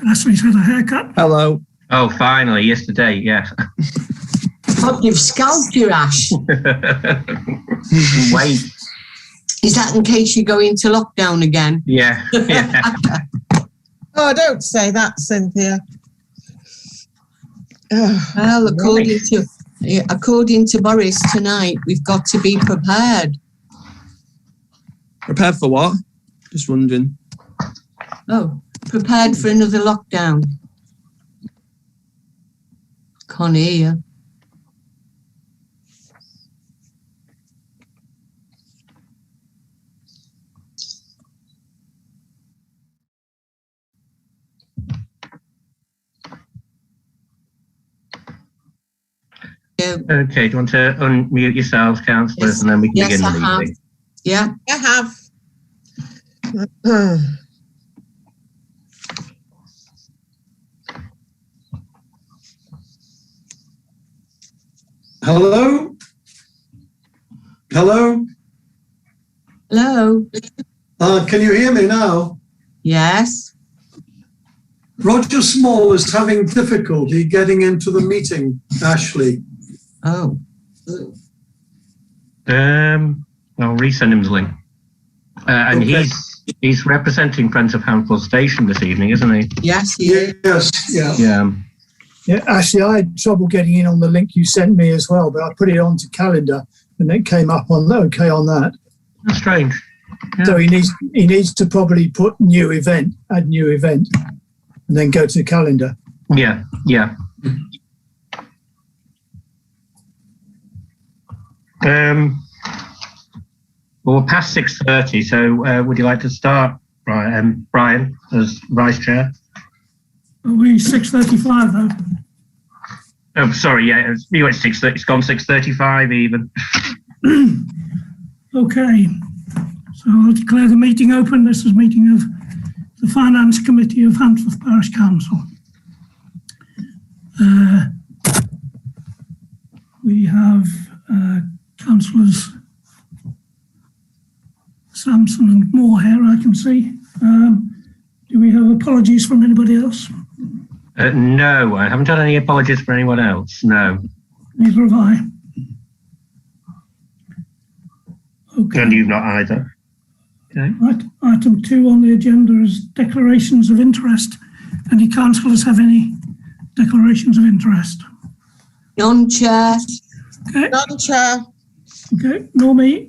Ashley's had a haircut. Hello. Oh, finally, yesterday, yeah. Hope you've scalped your Ash. Wait. Is that in case you go into lockdown again? Yeah. Oh, don't say that, Cynthia. Well, according to Boris tonight, we've got to be prepared. Prepared for what? Just wondering. Oh, prepared for another lockdown. Can't hear you. Okay, do you want to unmute yourselves, councillors, Yes. and then we can Yes, begin I the have. meeting? Yeah. I have. Hello? Hello? Hello. Can you hear me now? Yes. Roger Small is having difficulty getting into the meeting, Ashley. Oh. I'll resend him the link. And Okay. he's representing Friends of Handforth Station this evening, isn't he? Yes, he is. Yes, yeah. Yeah. Yeah, actually, I had trouble getting in on the link you sent me as well, but I put it onto calendar and it came up on okay on that. That's strange. Yeah. So he needs to probably put new event, add new event, and then go to the calendar. Yeah. Well, we're past 6:30, so would you like to start, Brian, as Vice Chair? Are we 6:35 though? Oh, sorry, yeah, you went 6:30. It's gone 6:35 even. Okay, so I'll declare the meeting open. This is a meeting of the Finance Committee of Handforth Parish Council. We have councillors Sampson and Moore here, I can see. Do we have apologies from anybody else? No, I haven't had any apologies for anyone else, no. Neither have I. Okay. And you've not either. Okay. Right. Item 2 on the agenda is declarations of interest. Any councillors have any declarations of interest? None, Chair. Okay. None, Chair. Okay. Normie.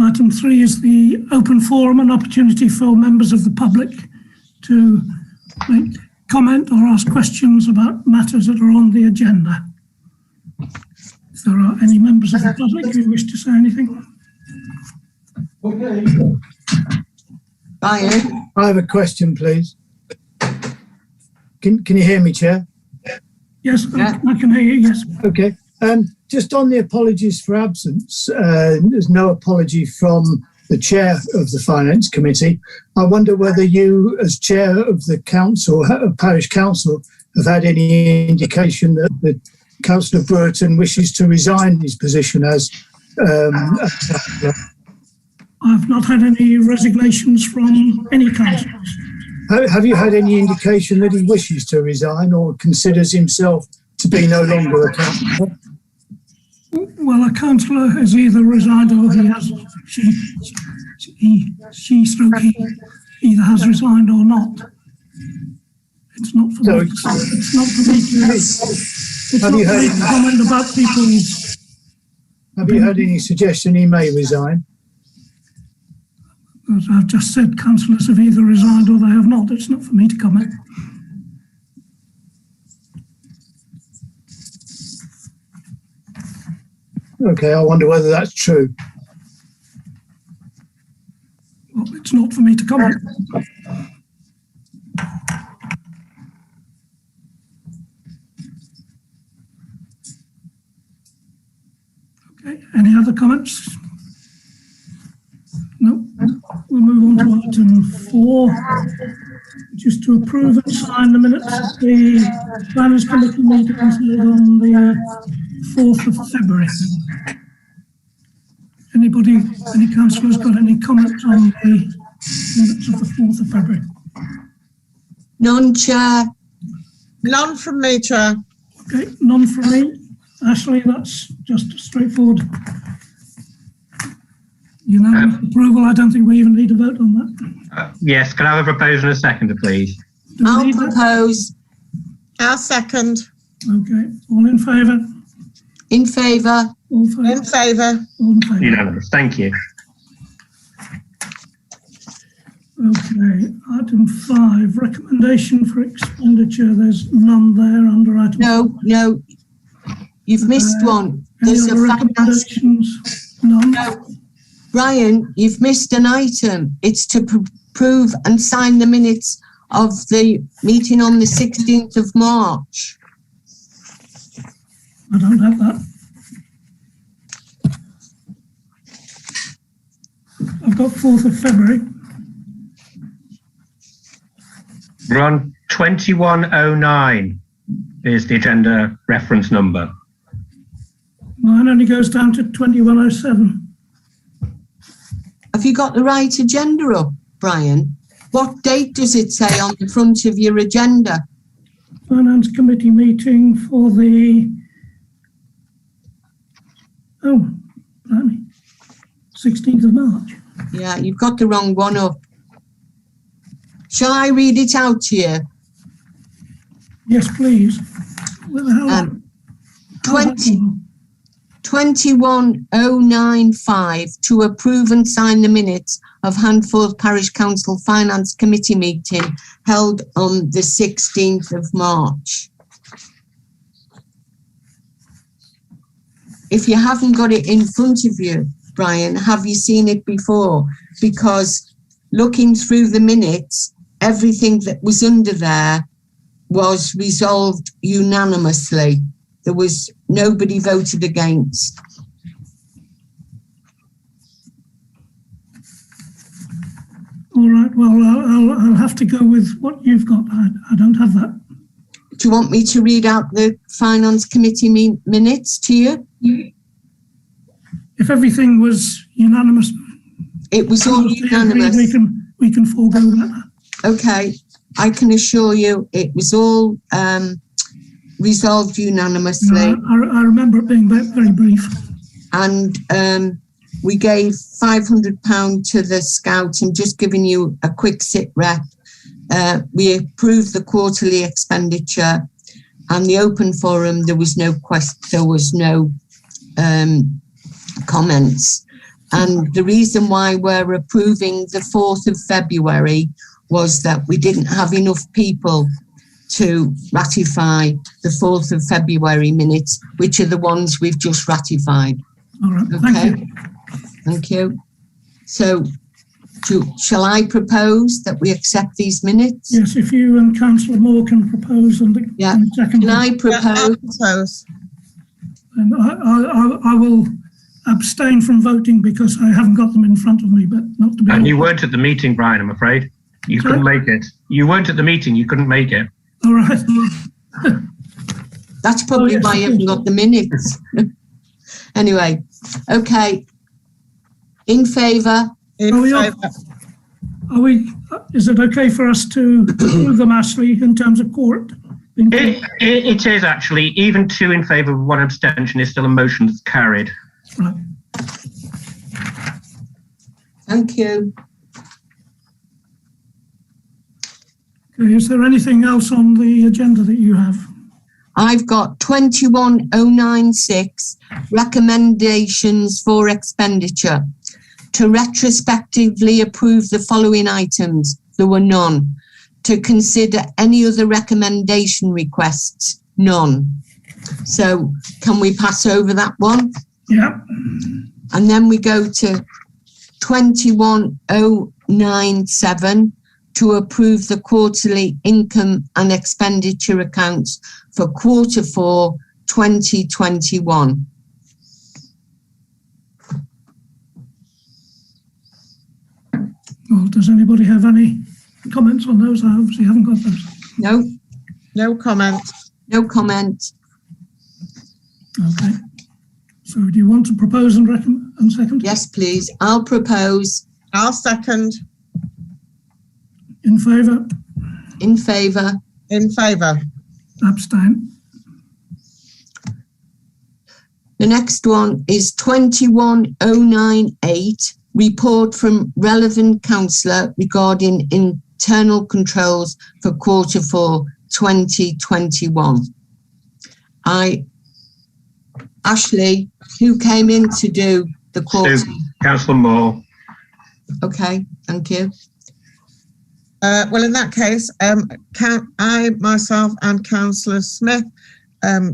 Item 3 is the open forum, an opportunity for members of the public to make comment or ask questions about matters that are on the agenda. If there are any members of the public who wish to say anything. Okay. Brian. I have a question, please. Can you hear me, Chair? Yes, Yeah. I can hear you, yes. Okay. Just on the apologies for absence, there's no apology from the chair of the Finance Committee. I wonder whether you, as chair of the council, parish council, have had any indication that Councillor Brereton wishes to resign his position as. I've not had any resignations from any councillors. Have you had any indication that he wishes to resign or considers himself to be no longer a councillor? Well, a councillor has either resigned or he stroke he either has resigned or not. It's not for me. It's not for me to. It's not for me to comment about people's. Have you had any suggestion he may resign? As I've just said, councillors have either resigned or they have not. It's not for me to comment. Okay, I wonder whether that's true. Well, it's not for me to comment. Okay, any other comments? No. We'll move on to item 4, which is to approve and sign the minutes of the Planners Committee meeting held on the 4th of February. Anybody, any councillors got any comments on the minutes of the 4th of February? None, Chair. None from me, Chair. Okay, none from me. Ashley, that's just straightforward. Unanimous approval. I don't think we even need a vote on that. Yes, can I have a proposal and a seconder, please? Do we I'll need that? propose. I'll second. Okay, all in favour? In favour. All in favour? In favour. All in favour. Unanimous, thank you. Okay, item 5, recommendation for expenditure. There's none there under item. No. You've missed one. Any There's a other finance. recommendations? None? No. Brian, you've missed an item. It's to approve and sign the minutes of the meeting on the 16th of March. I don't have that. I've got 4th of February. We're on 2109 is the agenda reference number. Mine only goes down to 2107. Have you got the right agenda up, Brian? What date does it say on the front of your agenda? Finance Committee meeting for the... Oh, blimey. 16th of March. Yeah, you've got the wrong one up. Shall I read it out to you? Yes, please. Where the hell? 21095 to approve and sign the minutes of Handforth Parish Council Finance Committee meeting held on the 16th of March. If you haven't got it in front of you, Brian, have you seen it before? Because looking through the minutes, everything that was under there was resolved unanimously. There was nobody voted against. All right, well, I'll have to go with what you've got. I don't have that. Do you want me to read out the Finance Committee minutes to you? If everything was unanimous, It was all unanimous. we can forego that. Okay, I can assure you it was all resolved unanimously. I remember it being very brief. And we gave £500 to the Scouts. I'm just giving you a quick sit rep. We approved the quarterly expenditure, and the open forum. There was no comments. And the reason why we're approving the 4th of February was that we didn't have enough people to ratify the 4th of February minutes, which are the ones we've just ratified. All right, Okay. thank you. Thank you. So, shall I propose that we accept these minutes? Yes, if you and Councillor Moore can propose and second. Can I Yeah, I'll propose? propose. And I will abstain from voting because I haven't got them in front of me, but not to be. And you weren't at the meeting, Brian, I'm afraid. You couldn't make it. You weren't at the meeting, you couldn't make it. All right. That's probably yes, why you haven't got the minutes. Anyway, okay. In favour? In Oh, yeah. favour. Is it okay for us to approve them, Ashley, in terms of court? It is actually, even 2 in favour, 1 abstention is still a motion that's carried. Right. Thank you. Okay, is there anything else on the agenda that you have? I've got 21096 recommendations for expenditure. To retrospectively approve the following items, there were none. To consider any other recommendation requests, none. So can we pass over that one? Yeah. And then we go to 21097 to approve the quarterly income and expenditure accounts for Q4 2021. Well, does anybody have any comments on those? I obviously haven't got those. No, No comment. no comment. Okay. So do you want to propose and second? Yes, please. I'll propose. I'll second. In favour? In favour. In favour. Abstain. The next one is 21098, report from relevant councillor regarding internal controls for Q4 2021. Ashley, who came in to do the quarter? Councillor Moore. Okay, thank you. Well, in that case, I, myself and Councillor Smith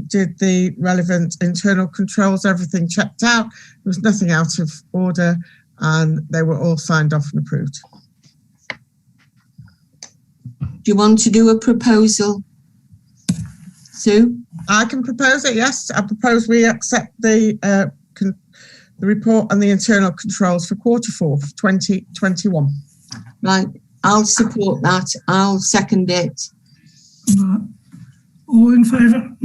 did the relevant internal controls, everything checked out. There was nothing out of order and they were all signed off and approved. Do you want to do a proposal, Sue? I can propose it, yes. I propose we accept the report and the internal controls for Q4 2021. Right, I'll support that. I'll second it. All in favour?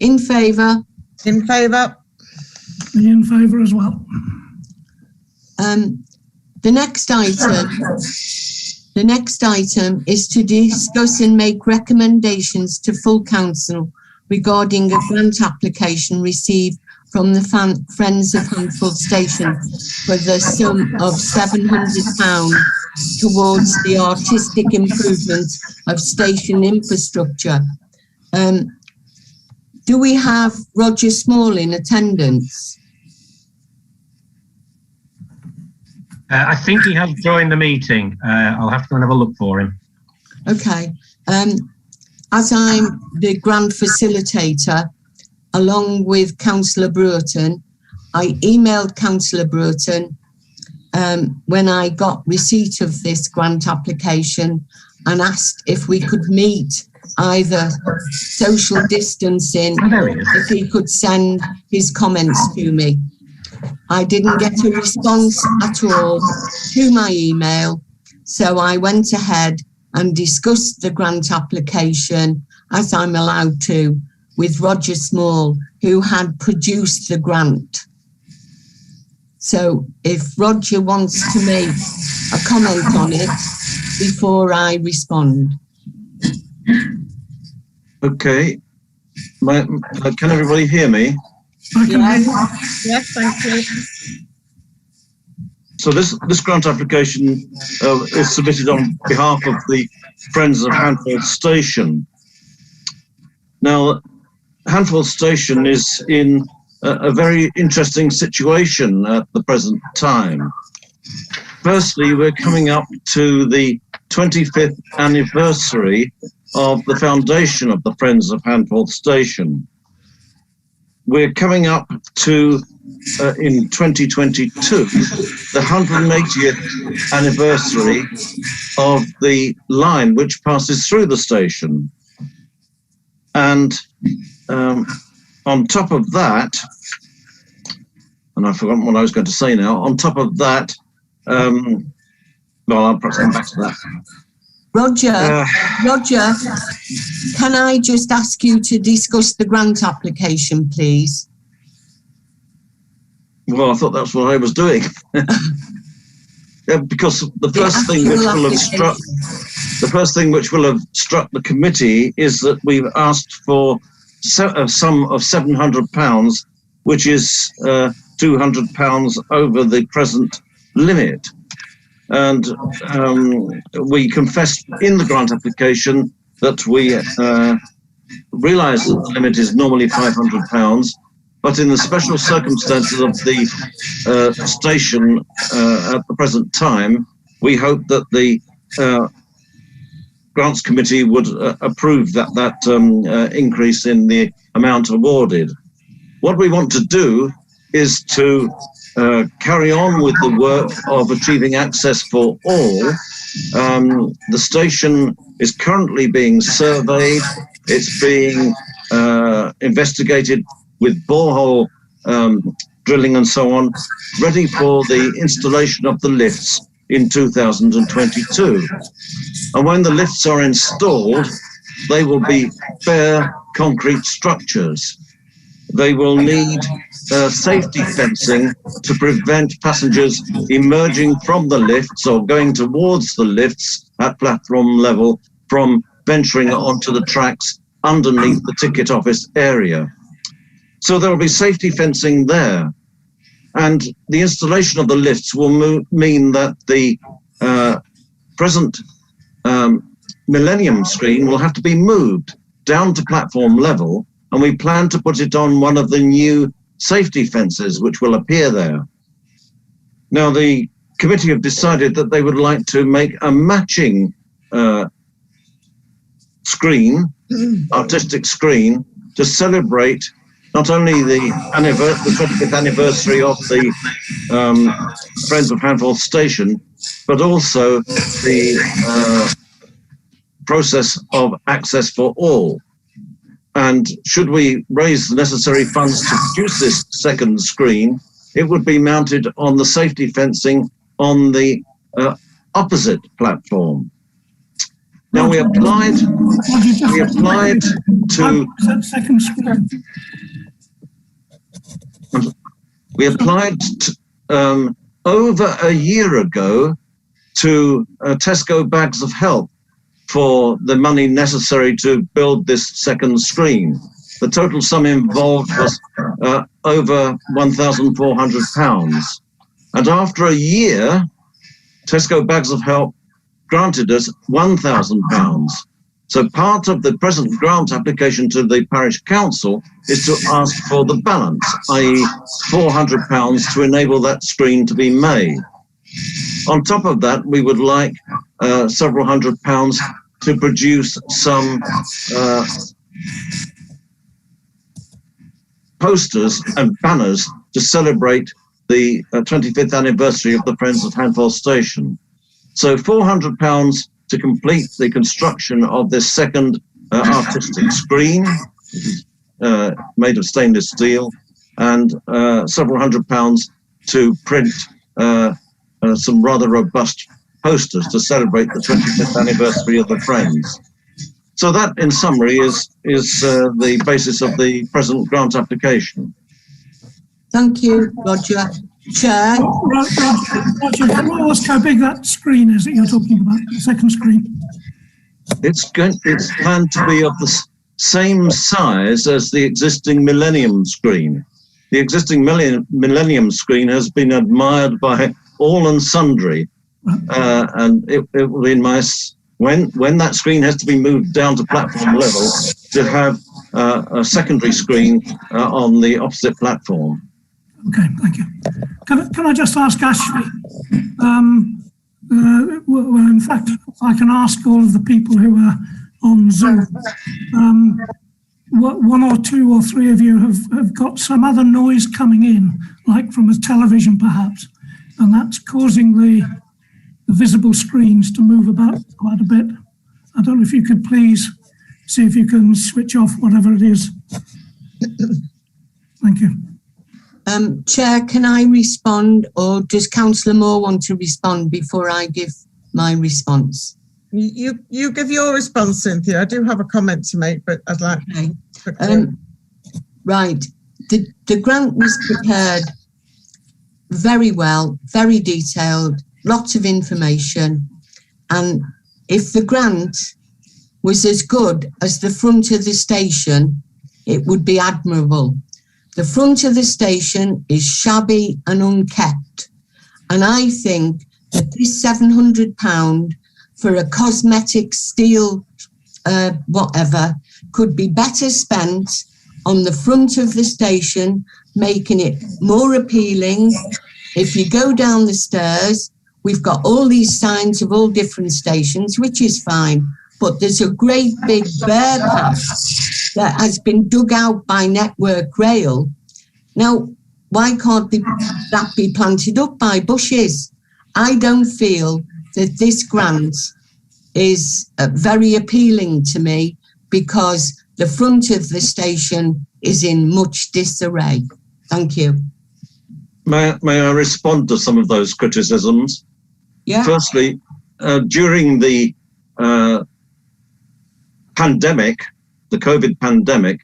In favour. In favour. Me in favour as well. The next item is to discuss and make recommendations to full council regarding a grant application received from the Friends of Handforth Station for the sum of £700 towards the artistic improvement of station infrastructure. Do we have Roger Small in attendance? I think he has joined the meeting. I'll have to go and have a look for him. Okay. As I'm the grant facilitator, along with Councillor Brewerton, I emailed Councillor Brewerton when I got receipt of this grant application and asked if we could meet either social distancing or if he could send his comments to me. I didn't get a response at all to my email, so I went ahead and discussed the grant application, as I'm allowed to, with Roger Small, who had produced the grant. So if Roger wants to make a comment on it before I respond. Okay. Can everybody hear me? Yes, thank you. So this grant application is submitted on behalf of the Friends of Handforth Station. Now, Handforth Station is in a very interesting situation at the present time. Firstly, we're coming up to the 25th anniversary of the foundation of the Friends of Handforth Station. We're coming up to, in 2022, the 180th anniversary of the line which passes through the station. And on top of that, and I've forgotten what I was going to say now, on top of that, well, I'll perhaps come back to that. Roger, can I just ask you to discuss the grant application, please? Well, I thought that's what I was doing. Because the first thing which will have struck the committee is that we've asked for a sum of £700, which is £200 over the present limit. And we confessed in the grant application that we realise that the limit is normally £500, but in the special circumstances of the station at the present time, we hope that the grants committee would approve that increase in the amount awarded. What we want to do is to carry on with the work of achieving access for all. The station is currently being surveyed. It's being investigated with borehole drilling and so on, ready for the installation of the lifts in 2022. And when the lifts are installed, they will be bare concrete structures. they will need safety fencing to prevent passengers emerging from the lifts or going towards the lifts at platform level from venturing onto the tracks underneath the ticket office area. So there will be safety fencing there. And the installation of the lifts will mean that the present Millennium screen will have to be moved down to platform level, and we plan to put it on one of the new safety fences which will appear there. Now, the committee have decided that they would like to make a matching screen, artistic screen, to celebrate not only the 25th anniversary of the Friends of Handforth Station, but also the process of access for all. And should we raise the necessary funds to produce this second screen, it would be mounted on the safety fencing on the opposite platform. Now we applied to second screen. Over a year ago to Tesco Bags of Help for the money necessary to build this second screen. The total sum involved was over £1,400. And after a year, Tesco Bags of Help granted us £1,000. So part of the present grant application to the Parish Council is to ask for the balance, i.e. £400 to enable that screen to be made. On top of that, we would like several £100 to produce some posters and banners to celebrate the 25th anniversary of the Friends of Handforth Station. So £400 to complete the construction of this second artistic screen, made of stainless steel, and several £100 to print some rather robust posters to celebrate the 25th anniversary of the Friends. So that, in summary, is the basis of the present grant application. Thank you, Roger. Chair. Roger, can I ask how big that screen is that you're talking about, the second screen? It's planned to be of the same size as the existing Millennium screen. The existing Millennium screen has been admired by all and sundry, and it will be nice when that screen has to be moved down to platform level to have a secondary screen on the opposite platform. Okay, thank you. Can I just ask Ashley? Well, in fact, I can ask all of the people who are on Zoom. One or two or three of you have got some other noise coming in, like from a television perhaps, and that's causing the visible screens to move about quite a bit. I don't know if you could please see if you can switch off whatever it is. Thank you. Chair, can I respond, or does Councillor Moore want to respond before I give my response? You give your response, Cynthia. I do have a comment to make, but I'd like... Okay. Right. The grant was prepared very well, very detailed, lots of information. And if the grant was as good as the front of the station, it would be admirable. The front of the station is shabby and unkept. And I think that this £700 for a cosmetic steel whatever could be better spent on the front of the station, making it more appealing. If you go down the stairs, we've got all these signs of all different stations, which is fine. But there's a great big bear path that has been dug out by Network Rail. Now, why can't that be planted up by bushes? I don't feel that this grant is very appealing to me because the front of the station is in much disarray. Thank you. May I respond to some of those criticisms? Yeah. Firstly, during the pandemic, the COVID pandemic,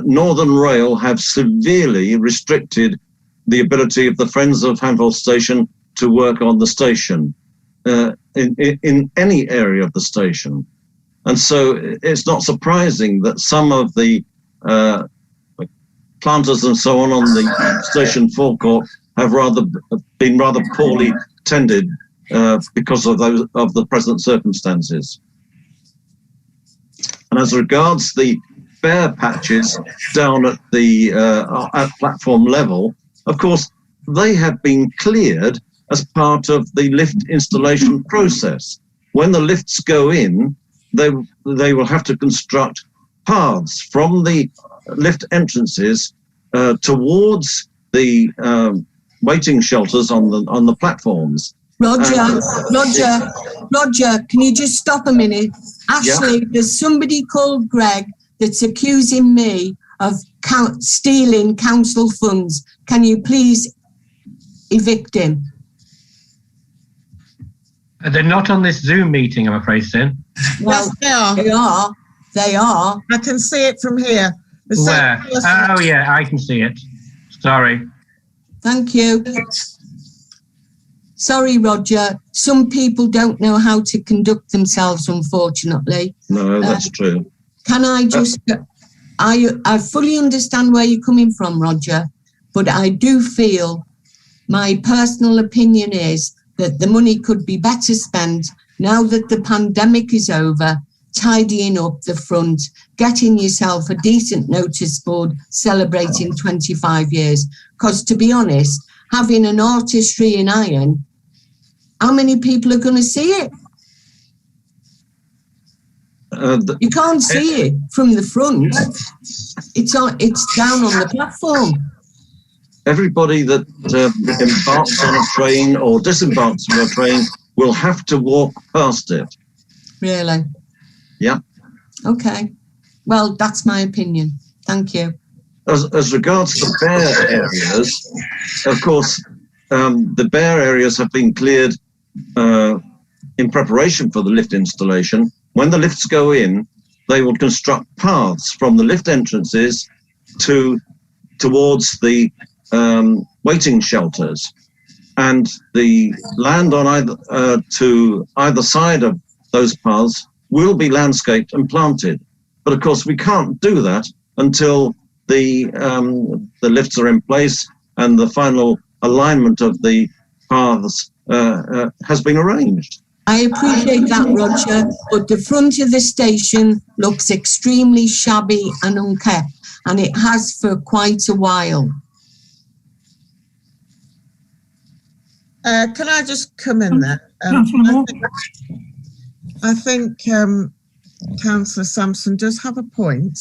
Northern Rail have severely restricted the ability of the Friends of Handforth Station to work on the station in any area of the station. And so it's not surprising that some of the planters and so on the station forecourt have been rather poorly tended because of the present circumstances. And as regards the bare patches down at the at platform level, of course, they have been cleared as part of the lift installation process. When the lifts go in, they will have to construct paths from the lift entrances towards the waiting shelters on the platforms. Roger, can you just stop a minute? Actually, Yeah. There's somebody called Greg that's accusing me of stealing council funds. Can you please evict him? They're not on this Zoom meeting, I'm afraid, Sin. Well, Yes, they are. they are. I can see it from here. The same Where? person- Oh, yeah, I can see it. Sorry. Thank you. Sorry, Roger. Some people don't know how to conduct themselves, unfortunately. No, that's true. Can I just... I fully understand where you're coming from, Roger, but I do feel, my personal opinion is that the money could be better spent now that the pandemic is over, tidying up the front, getting yourself a decent notice board celebrating 25 years. Because to be honest, having an artistry in iron, how many people are going to see it? You can't see it from the front. It's down on the platform. Everybody that embarks on a train or disembarks from a train will have to walk past it. Really? Yeah. Okay. Well, that's my opinion. Thank you. As regards the bare areas, of course, the bare areas have been cleared in preparation for the lift installation. When the lifts go in, they will construct paths from the lift entrances towards the waiting shelters, and the land on to either side of those paths will be landscaped and planted. But of course, we can't do that until the lifts are in place and the final alignment of the paths has been arranged. I appreciate that, Roger, but the front of the station looks extremely shabby and unkept, and it has for quite a while. Can I just come in there? Councillor Moore? I think Councillor Sampson does have a point,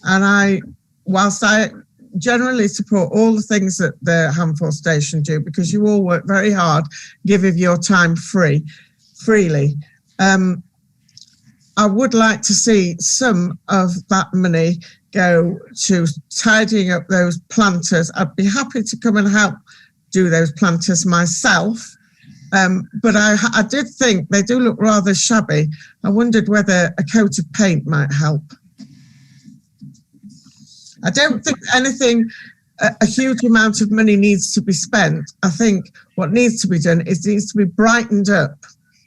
and whilst I generally support all the things that the Handforth Station do, because you all work very hard, give of your time freely, I would like to see some of that money go to tidying up those planters. I'd be happy to come and help do those planters myself. But I did think they do look rather shabby. I wondered whether a coat of paint might help. I don't think a huge amount of money needs to be spent. I think what needs to be done is it needs to be brightened up.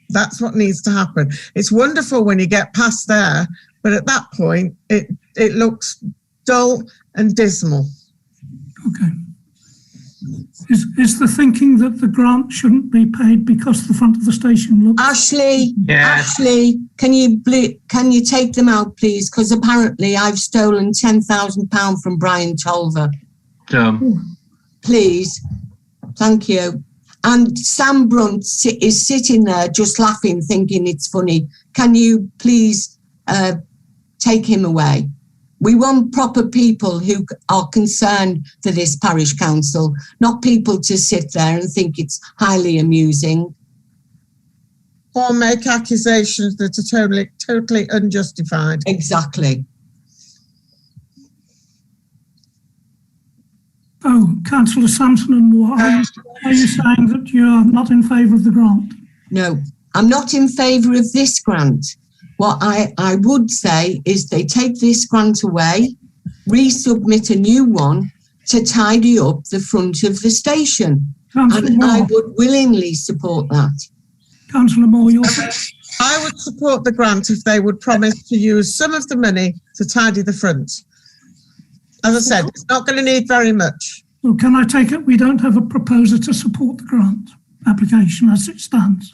That's what needs to happen. It's wonderful when you get past there, but at that point, it looks dull and dismal. Okay. Is the thinking that the grant shouldn't be paid because the front of the station looks... Ashley, Yes. Ashley, can you take them out, please? Because apparently I've stolen £10,000 from Brian Tolver. Please. Thank you. And Sam Brunt is sitting there just laughing, thinking it's funny. Can you please take him away? We want proper people who are concerned for this parish council, not people to sit there and think it's highly amusing. Or make accusations that are totally unjustified. Exactly. Oh, Councillor Sampson and Moore, are you saying that you're not in favour of the grant? No, I'm not in favour of this grant. What I would say is they take this grant away. resubmit a new one to tidy up the front of the station. And I would willingly support that. Councillor Moore, your I would support the grant if they would promise to use some of the money to tidy the front. As I said, it's not going to need very much. Well, can I take it we don't have a proposer to support the grant application as it stands?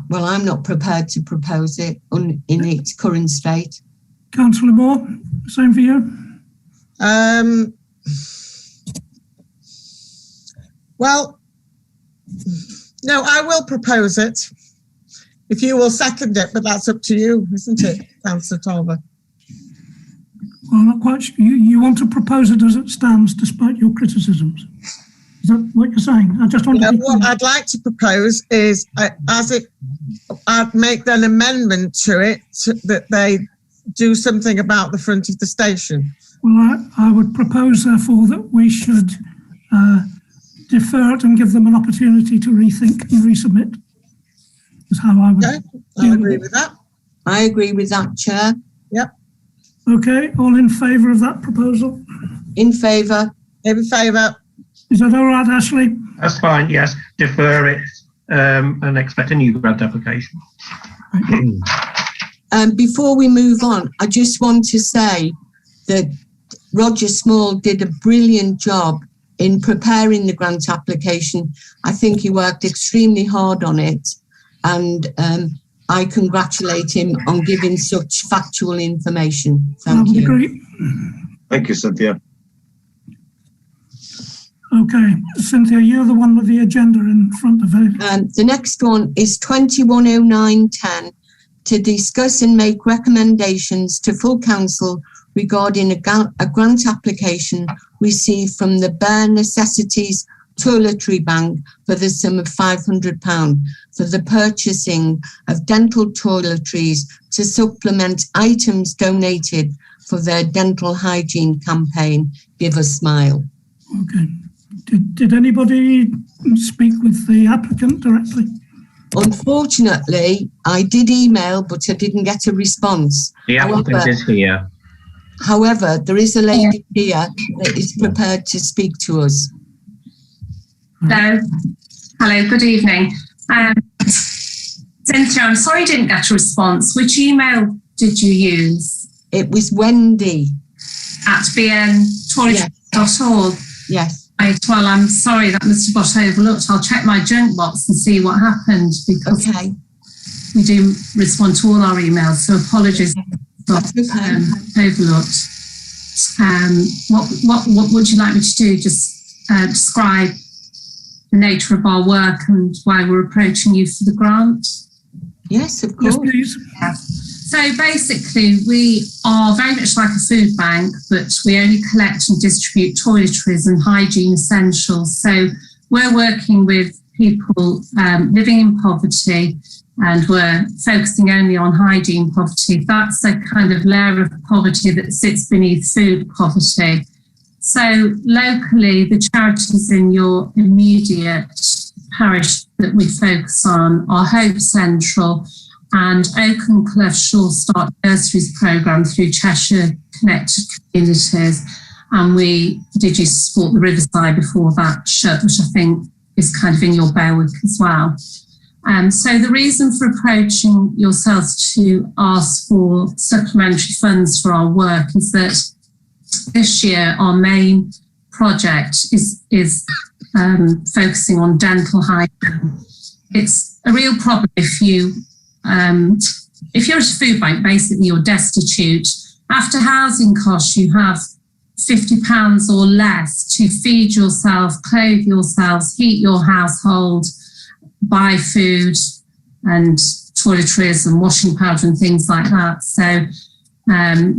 Well, I'm not prepared to propose it in its current state. Councillor Moore, same for you? Well, no, I will propose it. If you will second it, but that's up to you, isn't it, Councillor Tolver? Well, I'm not quite sure. You want to propose it as it stands despite your criticisms? Is that what you're saying? I just want to... What I'd like to propose is, I'd make an amendment to it that they do something about the front of the station. Well, I would propose, therefore, that we should defer it and give them an opportunity to rethink and resubmit. Is how I would... Okay, I agree with that. I agree with that, Chair. Yep. Okay, all in favour of that proposal? In favour. In favour. Is that all right, Ashley? That's fine, yes. Defer it and expect a new grant application. Before we move on, I just want to say that Roger Small did a brilliant job in preparing the grant application. I think he worked extremely hard on it, and I congratulate him on giving such factual information. Thank you. Agree. Thank you, Cynthia. Okay, Cynthia, you're the one with the agenda in front of you. The next one is 210910 to discuss and make recommendations to full council regarding a grant application received from the Bare Necessities Toiletry Bank for the sum of £500 for the purchasing of dental toiletries to supplement items donated for their dental hygiene campaign, Give a Smile. Okay. Did anybody speak with the applicant directly? Unfortunately, I did email, but I didn't get a response. The applicant is here. However, there is a lady here that is prepared to speak to us. Hello, good evening. Cynthia, I'm sorry I didn't get a response. Which email did you use? It was Wendy. At bntoiletry.org? Yes. Right, well, I'm sorry that must have got overlooked. I'll check my junk box and see what happened, because we do respond to all our emails, so apologies if overlooked. What would you like me to do? Just describe the nature of our work and why we're approaching you for the grant? Yes, of course. Yes, please. Yeah. So basically, we are very much like a food bank, but we only collect and distribute toiletries and hygiene essentials. So we're working with people living in poverty, and we're focusing only on hygiene poverty. That's a kind of layer of poverty that sits beneath food poverty. So locally, the charities in your immediate parish that we focus on are Hope Central and Oakenclough Shore Start Nurseries programme through Cheshire Connected Communities. And we did used to support the Riverside before that shut, which I think is kind of in your bailiwick as well. So the reason for approaching yourselves to ask for supplementary funds for our work is that this year our main project is focusing on dental hygiene. It's a real problem if you're a food bank, basically you're destitute. After housing costs, you have £50 or less to feed yourself, clothe yourselves, heat your household, buy food and toiletries and washing powder and things like that. So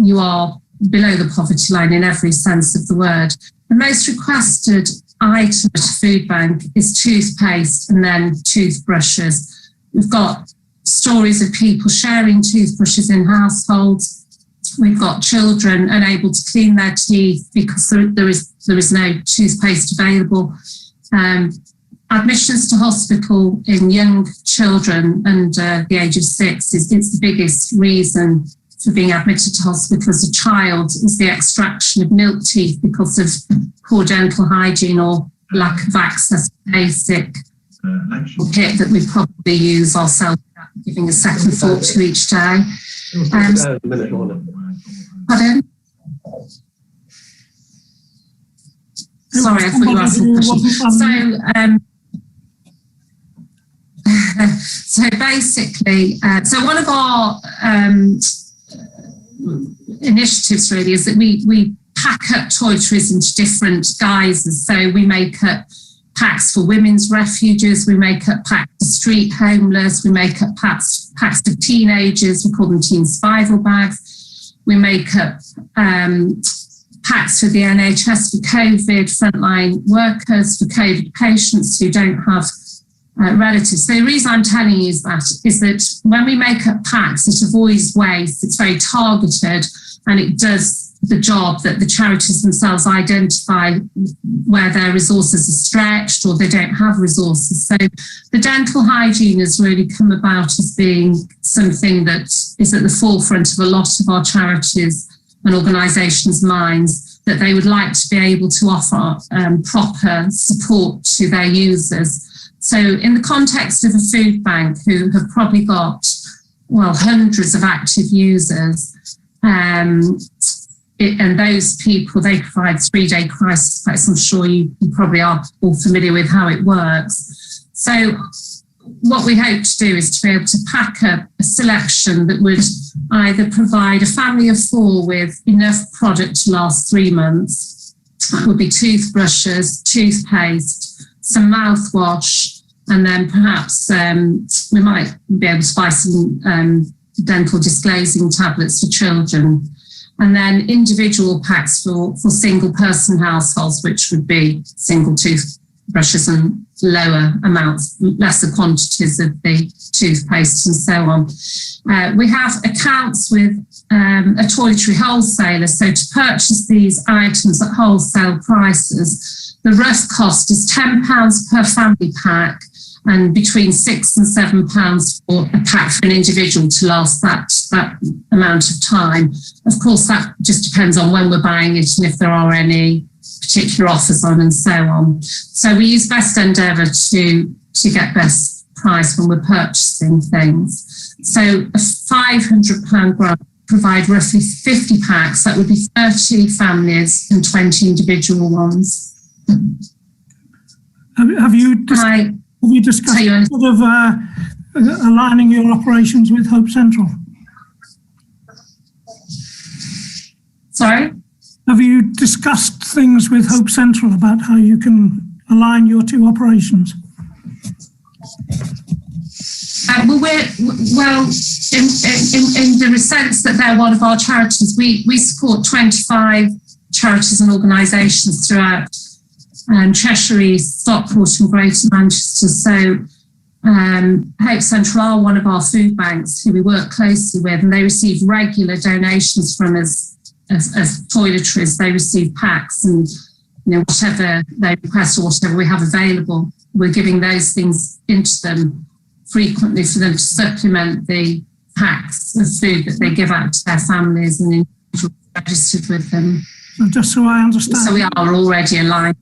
you are below the poverty line in every sense of the word. The most requested item at a food bank is toothpaste and then toothbrushes. We've got stories of people sharing toothbrushes in households. We've got children unable to clean their teeth because there is no toothpaste available. Admissions to hospital in young children under the age of 6 it's the biggest reason for being admitted to hospital as a child is the extraction of milk teeth because of poor dental hygiene or lack of access to basic kit that we probably use ourselves, giving a second thought to each day. Pardon? Sorry, I thought you asked a question. So basically, so one of our initiatives really is that we pack up toiletries into different guises. So we make up packs for women's refuges, we make up packs for street homeless, we make up packs for teenagers, we call them teen survival bags. We make up packs for the NHS for COVID, frontline workers, for COVID patients who don't have relatives. So the reason I'm telling you is that when we make up packs, it avoids waste, it's very targeted, and it does the job that the charities themselves identify where their resources are stretched or they don't have resources. So the dental hygiene has really come about as being something that is at the forefront of a lot of our charities and organisations' minds, that they would like to be able to offer proper support to their users. So in the context of a food bank who have probably got, well, hundreds of active users, and those people, they provide 3-day crisis packs. I'm sure you probably are all familiar with how it works. So what we hope to do is to be able to pack up a selection that would either provide a family of 4 with enough product to last 3 months. That would be toothbrushes, toothpaste, some mouthwash, and then perhaps we might be able to buy some dental disclosing tablets for children. And then individual packs for single person households, which would be single toothbrushes and lower amounts, lesser quantities of the toothpaste and so on. We have accounts with a toiletry wholesaler. So to purchase these items at wholesale prices, the rough cost is £10 per family pack, and between £6 and £7 for a pack for an individual to last that amount of time. Of course, that just depends on when we're buying it and if there are any particular offers on and so on. So we use best endeavour to get best price when we're purchasing things. So a £500 grant provide roughly 50 packs. That would be 30 families and 20 individual ones. Have you discussed sort of aligning your operations with Hope Central? Sorry? Have you discussed things with Hope Central about how you can align your 2 operations? In the sense that they're one of our charities, we support 25 charities and organisations throughout Cheshire, Stockport and Greater Manchester. So Hope Central are one of our food banks who we work closely with, and they receive regular donations from us as toiletries. They receive packs and whatever they request or whatever we have available, we're giving those things into them frequently for them to supplement the packs of food that they give out to their families and individuals registered with them. So just so I understand. So we are already aligned.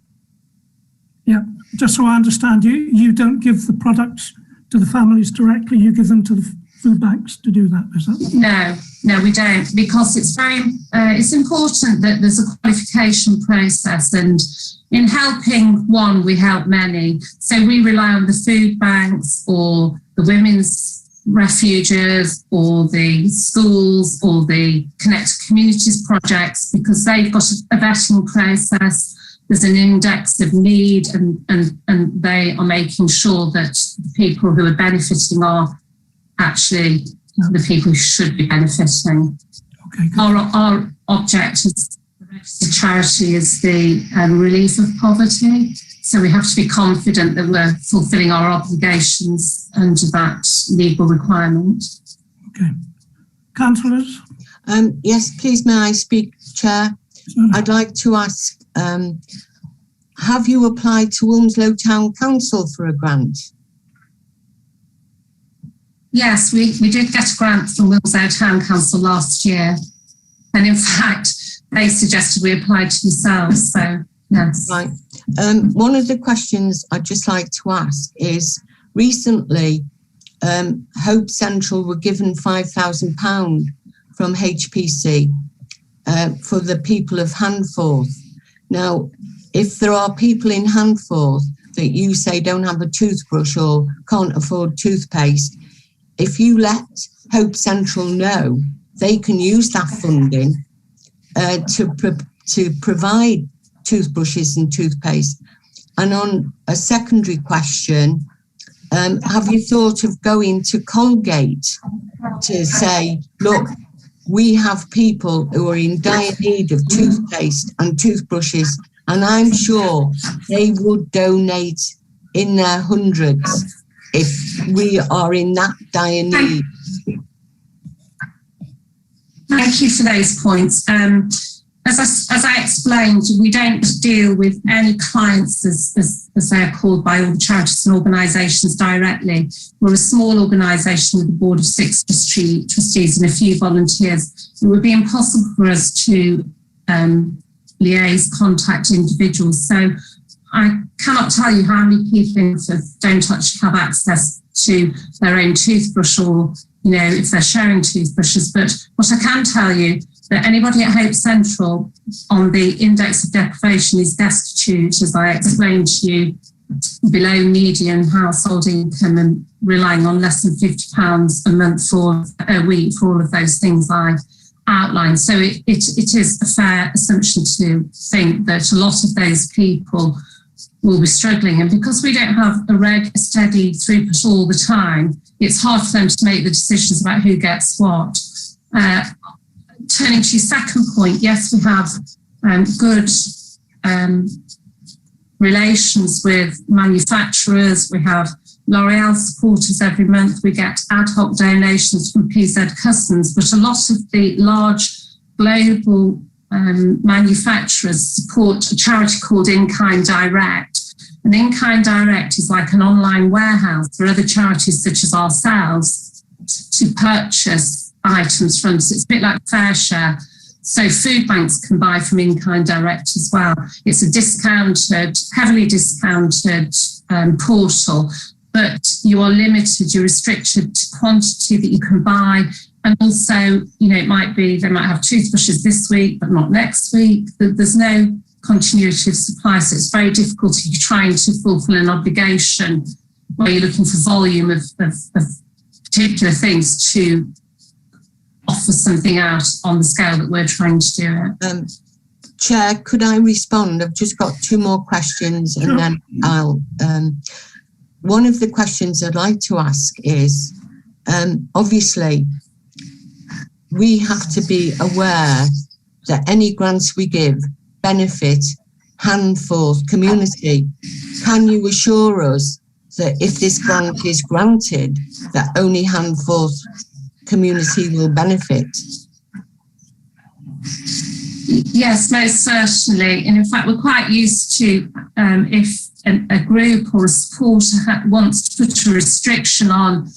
Yeah, just so I understand, you don't give the products to the families directly, you give them to the food banks to do that, is that? No, we don't, because it's it's important that there's a qualification process, and in helping one, we help many. So we rely on the food banks or the women's refuges or the schools or the Connected Communities projects, because they've got a vetting process. There's an index of need, and they are making sure that the people who are benefiting are actually the people who should be benefiting. Okay, our object as a registered charity is the relief of poverty. So we have to be confident that we're fulfilling our obligations under that legal requirement. Okay. Councillors? Yes, please, may I speak, Chair? I'd like to ask, have you applied to Wilmslow Town Council for a grant? Yes, we did get a grant from Willesden Town Council last year. And in fact, they suggested we applied to yourselves. So, yes. Right. One of the questions I'd just like to ask is, recently, Hope Central were given £5,000 from HPC for the people of Handforth. Now, if there are people in Handforth that you say don't have a toothbrush or can't afford toothpaste, if you let Hope Central know, they can use that funding to provide toothbrushes and toothpaste. And on a secondary question, have you thought of going to Colgate to say, look, we have people who are in dire need of toothpaste and toothbrushes, and I'm sure they would donate in their hundreds if we are in that dire need. Thank you for those points. As I explained, we don't deal with any clients as they're called by all the charities and organisations directly. We're a small organisation with a board of 6 trustees and a few volunteers. It would be impossible for us to liaise, contact individuals. So I cannot tell you how many people in Don't Touch have access to their own toothbrush, or, you know, if they're sharing toothbrushes. But what I can tell you, that anybody at Hope Central on the index of deprivation is destitute, as I explained to you, below median household income and relying on less than £50 a month for a week for all of those things I outlined. So it is a fair assumption to think that a lot of those people will be struggling. And because we don't have a steady throughput all the time, it's hard for them to make the decisions about who gets what. Turning to your second point, yes, we have good relations with manufacturers. We have L'Oreal supporters every month. We get ad hoc donations from PZ Customs, but a lot of the large global manufacturers support a charity called In-Kind Direct. And In-Kind Direct is like an online warehouse for other charities such as ourselves to purchase items from. So it's a bit like Fair Share. So food banks can buy from In-Kind Direct as well. It's a discounted, heavily discounted portal, but you are limited, you're restricted to quantity that you can buy. And also, you know, it might be, they might have toothbrushes this week, but not next week. There's no continuity of supply. So it's very difficult if you're trying to fulfill an obligation where you're looking for volume of particular things to offer something out on the scale that we're trying to do it. Chair, could I respond? I've just got 2 more questions and then I'll... one of the questions I'd like to ask is, obviously, we have to be aware that any grants we give benefit Handforth community. Can you assure us that if this grant is granted, that only Handforth community will benefit? Yes, most certainly. And in fact, we're quite used to if a group or a supporter wants to put a restriction on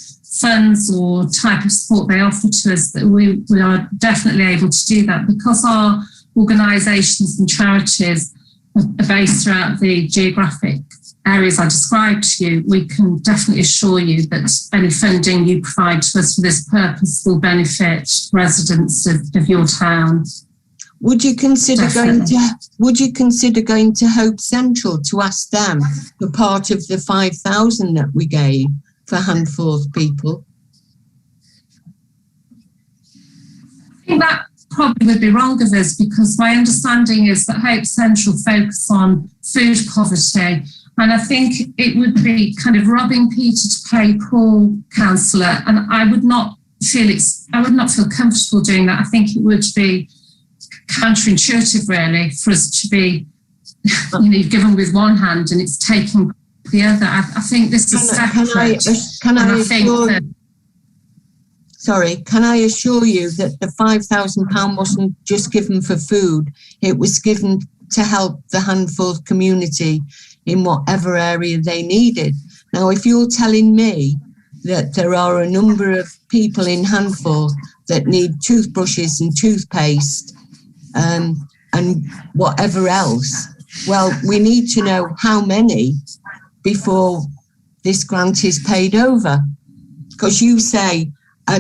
funds or type of support they offer to us, that we are definitely able to do that, because our organisations and charities are based throughout the geographic areas I described to you. We can definitely assure you that any funding you provide to us for this purpose will benefit residents of your town. Would you consider going to Hope Central to ask them for part of the 5,000 that we gave for Handforth people? I think that probably would be wrong of us, because my understanding is that Hope Central focus on food poverty, and I think it would be kind of robbing Peter to pay Paul, councillor, and I would not feel comfortable doing that. I think it would be counterintuitive, really, for us to be, you've given with one hand and it's taking the other. I think this is separate. Can I assure you that the £5,000 wasn't just given for food? It was given to help the Handforth community in whatever area they needed. Now, if you're telling me that there are a number of people in Handforth that need toothbrushes and toothpaste and whatever else. Well, we need to know how many before this grant is paid over. Because you say I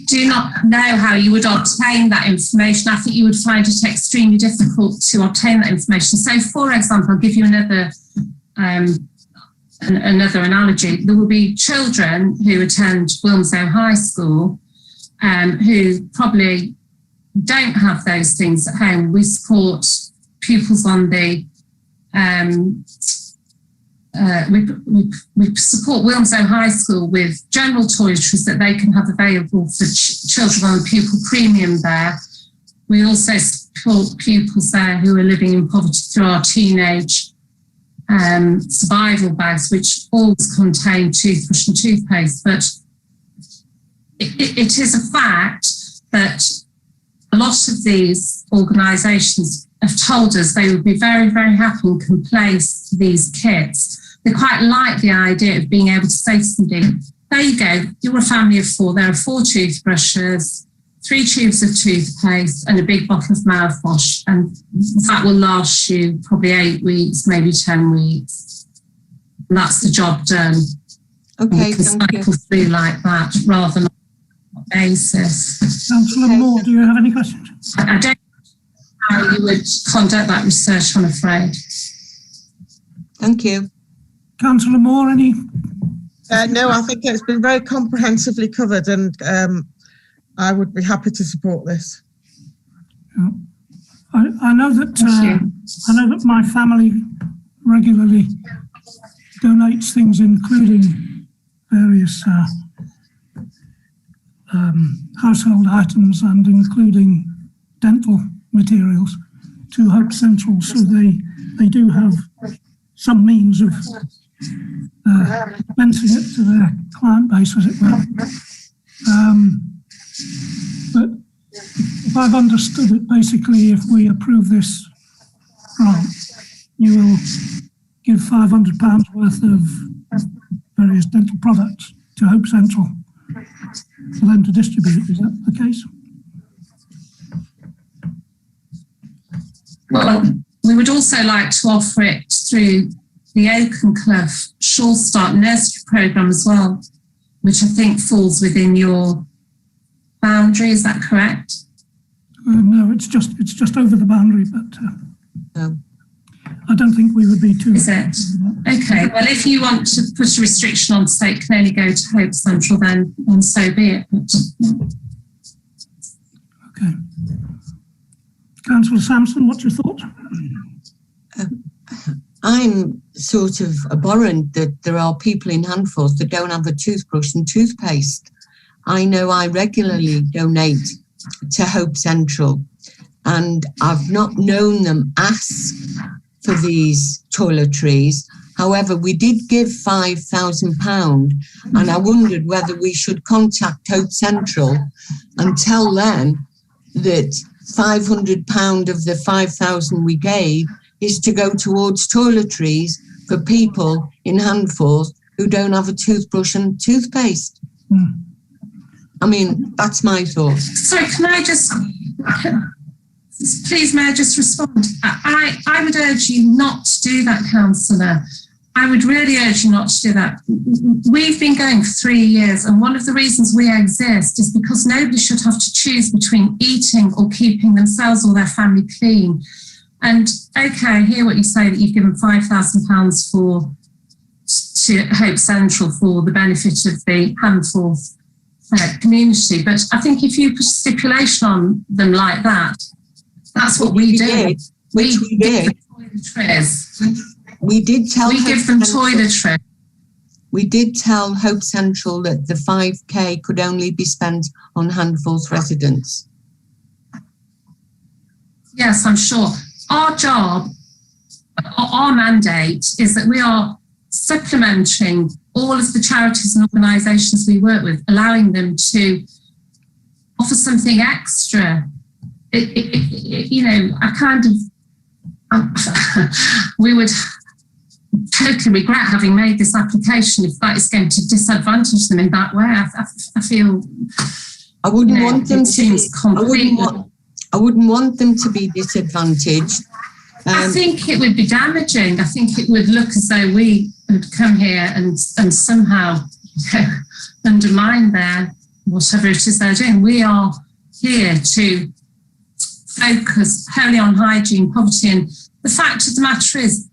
do not know how you would obtain that information. I think you would find it extremely difficult to obtain that information. So, for example, I'll give you another analogy. There will be children who attend Wilmslow High School who probably don't have those things at home. We support pupils on the we support Wilmslow High School with general toiletries that they can have available for children on the pupil premium there. We also support pupils there who are living in poverty through our teenage survival bags, which always contain toothbrush and toothpaste. But it is a fact that a lot of these organisations have told us they would be very, very happy and can place these kits. They quite like the idea of being able to say to somebody, there you go, you're a family of 4, there are 4 toothbrushes, 3 tubes of toothpaste and a big bottle of mouthwash, and that will last you probably 8 weeks, maybe 10 weeks. And that's the job done. Okay, thank you. Through like that rather than on a basis. Councillor Moore, do you have any questions? I don't know how you would conduct that research, I'm afraid. Thank you. Councillor Moore, any? No, I think it's been very comprehensively covered, and I would be happy to support this. I know that my family regularly donates things, including various household items and including dental materials, to Hope Central, so they do have some means of venting it to their client base, as it were. But if I've understood it, basically, if we approve this grant, you will give £500 worth of various dental products to Hope Central for them to distribute. Is that the case? Well, we would also like to offer it through the Oakenclough Shaw Start Nursery Programme as well, which I think falls within your boundary. Is that correct? No, it's just over the boundary, but I don't think we would be too. Is it? Okay. Well, if you want to put a restriction on to say it can only go to Hope Central, then so be it. But, okay. Councillor Sampson, what's your thoughts? I'm sort of abhorrent that there are people in Handforth that don't have a toothbrush and toothpaste. I know I regularly donate to Hope Central, and I've not known them ask for these toiletries. However, we did give £5,000, and I wondered whether we should contact Hope Central and tell them that £500 of the 5,000 we gave is to go towards toiletries for people in Handforth who don't have a toothbrush and toothpaste. I mean, that's my thought. Sorry, please may I just respond? I would urge you not to do that, Councillor. I would really urge you not to do that. We've been going for 3 years, and one of the reasons we exist is because nobody should have to choose between eating or keeping themselves or their family clean. And okay, I hear what you say, that you've given £5,000 to Hope Central for the benefit of the Handforth community. But I think if you put a stipulation on them like that, that's what we do. We give them toiletries. We did tell. We give them toiletries. We did tell Hope Central that the 5k could only be spent on Handforth residents. Yes, I'm sure. Our job, our mandate is that we are supplementing all of the charities and organisations we work with, allowing them to offer something extra. You know, I kind of, we would totally regret having made this application if that is going to disadvantage them in that way. I feel I wouldn't want them to. Seems completely. I wouldn't want them to be disadvantaged. I think it would be damaging. I think it would look as though we had come here and somehow undermine their whatever it is they're doing. We are here to focus wholly on hygiene, poverty, and the fact of the matter is,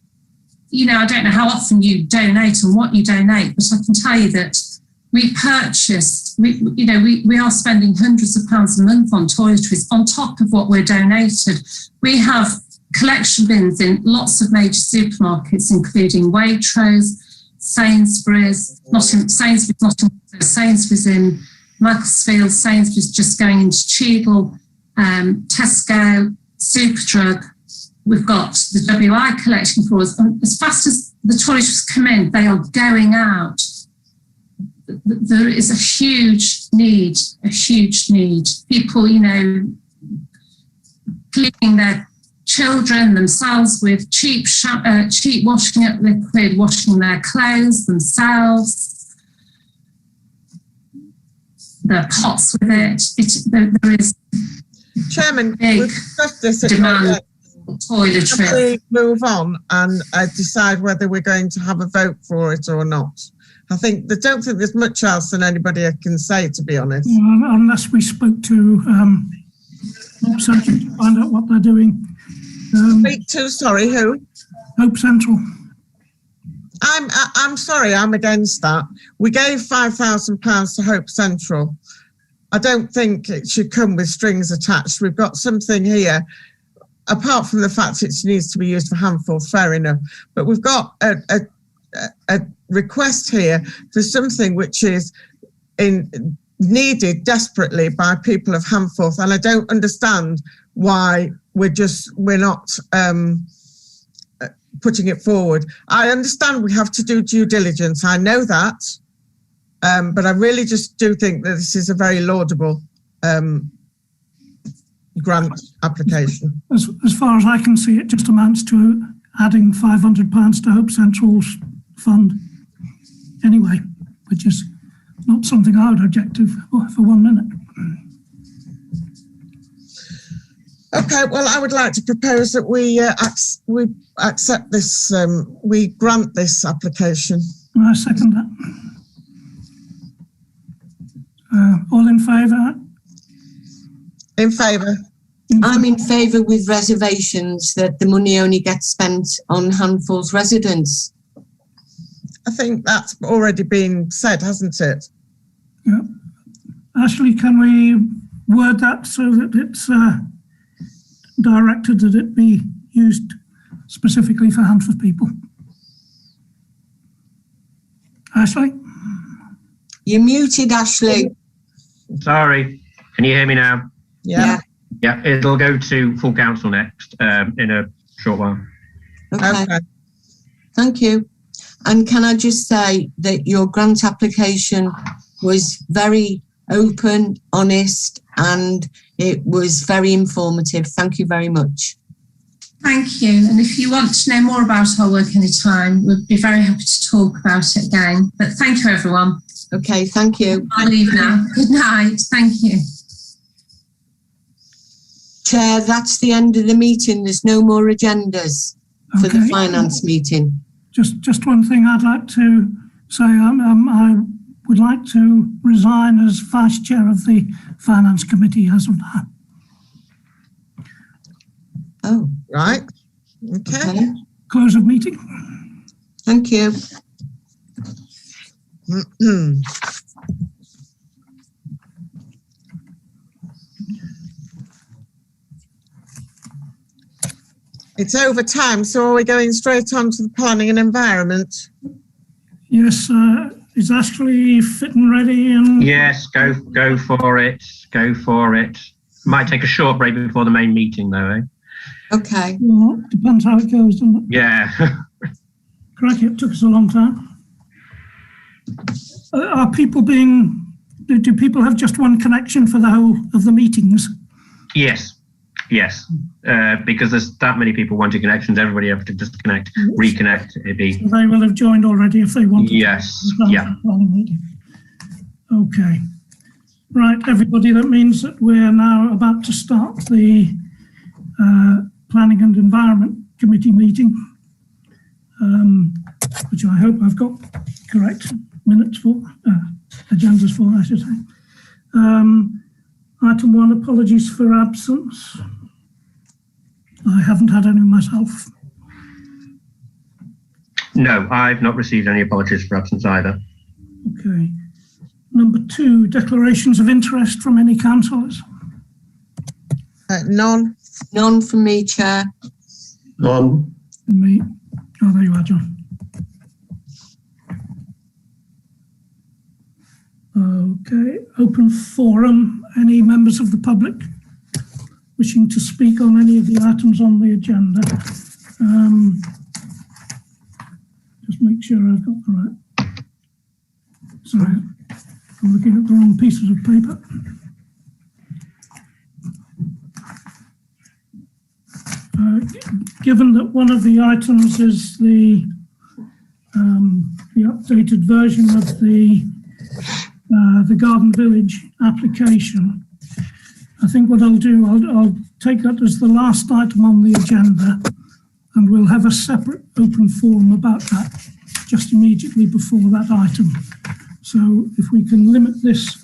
you know, I don't know how often you donate and what you donate, but I can tell you that we are spending hundreds of pounds a month on toiletries on top of what we're donated. We have collection bins in lots of major supermarkets, including Waitrose, Sainsbury's in Macclesfield, Sainsbury's just going into Cheadle, Tesco, Superdrug. We've got the WI collection for us. And as fast as the toiletries come in, they are going out. There is a huge need. People, you know, cleaning their children themselves with cheap washing up liquid, washing their clothes themselves, their pots with it. There is Chairman, big we've discussed this at demand for toiletries. we move on and decide whether we're going to have a vote for it or not. I don't think there's much else than anybody can say, to be honest. Unless we spoke to Hope Central to find out what they're doing. Speak to, sorry, who? Hope Central. I'm sorry, I'm against that. We gave £5,000 to Hope Central. I don't think it should come with strings attached. We've got something here, apart from the fact it needs to be used for Handforth, fair enough. But we've got a request here for something which is needed desperately by people of Handforth, and I don't understand why we're not putting it forward. I understand we have to do due diligence. I know that, but I really just do think that this is a very laudable grant application. As far as I can see, it just amounts to adding £500 to Hope Central's fund anyway, which is not something I would object to for 1 minute. Okay, well, I would like to propose that we accept this, we grant this application. I second that. All in favour? In favour. I'm in favour with reservations that the money only gets spent on Handforth residents. I think that's already been said, hasn't it? Yeah. Ashley, can we word that so that it's directed that it be used specifically for Handforth people? Ashley? You're muted, Ashley. Sorry, can you hear me now? Yeah. Yeah, it'll go to full council next in a short while. Okay. Thank you. And can I just say that your grant application was very open, honest, and it was very informative. Thank you very much. Thank you. And if you want to know more about our work anytime, we'd be very happy to talk about it again. But thank you, everyone. Okay, thank you. I'll leave now. Good night. Thank you. Chair, that's the end of the meeting. There's no more agendas for the finance meeting. Just one thing I'd like to say. I would like to resign as Vice Chair of the Finance Committee as of now. Oh. Right. Okay. Close of meeting. Thank you. It's over time, so are we going straight on to the planning and environment? Yes, is Ashley fit and ready? And Yes, go for it. Go for it. Might take a short break before the main meeting, though, eh? Okay. Well, depends how it goes, doesn't it? Yeah. Crikey, it took us a long time. Are people do people have just one connection for the whole of the meetings? Yes. Yes, because there's that many people wanting connections, everybody have to disconnect, reconnect. It'd be. So they will have joined already if they want. Yes, yeah. Okay. Right, everybody, that means that we're now about to start the Planning and Environment Committee meeting, which I hope I've got correct minutes for, agendas for, I should say. Item 1, apologies for absence. I haven't had any myself. No, I've not received any apologies for absence either. Okay. Number 2, declarations of interest from any councillors. None. None from me, Chair. None. Me. Oh, there you are, John. Okay, open forum. Any members of the public wishing to speak on any of the items on the agenda? Just make sure I've got the right. Sorry, I'm looking at the wrong pieces of paper. Given that one of the items is the updated version of the Garden Village application, I think what I'll do, I'll take that as the last item on the agenda, and we'll have a separate open forum about that just immediately before that item. So if we can limit this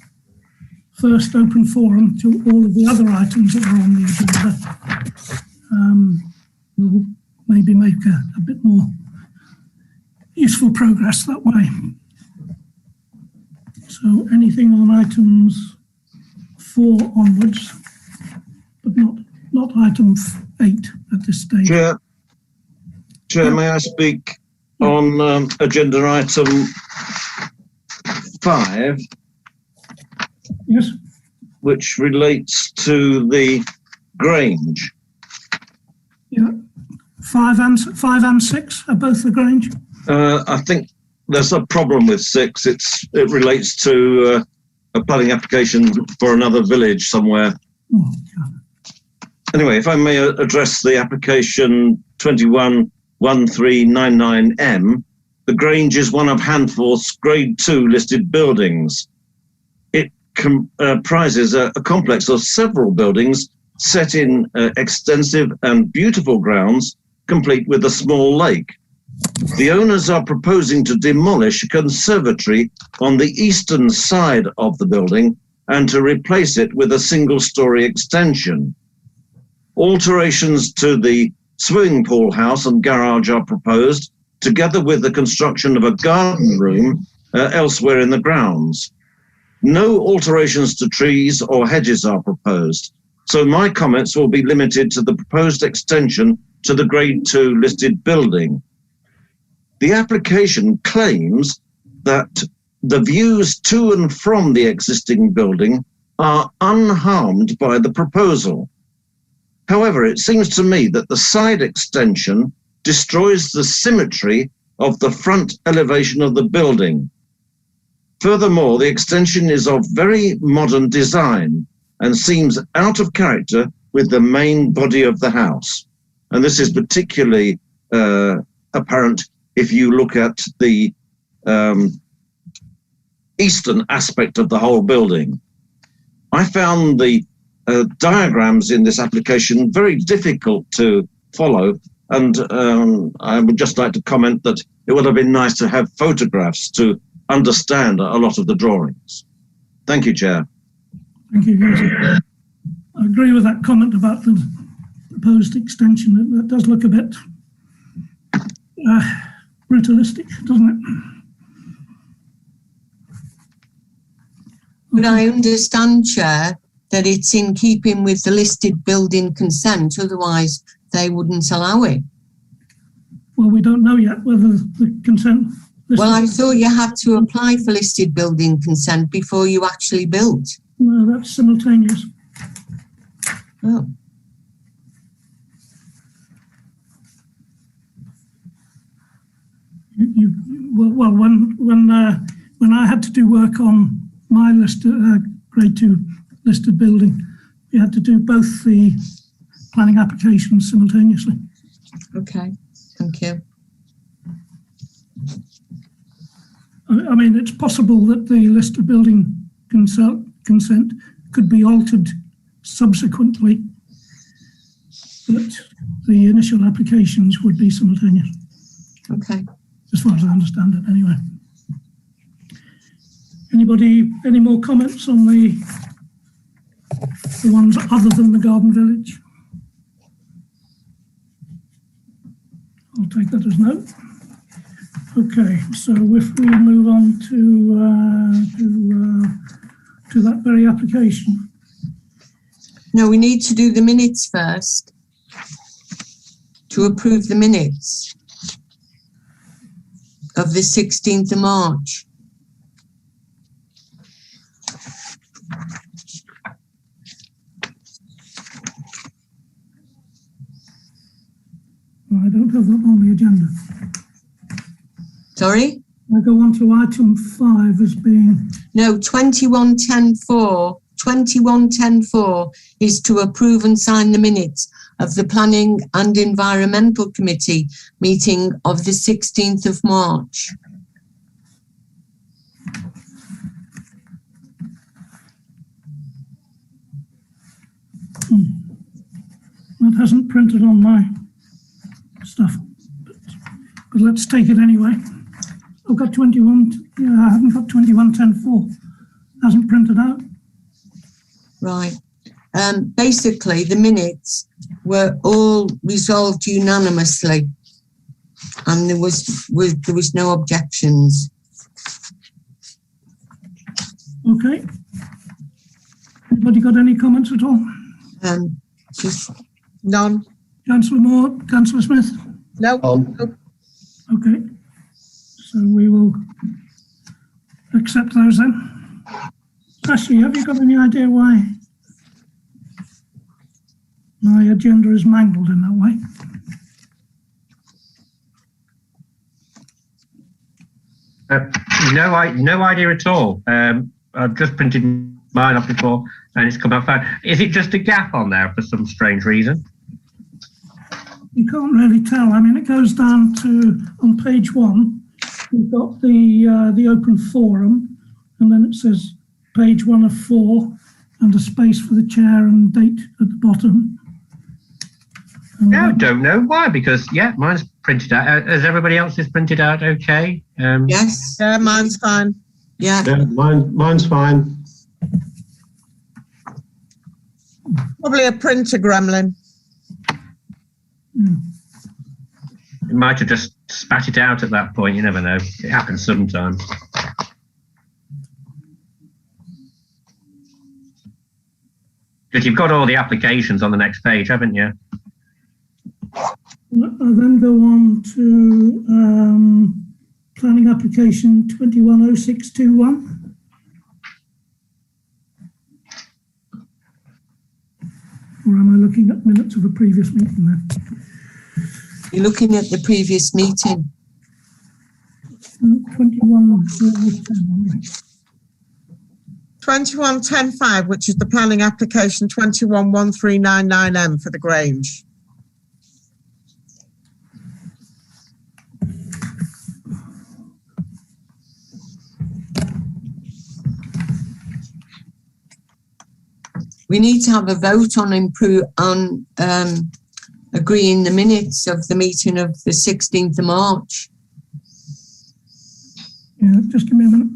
first open forum to all of the other items that are on the agenda, we'll maybe make a bit more useful progress that way. So anything on items 4 onwards, but not item 8 at this stage. Chair, may I speak on agenda item 5? Yes. Which relates to the Grange. Yeah. 5 and 6 are both the Grange. I think there's a problem with 6. It relates to a planning application for another village somewhere. Oh, God. Anyway, if I may address the application 211399M, the Grange is one of Handforth's Grade 2 listed buildings. It comprises a complex of several buildings set in extensive and beautiful grounds, complete with a small lake. The owners are proposing to demolish a conservatory on the eastern side of the building and to replace it with a single-storey extension. Alterations to the swimming pool house and garage are proposed, together with the construction of a garden room elsewhere in the grounds. No alterations to trees or hedges are proposed, so my comments will be limited to the proposed extension to the Grade 2 listed building. The application claims that the views to and from the existing building are unharmed by the proposal. However, it seems to me that the side extension destroys the symmetry of the front elevation of the building. Furthermore, the extension is of very modern design and seems out of character with the main body of the house. And this is particularly apparent if you look at the eastern aspect of the whole building. I found the diagrams in this application very difficult to follow, and I would just like to comment that it would have been nice to have photographs to understand a lot of the drawings. Thank you, Chair. Thank you, Gilesy. I agree with that comment about the proposed extension. That does look a bit brutalistic, doesn't it? But I understand, Chair, that it's in keeping with the listed building consent, otherwise they wouldn't allow it. Well, we don't know yet whether the consent... Well, I thought you had to apply for listed building consent before you actually built. No, that's simultaneous. Oh. Well, when I had to do work on my Grade 2 listed building, we had to do both the planning applications simultaneously. Okay, thank you. I mean, it's possible that the list of building consent could be altered subsequently, but the initial applications would be simultaneous. Okay. As far as I understand it, anyway. Anybody, any more comments on the ones other than the garden village? I'll take that as no. Okay, so if we move on to that very application. No, we need to do the minutes first. To approve the minutes of the 16th of March. I don't have that on the agenda. Sorry? I go on to item 5 as being... No, 2110.4 is to approve and sign the minutes of the Planning and Environmental Committee meeting of the 16th of March. That hasn't printed on my stuff, but let's take it anyway. I've got 21, yeah, I haven't got 2110.4. Hasn't printed out. Right. Basically, the minutes were all resolved unanimously, and there was no objections. Okay. Anybody got any comments at all? Just None. Councillor Moore, Councillor Smith? No. Okay. So we will accept those then. Ashley, have you got any idea why my agenda is mangled in that way? No idea at all. I've just printed mine off before and it's come out fine. Is it just a gap on there for some strange reason? You can't really tell. I mean, it goes down to, on page 1, we've got the open forum, and then it says page 1 of 4, and a space for the chair and date at the bottom. And I don't know why, because, yeah, mine's printed out. As everybody else's printed out okay? yes. Yeah, mine's fine. Yeah. Yeah, mine's fine. Probably a printer gremlin. It might have just spat it out at that point. You never know. It happens sometimes. Because you've got all the applications on the next page, haven't you? I'll then go on to planning application 210621. Or am I looking at minutes of a previous meeting there? You're looking at the previous meeting. 2110.5, which is the planning application 211399M for the Grange. We need to have a vote on agreeing the minutes of the meeting of the 16th of March. Yeah, just give me a minute.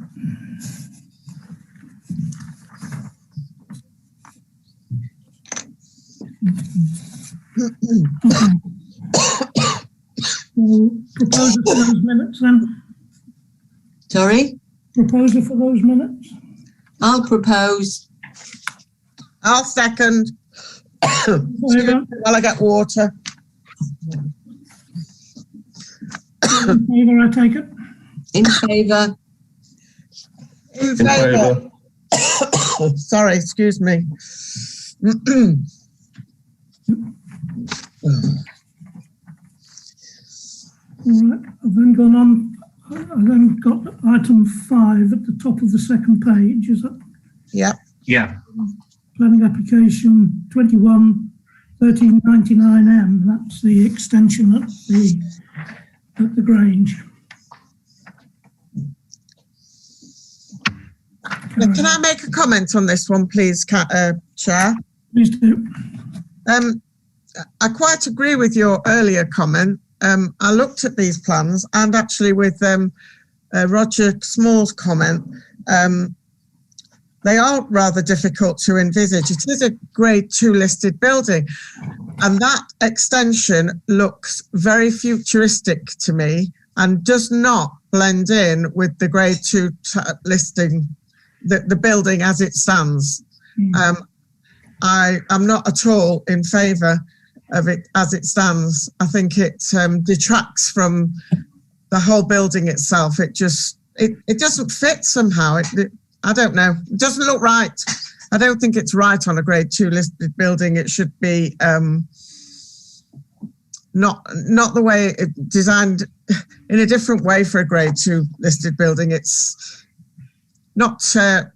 Okay. So, proposal for those minutes then? Sorry? Proposal for those minutes? I'll propose. I'll second. While I get water. In favour, I take it? In favour. In favour. Sorry, excuse me. All right, I've then gone on. I've then got item 5 at the top of the second page. Is that? Yep. Yeah. Planning application 1399M, that's the extension at the Grange. Can I make a comment on this one, please, Chair? Please do. I quite agree with your earlier comment. I looked at these plans, and actually with Roger Small's comment, they are rather difficult to envisage. It is a grade 2 listed building, and that extension looks very futuristic to me and does not blend in with the grade 2 listing, the building as it stands. I am not at all in favour of it as it stands. I think it detracts from the whole building itself. It doesn't fit somehow. I don't know. It doesn't look right. I don't think it's right on a grade 2 listed building. It should be not the way it designed, in a different way for a grade 2 listed building. It's not for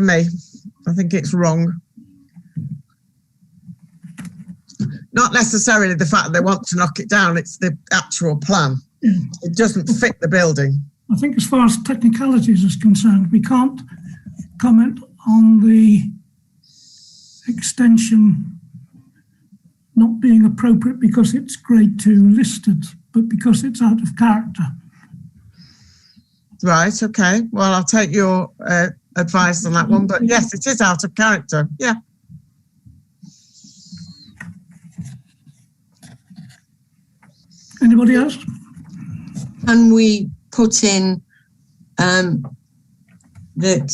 me. I think it's wrong. Not necessarily the fact that they want to knock it down, it's the actual plan. It doesn't fit the building. I think as far as technicalities is concerned, we can't comment on the extension not being appropriate because it's grade 2 listed, but because it's out of character. Right, okay. Well, I'll take your advice on that one, but yes, it is out of character. Yeah. Anybody else? Can we put in that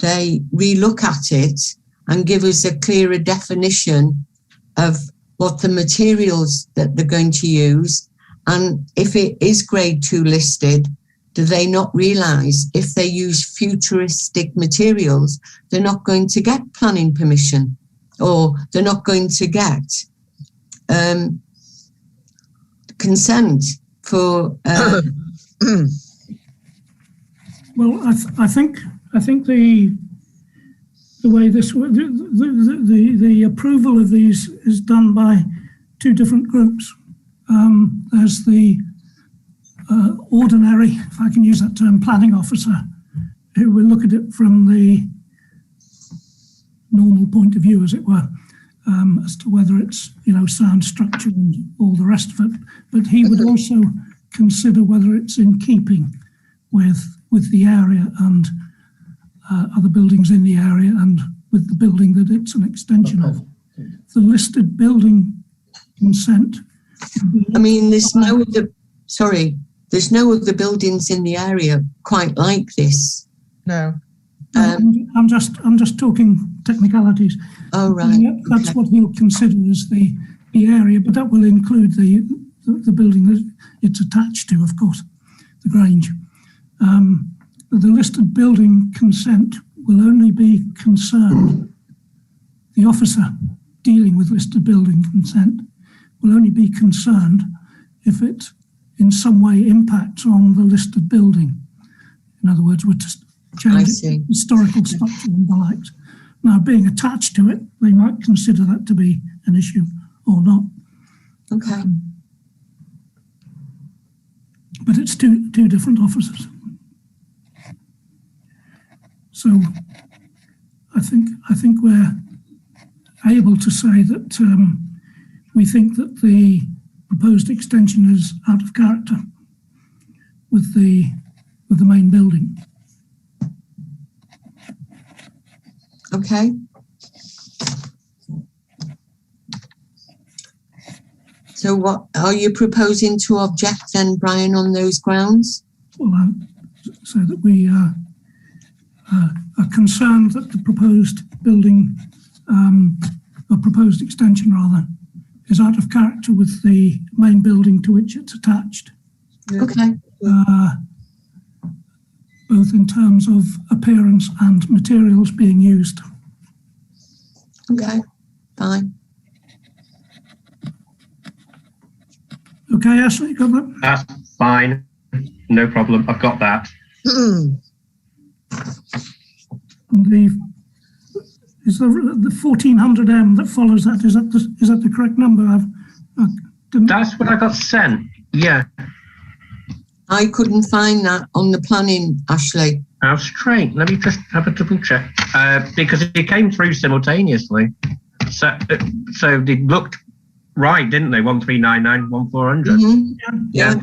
they relook at it and give us a clearer definition of what the materials that they're going to use, and if it is grade 2 listed, do they not realise if they use futuristic materials, they're not going to get planning permission, or they're not going to get consent for Well, I think the way this the approval of these is done by 2 different groups. There's the ordinary, if I can use that term, planning officer, who will look at it from the normal point of view, as it were, as to whether it's sound structure and all the rest of it. But he would also consider whether it's in keeping with the area and other buildings in the area, and with the building that it's an extension of. The listed building consent. I mean, there's no other buildings in the area quite like this. No. I'm just talking technicalities. Oh, right. That's what he'll consider as the area, but that will include the building that it's attached to, of course, the Grange. The listed building consent will only be concerned, the officer dealing with listed building consent will only be concerned if it in some way impacts on the listed building. In other words, we're to change historical structure and the likes. Now, being attached to it, they might consider that to be an issue or not. Okay. But it's two different officers. So I think we're able to say that we think that the proposed extension is out of character with the main building. Okay. So what are you proposing to object then, Brian, on those grounds? Well, so that we are concerned that the proposed building, or proposed extension rather, is out of character with the main building to which it's attached. Okay. Both in terms of appearance and materials being used. Okay, fine. Okay, Ashley, you got that? That's fine. No problem. I've got that. Is the 1400M that follows that? Is that the correct number? That's what I got sent. Yeah. I couldn't find that on the planning, Ashley. How strange. Let me just have a double check. Because it came through simultaneously. So they looked right, didn't they? 1399, 1400. Mm-hmm. Yeah.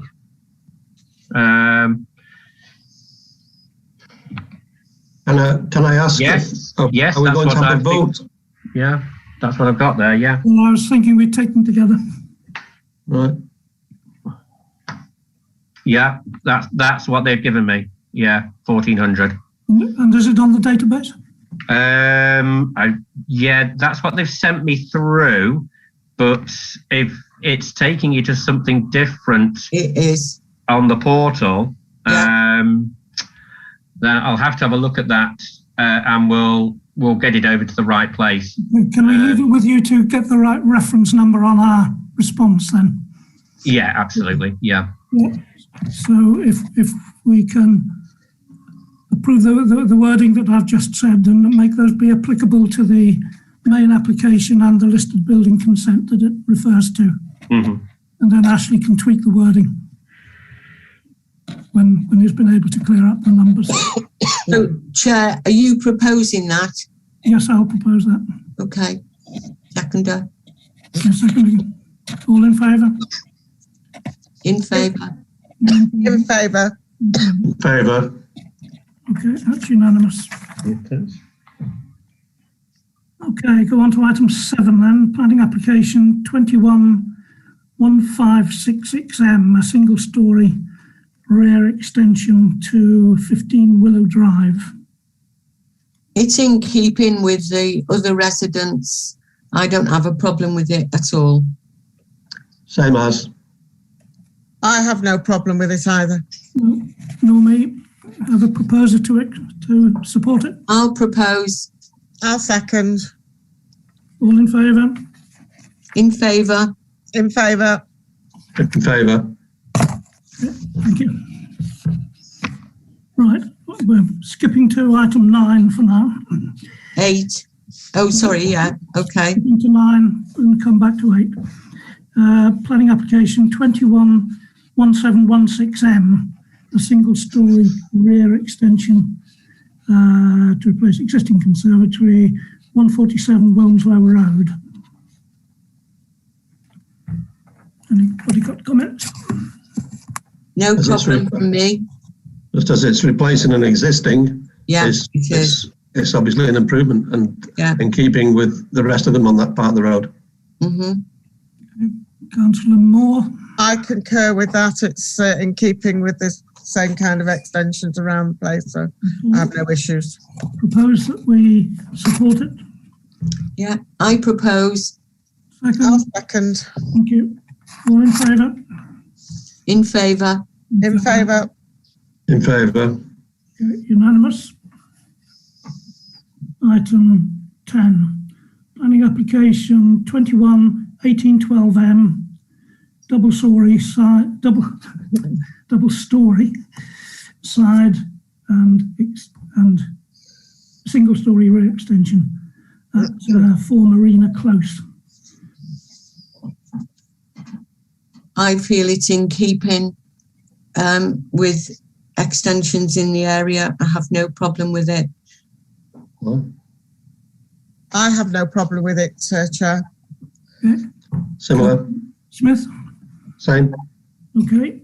Can I ask? Yes. Yes. Are we going to have a vote? Yeah, that's what I've got there. Yeah. Well, I was thinking we'd take them together. Right. Yeah, that's what they've given me. Yeah, 1400. And is it on the database? That's what they've sent me through. But if it's taking you to something different, it is on the portal. Yeah. Then I'll have to have a look at that, and we'll get it over to the right place. Can we leave it with you to get the right reference number on our response then? Yeah, absolutely. Yeah. So if we can approve the wording that I've just said and make those be applicable to the main application and the listed building consent that it refers to. Mm-hmm. And then Ashley can tweak the wording when he's been able to clear up the numbers. So, Chair, are you proposing that? Yes, I'll propose that. Okay. Seconder. Yes, seconding. All in favour? In favour. In favour. In favour. Okay, that's unanimous. Okay, go on to item 7 then. Planning application 211566M, a single storey rear extension to 15 Willow Drive. It's in keeping with the other residents. I don't have a problem with it at all. Same as. I have no problem with it either. Nor me. Have a proposer to support it? I'll propose. I'll second. All in favour? In favour. In favour. In favour. Thank you. Right, we're skipping to item 9 for now. 8. Oh, sorry, yeah, okay. Skipping to 9 and come back to 8. Planning application 211716M, a single storey rear extension to replace existing conservatory, 147 Wilmslow Road. Anybody got comments? No problem from me. Just as it's replacing an existing, Yeah, it's obviously an improvement and in keeping with the rest of them on that part of the road. Mm-hmm. Councillor Moore? I concur with that. It's in keeping with the same kind of extensions around the place, so I have no issues. Propose that we support it. Yeah, I propose. Second. I'll second. Thank you. All in favour? In favour. In favour. In favour. Okay, unanimous. Item 10. Planning application 211812M, double story side and single story rear extension at 4 Marina Close. I feel it's in keeping with extensions in the area. I have no problem with it. Well, I have no problem with it, Chair. Okay. similar. Smith? Same. Okay.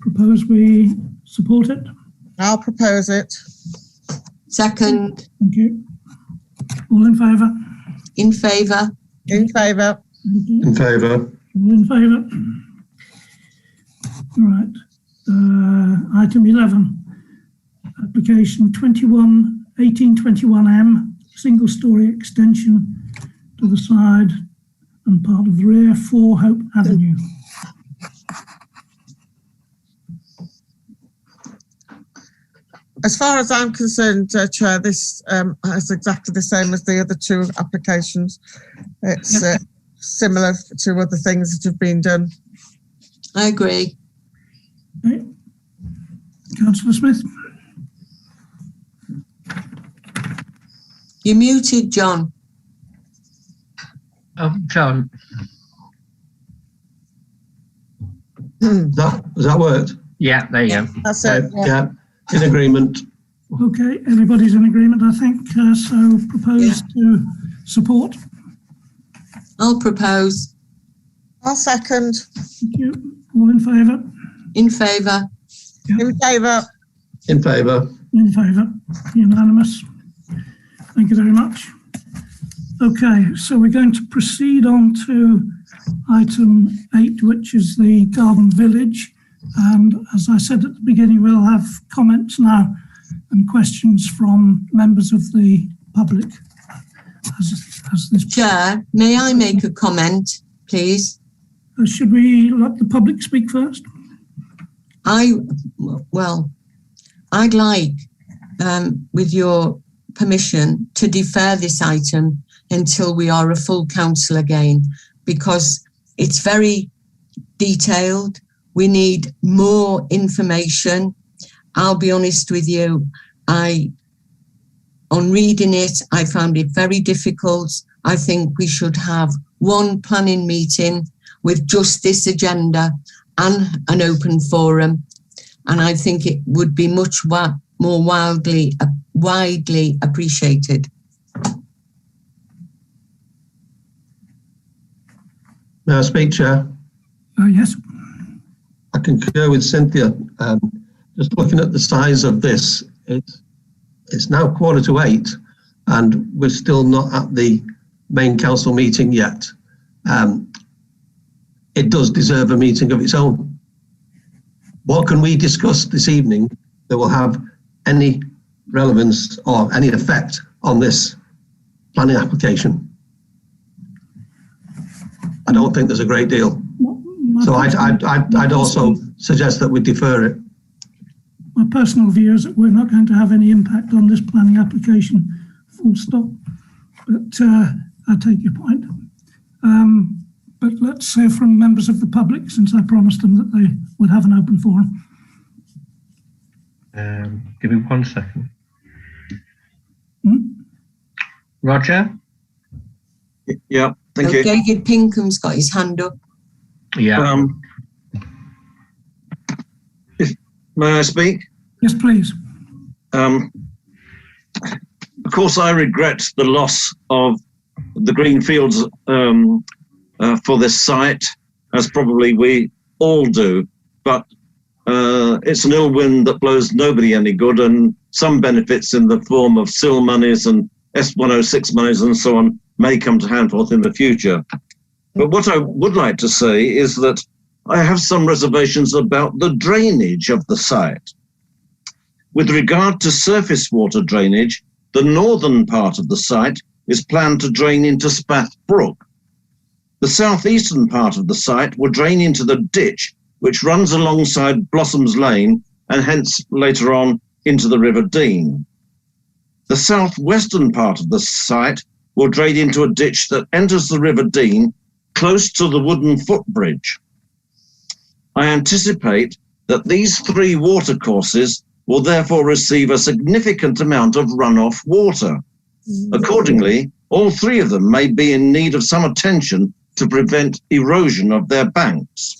Propose we support it. I'll propose it. Second. Thank you. All in favour? In favour. In favour. In favour. All in favour? Right. Item 11. Application 211821M, single storey extension to the side and part of the rear, 4 Hope Avenue. As far as I'm concerned, Chair, this is exactly the same as the other 2 applications. It's similar to other things that have been done. I agree. Okay. Councillor Smith? You're muted, John. Oh, John. Has that worked? Yeah, there you go. That's it. Yeah, in agreement. Okay, everybody's in agreement, I think. So propose to support. I'll propose. I'll second. Thank you. All in favour? In favour. In favour. In favour. In favour. Unanimous. Thank you very much. Okay, so we're going to proceed on to item 8, which is the Garden Village. And as I said at the beginning, we'll have comments now and questions from members of the public. As this Chair, may I make a comment, please? Should we let the public speak first? I'd like, with your permission, to defer this item until we are a full council again, because it's very detailed. We need more information. I'll be honest with you, on reading it, I found it very difficult. I think we should have one planning meeting with just this agenda and an open forum. And I think it would be much more widely appreciated. May I speak, Chair? Yes. I concur with Cynthia. Just looking at the size of this, it's now 7:45 and we're still not at the main council meeting yet. It does deserve a meeting of its own. What can we discuss this evening that will have any relevance or any effect on this planning application? I don't think there's a great deal. So I'd also suggest that we defer it. My personal view is that we're not going to have any impact on this planning application, full stop. But I take your point. But let's hear from members of the public, since I promised them that they would have an open forum. Give me 1 second. Hmm? Roger? Yeah, thank you. David Pinkham's got his hand up. Yeah. May I speak? Yes, please. Of course, I regret the loss of the green fields for this site, as probably we all do. But it's an ill wind that blows nobody any good, and some benefits in the form of SIL monies and S106 monies and so on may come to Handforth in the future. But what I would like to say is that I have some reservations about the drainage of the site. With regard to surface water drainage, the northern part of the site is planned to drain into Spath Brook. The southeastern part of the site will drain into the ditch which runs alongside Blossoms Lane and hence later on into the River Dean. The southwestern part of the site will drain into a ditch that enters the River Dean close to the wooden footbridge. I anticipate that these 3 watercourses will therefore receive a significant amount of runoff water. Accordingly, all 3 of them may be in need of some attention to prevent erosion of their banks.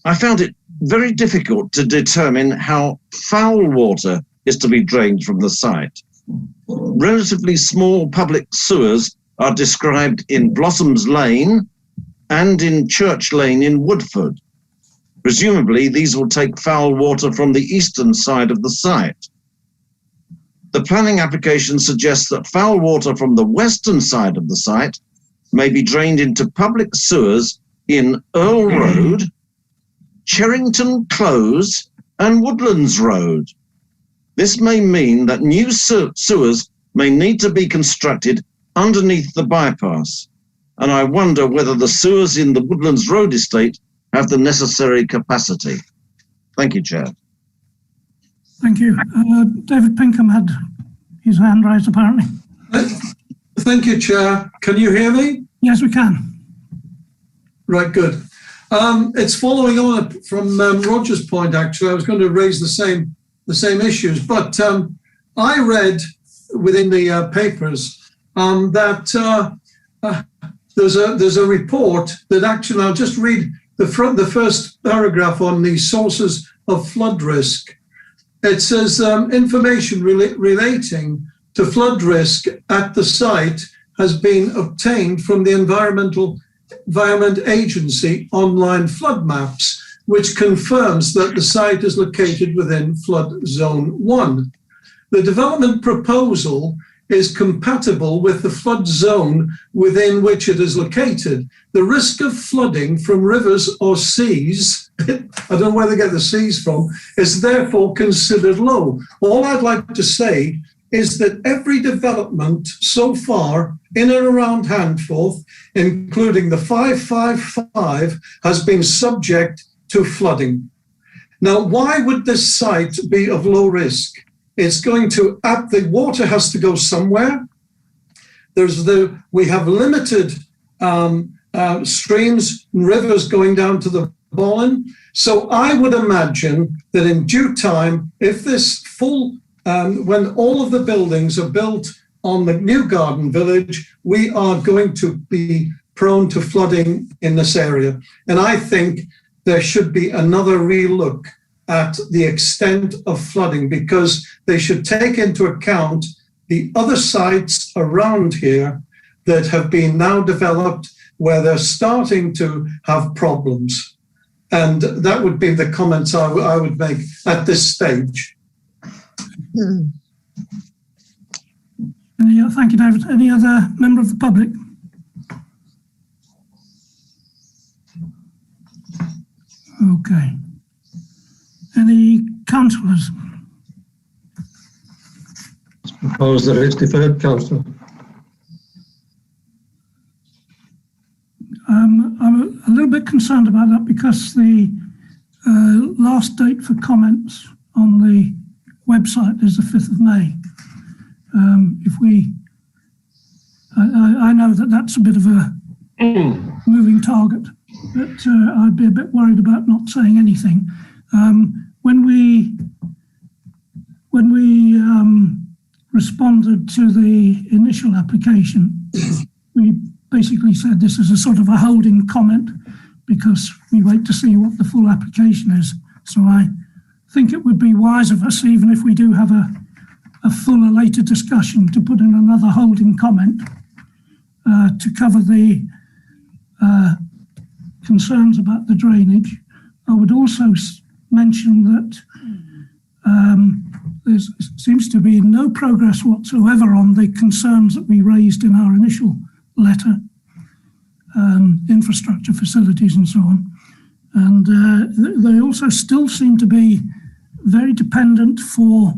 I found it very difficult to determine how foul water is to be drained from the site. Relatively small public sewers are described in Blossoms Lane and in Church Lane in Woodford. Presumably, these will take foul water from the eastern side of the site. The planning application suggests that foul water from the western side of the site may be drained into public sewers in Earl Road, Cherrington Close, and Woodlands Road. This may mean that new sewers may need to be constructed underneath the bypass, and I wonder whether the sewers in the Woodlands Road estate have the necessary capacity. Thank you, Chair. Thank you. David Pinkham had his hand raised, apparently. Thank you, Chair. Can you hear me? Yes, we can. Right, good. It's following on from Roger's point, actually. I was going to raise the same issues, but I read within the papers that there's a report that actually, I'll just read the first paragraph on the sources of flood risk. It says information relating to flood risk at the site has been obtained from the Environment Agency online flood maps, which confirms that the site is located within flood zone 1. The development proposal is compatible with the flood zone within which it is located. The risk of flooding from rivers or seas, I don't know where they get the seas from, is therefore considered low. All I'd like to say is that every development so far in and around Handforth, including the 555, has been subject to flooding. Now, why would this site be of low risk? It's going to, the water has to go somewhere. We have limited streams and rivers going down to the Bollen. So I would imagine that in due time, if this when all of the buildings are built on the new garden village, we are going to be prone to flooding in this area. And I think there should be another relook at the extent of flooding, because they should take into account the other sites around here that have been now developed where they're starting to have problems. And that would be the comments I would make at this stage. Thank you, David. Any other member of the public? Okay. Any councillors? It's proposed that it's deferred, councillor. I'm a little bit concerned about that because the last date for comments on the website is the 5th of May. I know that that's a bit of a moving target, but I'd be a bit worried about not saying anything. When we responded to the initial application, we basically said this is a sort of a holding comment because we wait to see what the full application is. So I think it would be wise of us, even if we do have a fuller later discussion, to put in another holding comment to cover the concerns about the drainage. I would also mention that there seems to be no progress whatsoever on the concerns that we raised in our initial letter, infrastructure, facilities and so on. And they also still seem to be very dependent for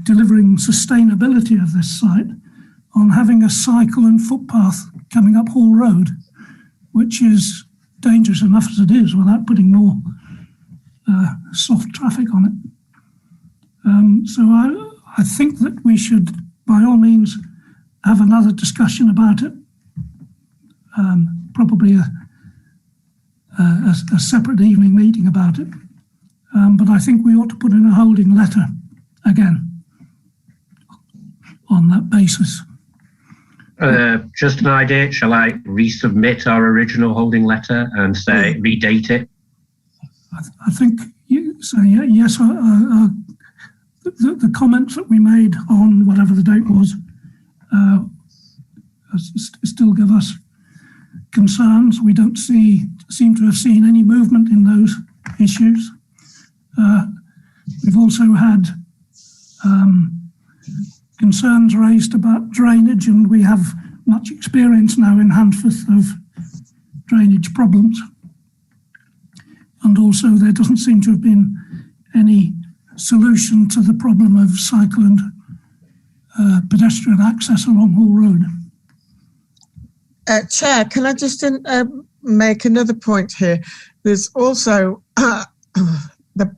delivering sustainability of this site on having a cycle and footpath coming up Hall Road, which is dangerous enough as it is without putting more soft traffic on it. So I think that we should, by all means, have another discussion about it, probably a separate evening meeting about it. But I think we ought to put in a holding letter again on that basis. Just an idea, shall I resubmit our original holding letter and say, redate it? I think you say, yes, the comments that we made on whatever the date was still give us concerns. We don't seem to have seen any movement in those issues. We've also had concerns raised about drainage, and we have much experience now in Handforth of drainage problems. And also there doesn't seem to have been any solution to the problem of cycle and pedestrian access along Hall Road. Chair, can I just make another point here? There's also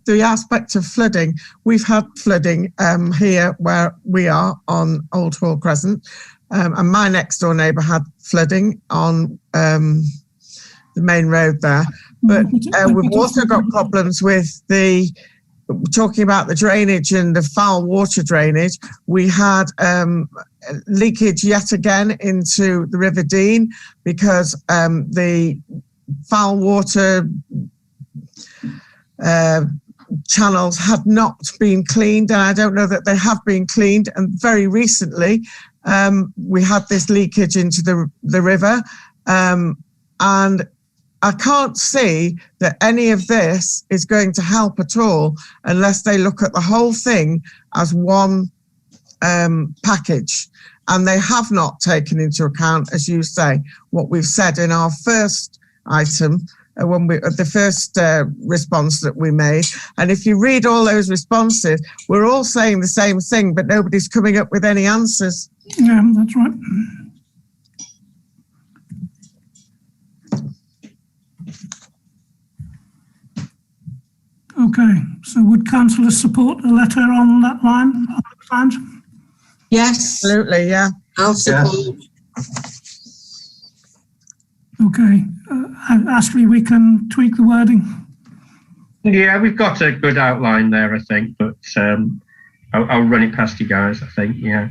the aspect of flooding. We've had flooding here where we are on Old Hall Crescent, and my next door neighbour had flooding on the main road there. But we've also got problems with the talking about the drainage and the foul water drainage, we had leakage yet again into the River Dean because the foul water channels had not been cleaned, and I don't know that they have been cleaned. And very recently, we had this leakage into the river, and I can't see that any of this is going to help at all unless they look at the whole thing as one package. And they have not taken into account, as you say, what we've said in our first item, the first response that we made. And if you read all those responses, we're all saying the same thing, but nobody's coming up with any answers. Yeah, that's right. Okay, so would councillors support a letter on that line? Yes. Absolutely, yeah. I'll support. Okay, Ashley, we can tweak the wording. Yeah, we've got a good outline there, I think, but I'll run it past you guys, I think, yeah.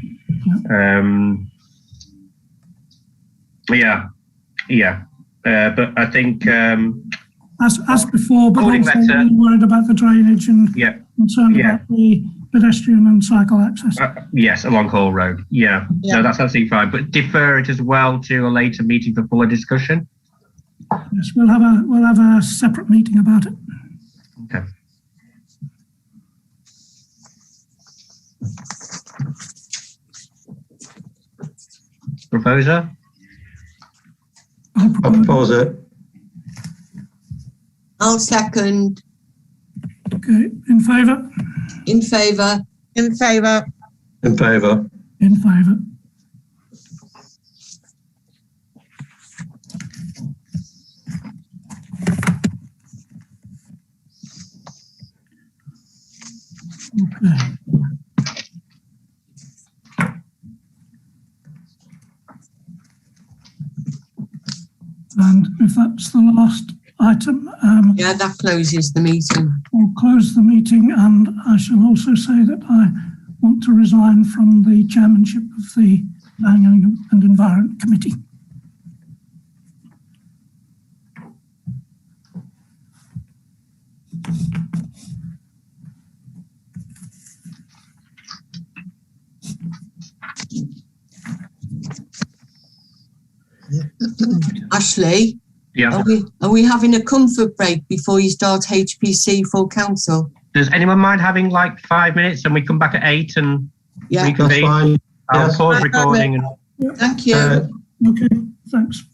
But I think... as before, but also really worried about the drainage and concerned about the pedestrian and cycle access. Yes, along Hall Road. Yeah, no, that's absolutely fine. But defer it as well to a later meeting for fuller discussion. Yes, we'll have a separate meeting about it. Okay. Proposer? I'll propose it. I'll second. Okay, in favour? In favour. In favour. In favour. In favour. Okay. And if that's the last item, yeah, that closes the meeting. We'll close the meeting, and I shall also say that I want to resign from the chairmanship of the Planning and Environment Committee. Ashley, yeah. Are we having a comfort break before you start HPC full council? Does anyone mind having like 5 minutes and we come back at 8 and reconvene? That's fine. I'll pause recording. And... Thank you. Okay, thanks.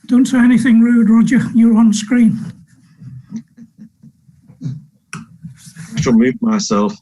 Don't say anything rude, Roger. You're on screen. I shall mute myself.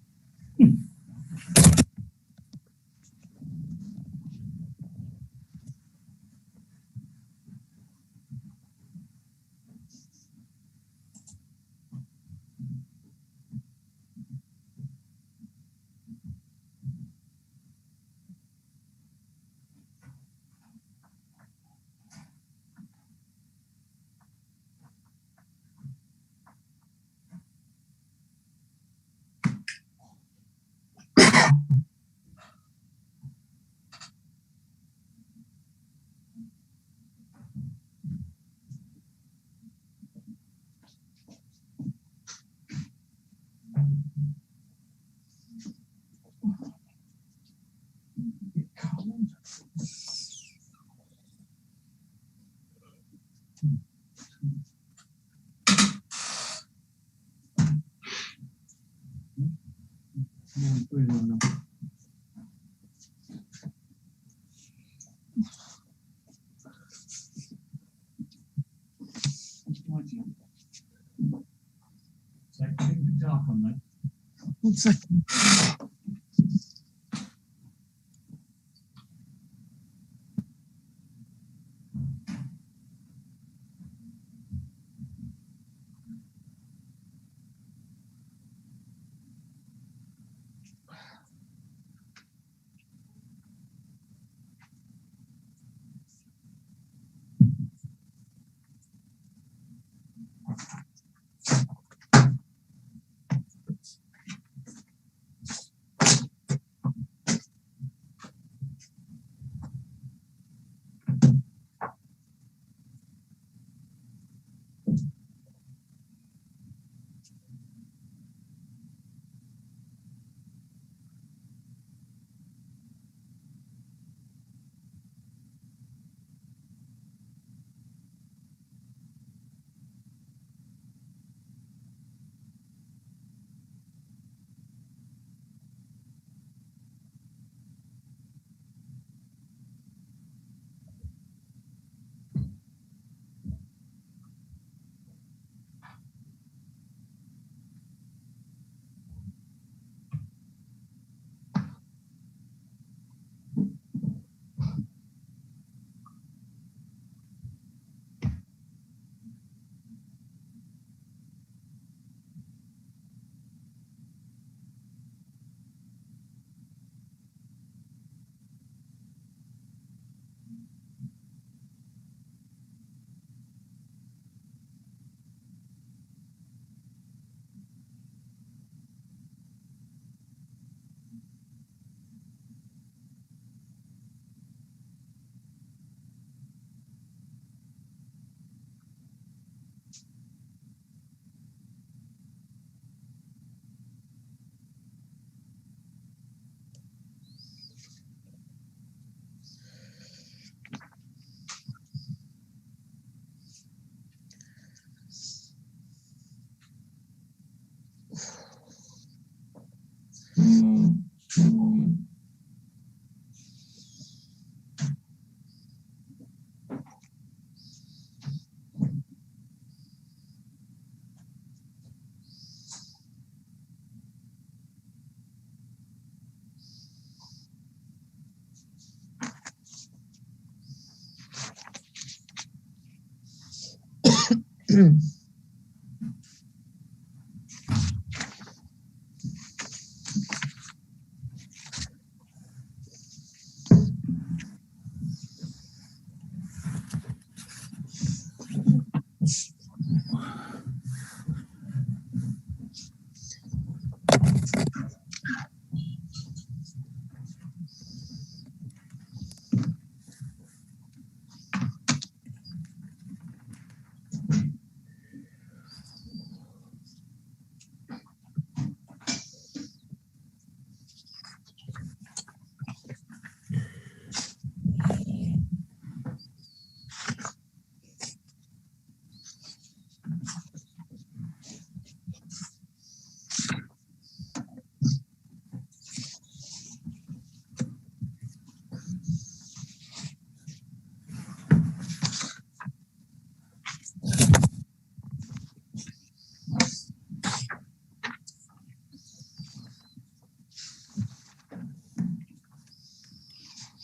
One second.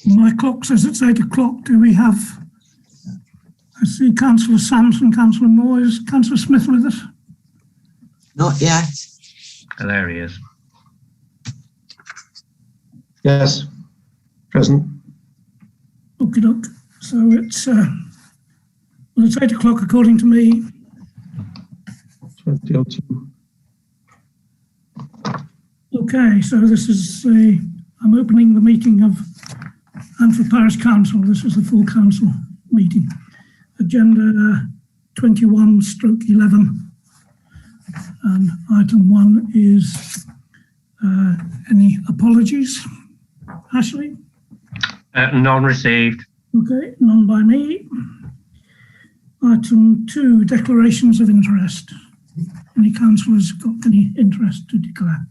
My clock says it's 8 o'clock. Do we have, I see Councillor Sampson, Councillor Moyes, Councillor Smith with us? Not yet. Oh, there he is. Yes, present. Okie doke. So it's 8 o'clock according to me. 2002. Okay, so this is I'm opening the meeting of Handforth Parish Council. This is the full council meeting. Agenda 21/11. And item 1 is any apologies? Ashley? None received. Okay, none by me. Item 2, declarations of interest. Any councillors got any interest to declare?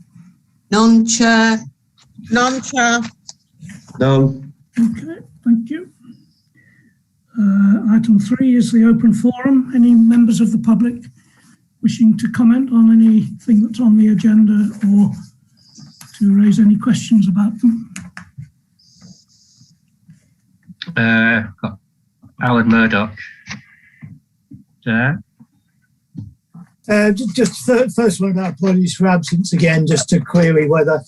None, Chair. None, Chair. No. Okay, thank you. Item 3 is the open forum. Any members of the public wishing to comment on anything that's on the agenda or to raise any questions about them? Got Howard Murdoch. There. Just first one about apologies for absence again, just to query whether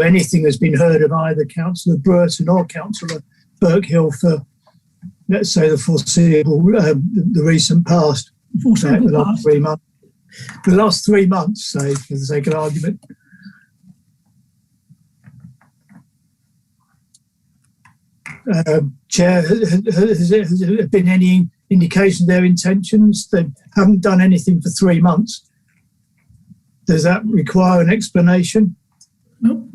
anything has been heard of either Councillor Burton or Councillor Birkhill for, let's say, the foreseeable, the recent past, Foreseeable the last past. 3 months. The last 3 months, say, for the sake of argument. Chair, has there been any indication of their intentions? They haven't done anything for 3 months. Does that require an explanation? Nope.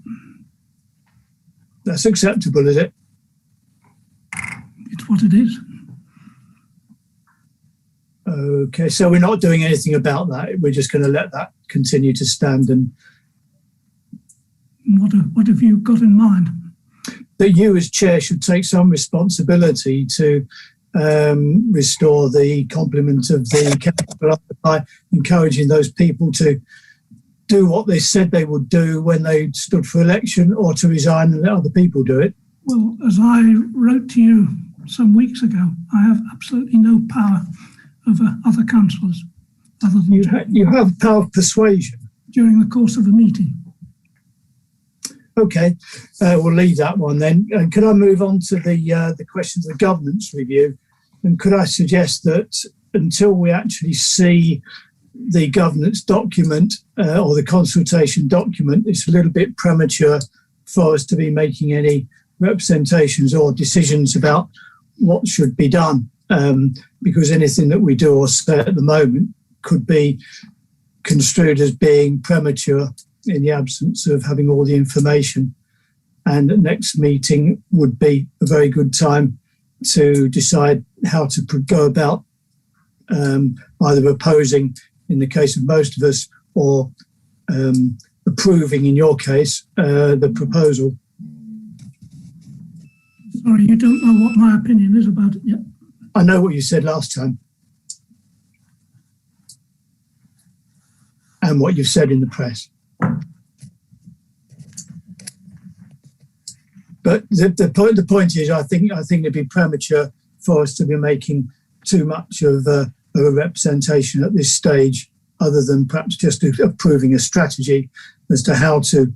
That's acceptable, is it? It's what it is. Okay, so we're not doing anything about that. We're just going to let that continue to stand. And What have you got in mind? that you as chair should take some responsibility to restore the complement of the council by encouraging those people to do what they said they would do when they stood for election, or to resign and let other people do it. Well, as I wrote to you some weeks ago, I have absolutely no power over other councillors other than You have power of persuasion. during the course of a meeting. Okay, we'll leave that one then. And could I move on to the questions of the governance review? And could I suggest that until we actually see the governance document or the consultation document, it's a little bit premature for us to be making any representations or decisions about what should be done, because anything that we do or say at the moment could be construed as being premature in the absence of having all the information. And the next meeting would be a very good time to decide how to go about either opposing, in the case of most of us, or approving, in your case, the proposal. Sorry, you don't know what my opinion is about it yet. I know what you said last time. And what you've said in the press. But the point is, I think it'd be premature for us to be making too much of a representation at this stage, other than perhaps just approving a strategy as to how to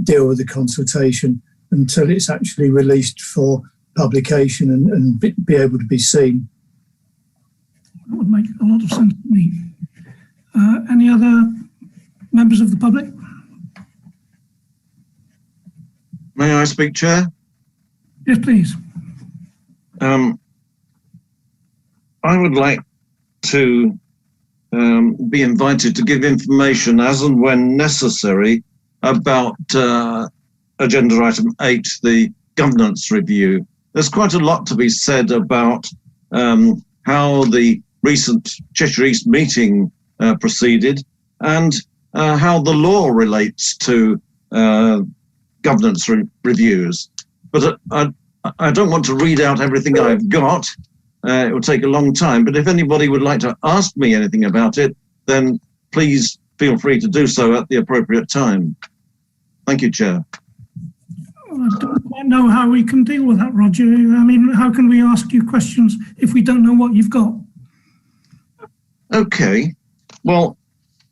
deal with the consultation until it's actually released for publication and be able to be seen. That would make a lot of sense to me. Any other members of the public? May I speak, Chair? Yes, please. I would like to be invited to give information as and when necessary about agenda item 8, the governance review. There's quite a lot to be said about how the recent Cheshire East meeting proceeded and how the law relates to governance reviews. But I don't want to read out everything I've got. It will take a long time, but if anybody would like to ask me anything about it, then please feel free to do so at the appropriate time. Thank you, Chair. I don't quite know how we can deal with that, Roger. I mean, how can we ask you questions if we don't know what you've got? Okay, well,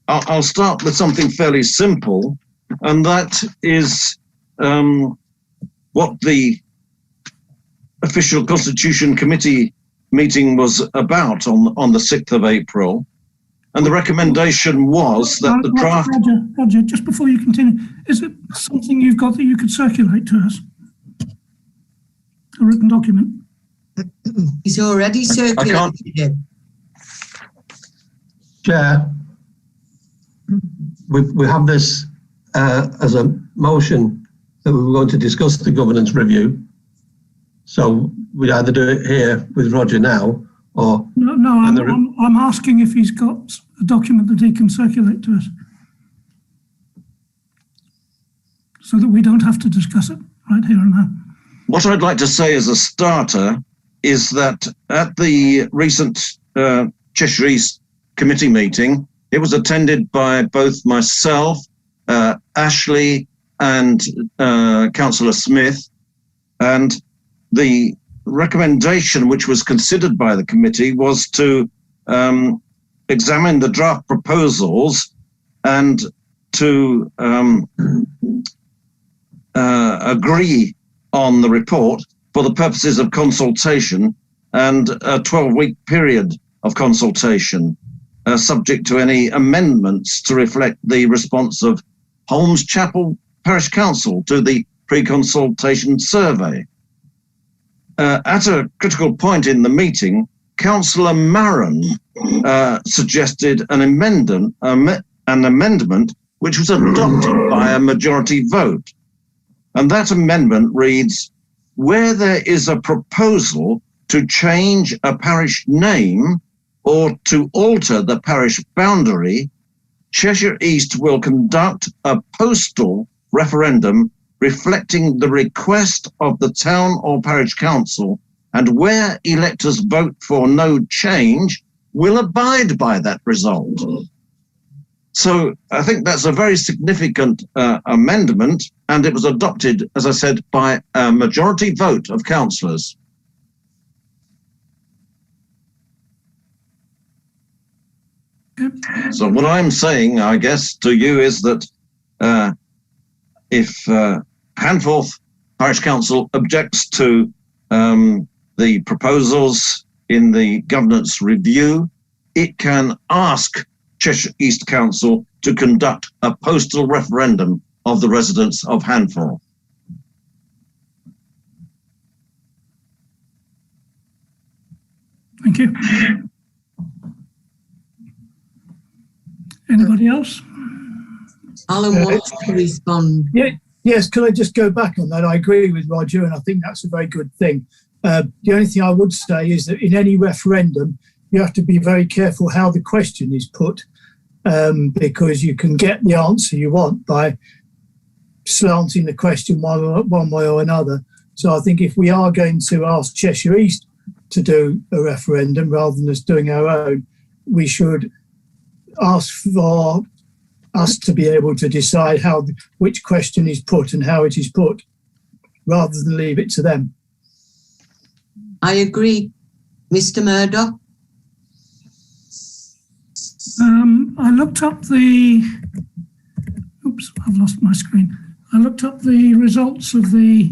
I'll start with something fairly simple, and that is what the official Constitution Committee meeting was about on the 6th of April. And the recommendation was that the draft... Roger, just before you continue, is it something you've got that you could circulate to us? A written document? He's already circulated it. Chair, we have this as a motion that we were going to discuss the governance review. So we'd either do it here with Roger now or... No, I'm asking if he's got a document that he can circulate to us so that we don't have to discuss it right here and now. What I'd like to say as a starter is that at the recent Cheshire East committee meeting, it was attended by both myself, Ashley and Councillor Smith, and the recommendation which was considered by the committee was to examine the draft proposals and to agree on the report for the purposes of consultation and a 12-week period of consultation, subject to any amendments to reflect the response of Holmes Chapel Parish Council to the pre-consultation survey. At a critical point in the meeting, Councillor Maron suggested an amendment which was adopted by a majority vote. And that amendment reads, where there is a proposal to change a parish name or to alter the parish boundary, Cheshire East will conduct a postal referendum reflecting the request of the town or parish council, and where electors vote for no change, will abide by that result. So I think that's a very significant amendment, and it was adopted, as I said, by a majority vote of councillors. So what I'm saying, I guess, to you is that if Handforth Parish Council objects to the proposals in the governance review, it can ask Cheshire East Council to conduct a postal referendum of the residents of Handforth. Thank you. Anybody else? Alan wants to respond. Yeah, yes, could I just go back on that? I agree with Roger, and I think that's a very good thing. The only thing I would say is that in any referendum, you have to be very careful how the question is put. because you can get the answer you want by slanting the question one way or another. So I think if we are going to ask Cheshire East to do a referendum rather than us doing our own, we should ask for us to be able to decide which question is put and how it is put, rather than leave it to them. I agree. Mr. Murdoch? I looked up I've lost my screen. I looked up the results of the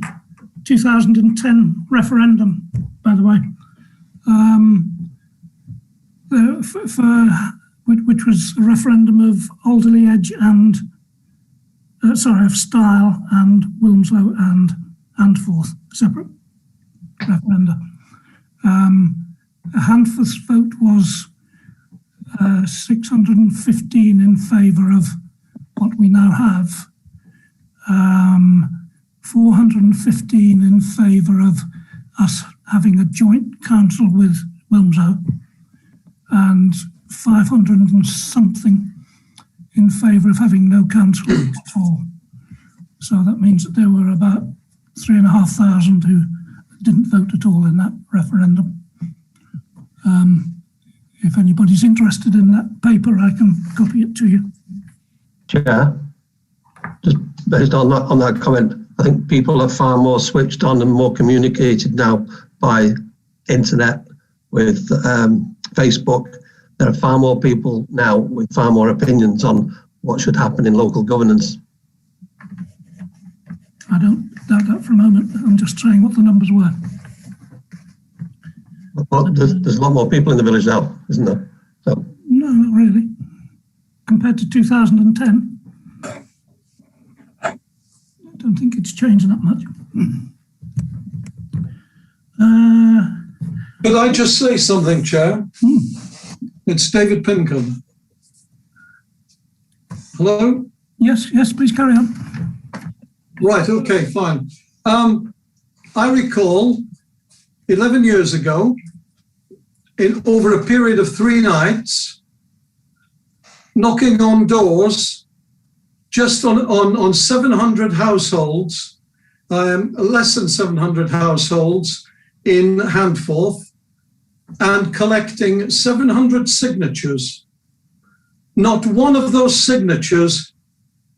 2010 referendum, by the way, which was a referendum of Alderley Edge and, of Style and Wilmslow and Handforth, separate referenda. Handforth's vote was 615 in favour of what we now have, 415 in favour of us having a joint council with Wilmslow, and 500 and something in favour of having no council at all. So that means that there were about 3,500 who didn't vote at all in that referendum. If anybody's interested in that paper, I can copy it to you. Chair, just based on that comment, I think people are far more switched on and more communicated now by internet with Facebook. There are far more people now with far more opinions on what should happen in local governance. I don't doubt that for a moment. I'm just saying what the numbers were. Well, there's a lot more people in the village now, isn't there? So. No, not really. Compared to 2010, I don't think it's changed that much. Could I just say something, Chair? It's David Pincombe. Hello? Yes, please carry on. Right, okay, fine. I recall 11 years ago, over a period of 3 nights, knocking on doors just on 700 households, less than 700 households in Handforth, and collecting 700 signatures. Not one of those signatures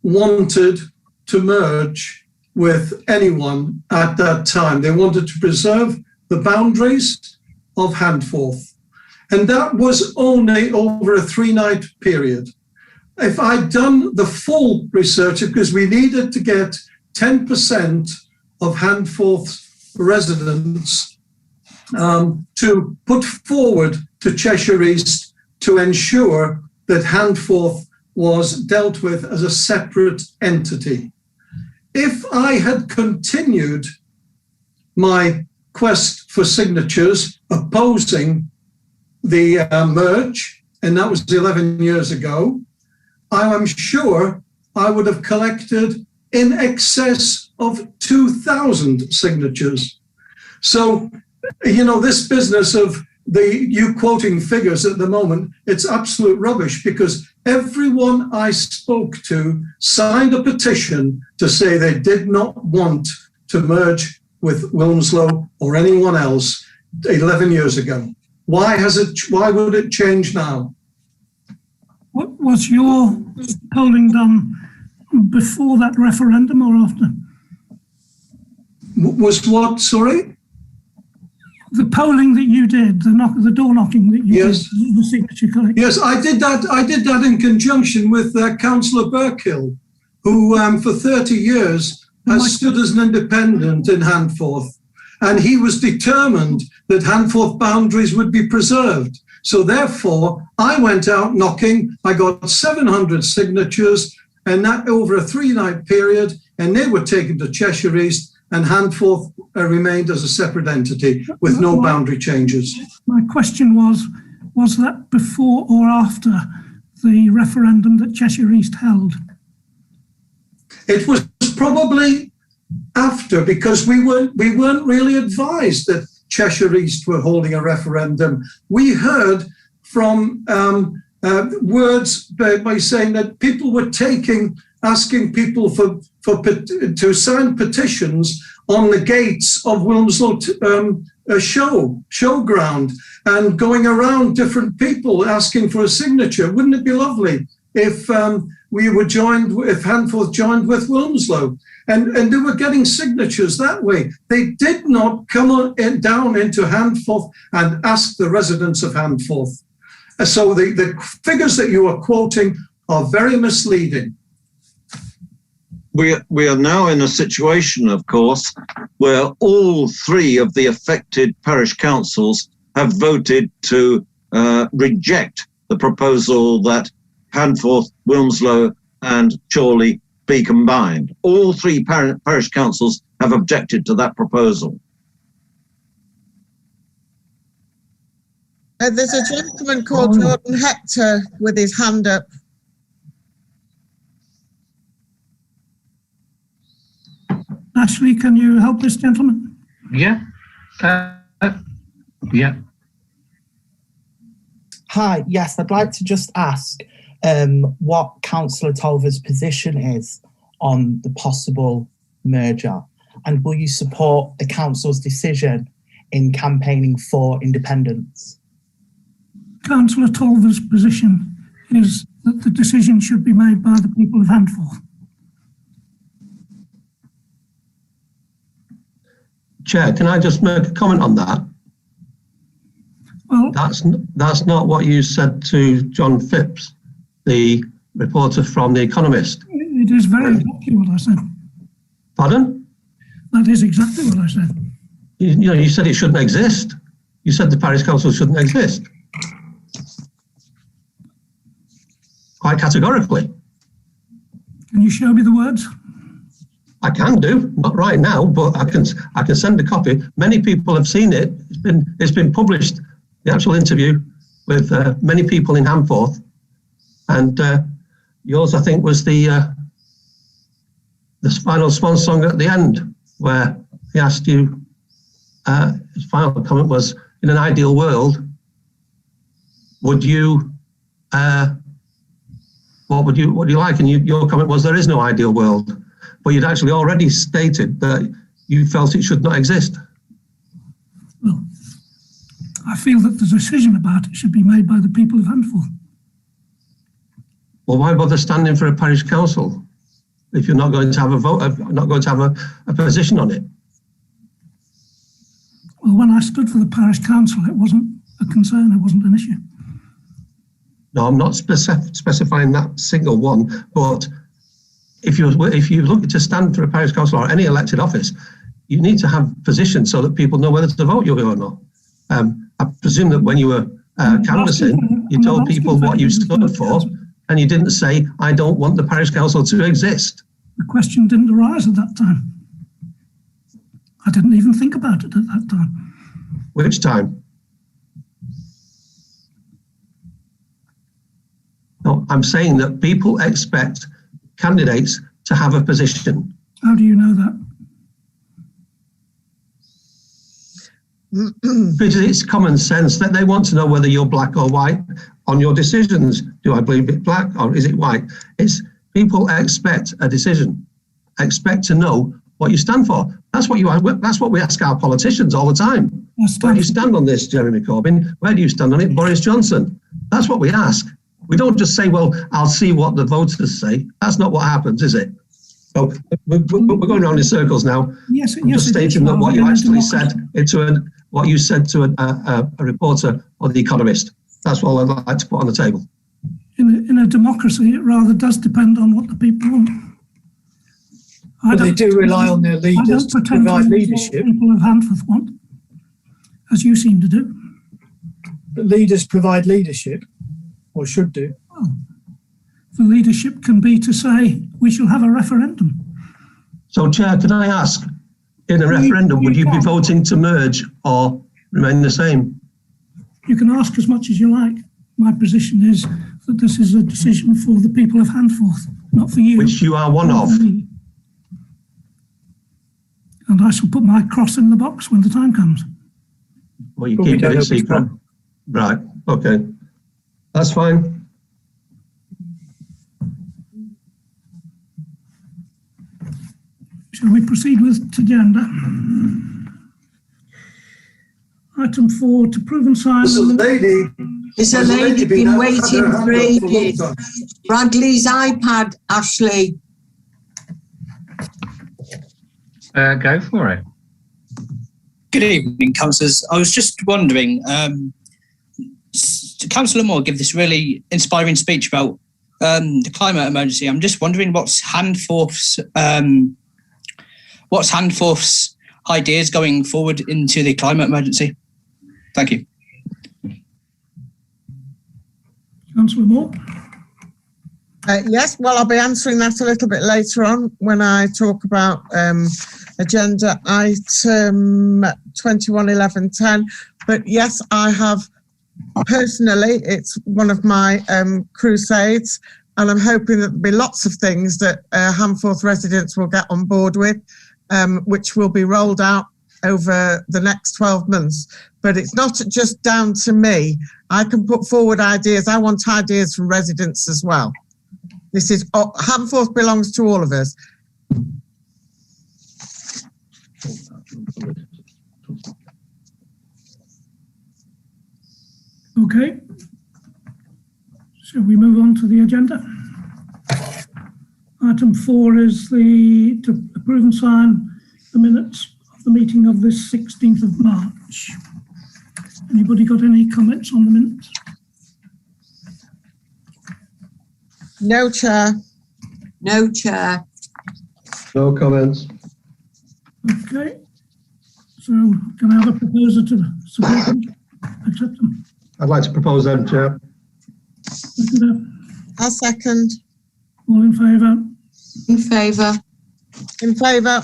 wanted to merge with anyone at that time. They wanted to preserve the boundaries of Handforth. And that was only over a 3-night period. If I'd done the full research, because we needed to get 10% of Handforth's residents to put forward to Cheshire East to ensure that Handforth was dealt with as a separate entity. If I had continued my quest for signatures opposing the merge, and that was 11 years ago, I am sure I would have collected in excess of 2,000 signatures. So, this business of you quoting figures at the moment, it's absolute rubbish, because everyone I spoke to signed a petition to say they did not want to merge with Wilmslow or anyone else 11 years ago. Why would it change now? What was your polling done before that referendum or after? Was what, sorry? The polling that you did, the door knocking that you did, the signature collection. Yes, I did that in conjunction with Councillor Burkill, who for 30 years has stood as an independent in Handforth, and he was determined that Handforth boundaries would be preserved. So therefore, I went out knocking. I got 700 signatures, and that over a 3-night period, and they were taken to Cheshire East, and Handforth remained as a separate entity with no boundary changes. My question was that before or after the referendum that Cheshire East held? It was probably after, because we weren't really advised that Cheshire East were holding a referendum. We heard from words by saying that people were asking people to sign petitions on the gates of Wilmslow showground and going around different people asking for a signature. Wouldn't it be lovely if if Handforth joined with Wilmslow? And they were getting signatures that way. They did not come down into Handforth and ask the residents of Handforth. So the figures that you are quoting are very misleading. We are now in a situation, of course, where all three of the affected parish councils have voted to reject the proposal that Handforth, Wilmslow and Chorley be combined. All three parish councils have objected to that proposal. There's a gentleman called Jordan Hector with his hand up. Ashley, can you help this gentleman? Yeah. Yeah. Hi, yes, I'd like to just ask what Councillor Tolver's position is on the possible merger, and will you support the council's decision in campaigning for independence? Councillor Tolver's position is that the decision should be made by the people of Handforth. Chair, can I just make a comment on that? Well, that's not what you said to John Phipps, the reporter from The Economist. It is very exactly what I said. Pardon? That is exactly what I said. You said it shouldn't exist. You said the parish council shouldn't exist. Quite categorically. Can you show me the words? I can do, not right now, but I can send a copy. Many people have seen it. It's been published, the actual interview with many people in Handforth, and yours, I think, was the final swan song at the end, where he asked you. His final comment was, "In an ideal world, would you? What would you like?" And your comment was, "There is no ideal world." But you'd actually already stated that you felt it should not exist. Well, I feel that the decision about it should be made by the people of Handforth. Well, why bother standing for a parish council if you're not going to have a vote, not going to have a position on it? Well, when I stood for the parish council, it wasn't a concern, it wasn't an issue. No, I'm not specifying that single one, but if you're looking to stand for a parish council or any elected office, you need to have positions so that people know whether to vote you or not. I presume that when you were canvassing, you told people what you stood for, and you didn't say, "I don't want the parish council to exist." The question didn't arise at that time. I didn't even think about it at that time. Which time? No, I'm saying that people expect candidates to have a position. How do you know that? Because it's common sense that they want to know whether you're black or white on your decisions. Do I believe it black or is it white? It's people expect a decision, expect to know what you stand for. That's what we ask our politicians all the time. Where do you stand on this, Jeremy Corbyn? Where do you stand on it, Boris Johnson? That's what we ask. We don't just say, "Well, I'll see what the voters say." That's not what happens, is it? So we're going around in circles now. Yes, I'm just stating that what you actually said what you said to a reporter or The Economist. That's all I'd like to put on the table. In a democracy, it rather does depend on what the people want. But they do rely on their leaders to provide leadership. People of Handforth want, as you seem to do. But leaders provide leadership, or should do. Well, the leadership can be to say, we shall have a referendum. So, Chair, can I ask, in a referendum, would you be voting to merge or remain the same? You can ask as much as you like. My position is that this is a decision for the people of Handforth, not for you. Which you are one of. And I shall put my cross in the box when the time comes. Well, you keep it secret. Right, okay. That's fine. Shall we proceed with agenda? Item 4, to approve and sign. There's a lady. There's a lady been waiting for ages. Bradley's iPad, Ashley. Go for it. Good evening, councillors. I was just wondering, Councillor Moore gave this really inspiring speech about the climate emergency. I'm just wondering what's Handforth's ideas going forward into the climate emergency. Thank you. Councillor Moore. Yes, well, I'll be answering that a little bit later on when I talk about agenda item 211110. But yes, I have personally, it's one of my crusades, and I'm hoping that there'll be lots of things that Handforth residents will get on board with, which will be rolled out over the next 12 months. But it's not just down to me. I can put forward ideas. I want ideas from residents as well. This is, Handforth belongs to all of us. Okay. Shall we move on to the agenda? Item 4 is to approve and sign the minutes of the meeting of the 16th of March. Anybody got any comments on the minutes? No, Chair. No, Chair. No comments. Okay. So can I have a proposer to support them? Accept them? I'd like to propose them, Chair. I'll second. All in favour? In favour. In favour.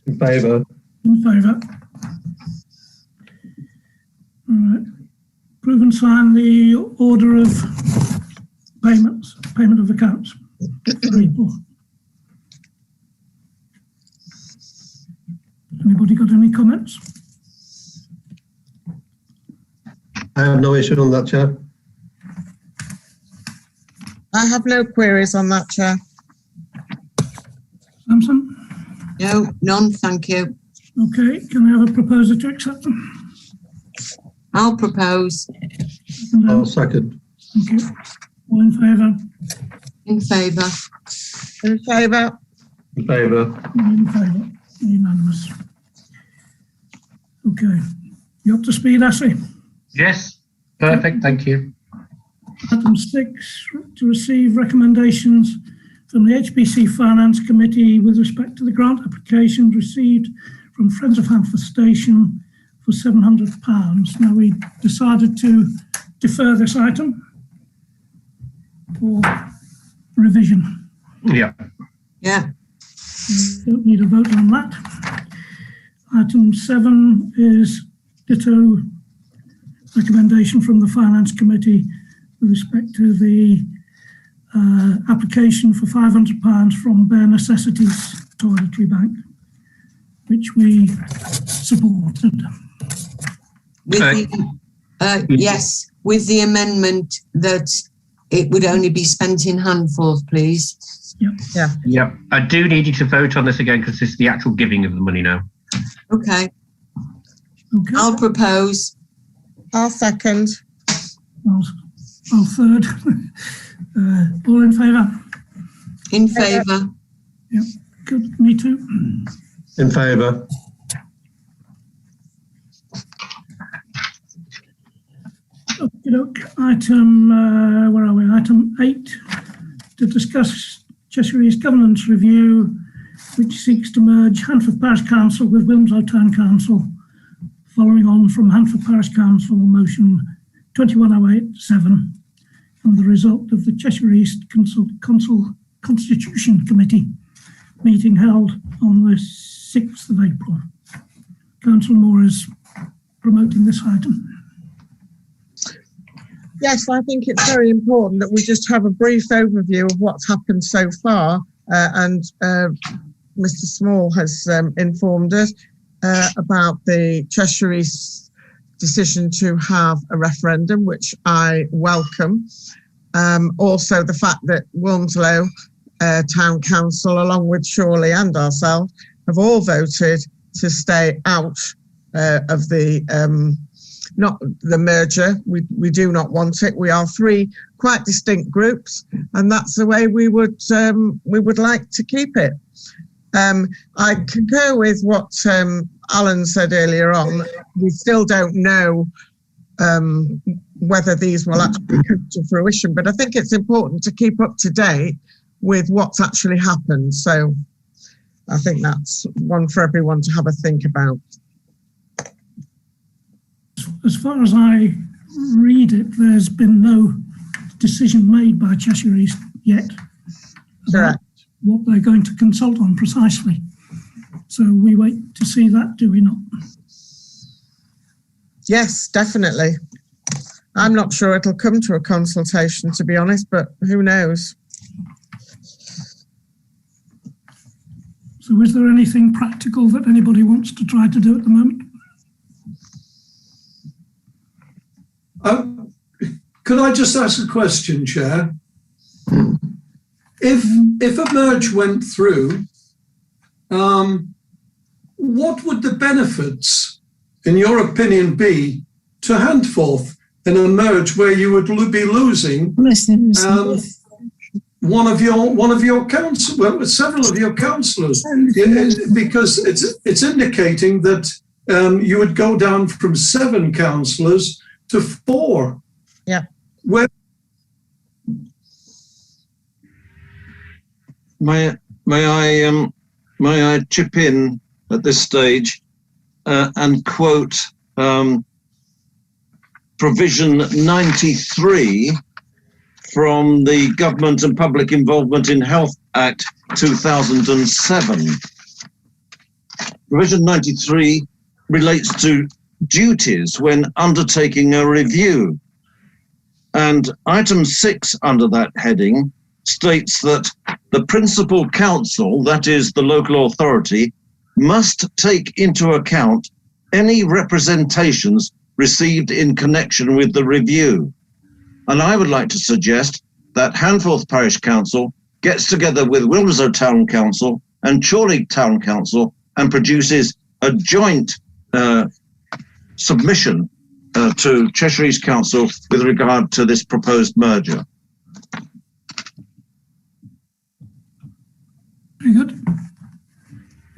In favour. In favour. All right. Approve and sign the order of payments, payment of accounts. Anybody got any comments? I have no issue on that, Chair. I have no queries on that, Chair. Samson? No, none, thank you. Okay, can I have a proposer to accept them? I'll propose. I'll second. Thank you. All in favour? In favour. In favour. In favour. In favour. Unanimous. Okay. You up to speed, Ashley? Yes, perfect, thank you. Item 6, to receive recommendations from the HBC Finance Committee with respect to the grant applications received from Friends of Handforth Station for £700. Now, we decided to defer this item for revision. Yeah. Yeah. Don't need a vote on that. Item 7 is ditto recommendation from the Finance Committee with respect to the application for £500 from Bare Necessities Toiletry Bank, which we supported. Yes, with the amendment that it would only be spent in Handforth, please. Yep. Yeah. Yep. I do need you to vote on this again because this is the actual giving of the money now. Okay. Okay. I'll propose. I'll second. I'll third. All in favour? In favour. Yep. Good. Me too. In favour. Okay. Item, where are we? Item 8, to discuss Cheshire East Governance Review, which seeks to merge Handforth Parish Council with Wilmslow Town Council, following on from Handforth Parish Council motion 21087 and the result of the Cheshire East Constitution Committee meeting held on the 6th of April. Councillor Moore is promoting this item. Yes, I think it's very important that we just have a brief overview of what's happened so far. And Mr. Small has informed us about the Cheshire East decision to have a referendum, which I welcome. Also, the fact that Wilmslow Town Council, along with Chorley and ourselves, have all voted to stay out of the not the merger. We do not want it. We are three quite distinct groups, and that's the way we would like to keep it. I concur with what Alan said earlier on. We still don't know whether these will actually come to fruition, but I think it's important to keep up to date with what's actually happened. So I think that's one for everyone to have a think about. As far as I read it, there's been no decision made by Cheshire East yet about what they're going to consult on precisely. So we wait to see that, do we not? Yes, definitely. I'm not sure it'll come to a consultation, to be honest, but who knows? So is there anything practical that anybody wants to try to do at the moment? Could I just ask a question, Chair? If a merge went through, what would the benefits, in your opinion, be to Handforth in a merge where you would be losing one of your council, well, several of your councillors, because it's indicating that you would go down from 7 councillors to 4. Yeah. Where may I chip in at this stage and quote provision 93 from the Government and Public Involvement in Health Act 2007. Provision 93 relates to duties when undertaking a review. And item 6 under that heading states that the principal council, that is the local authority, must take into account any representations received in connection with the review. And I would like to suggest that Handforth Parish Council gets together with Wilmslow Town Council and Chorley Town Council and produces a joint submission to Cheshire East Council with regard to this proposed merger. Very good.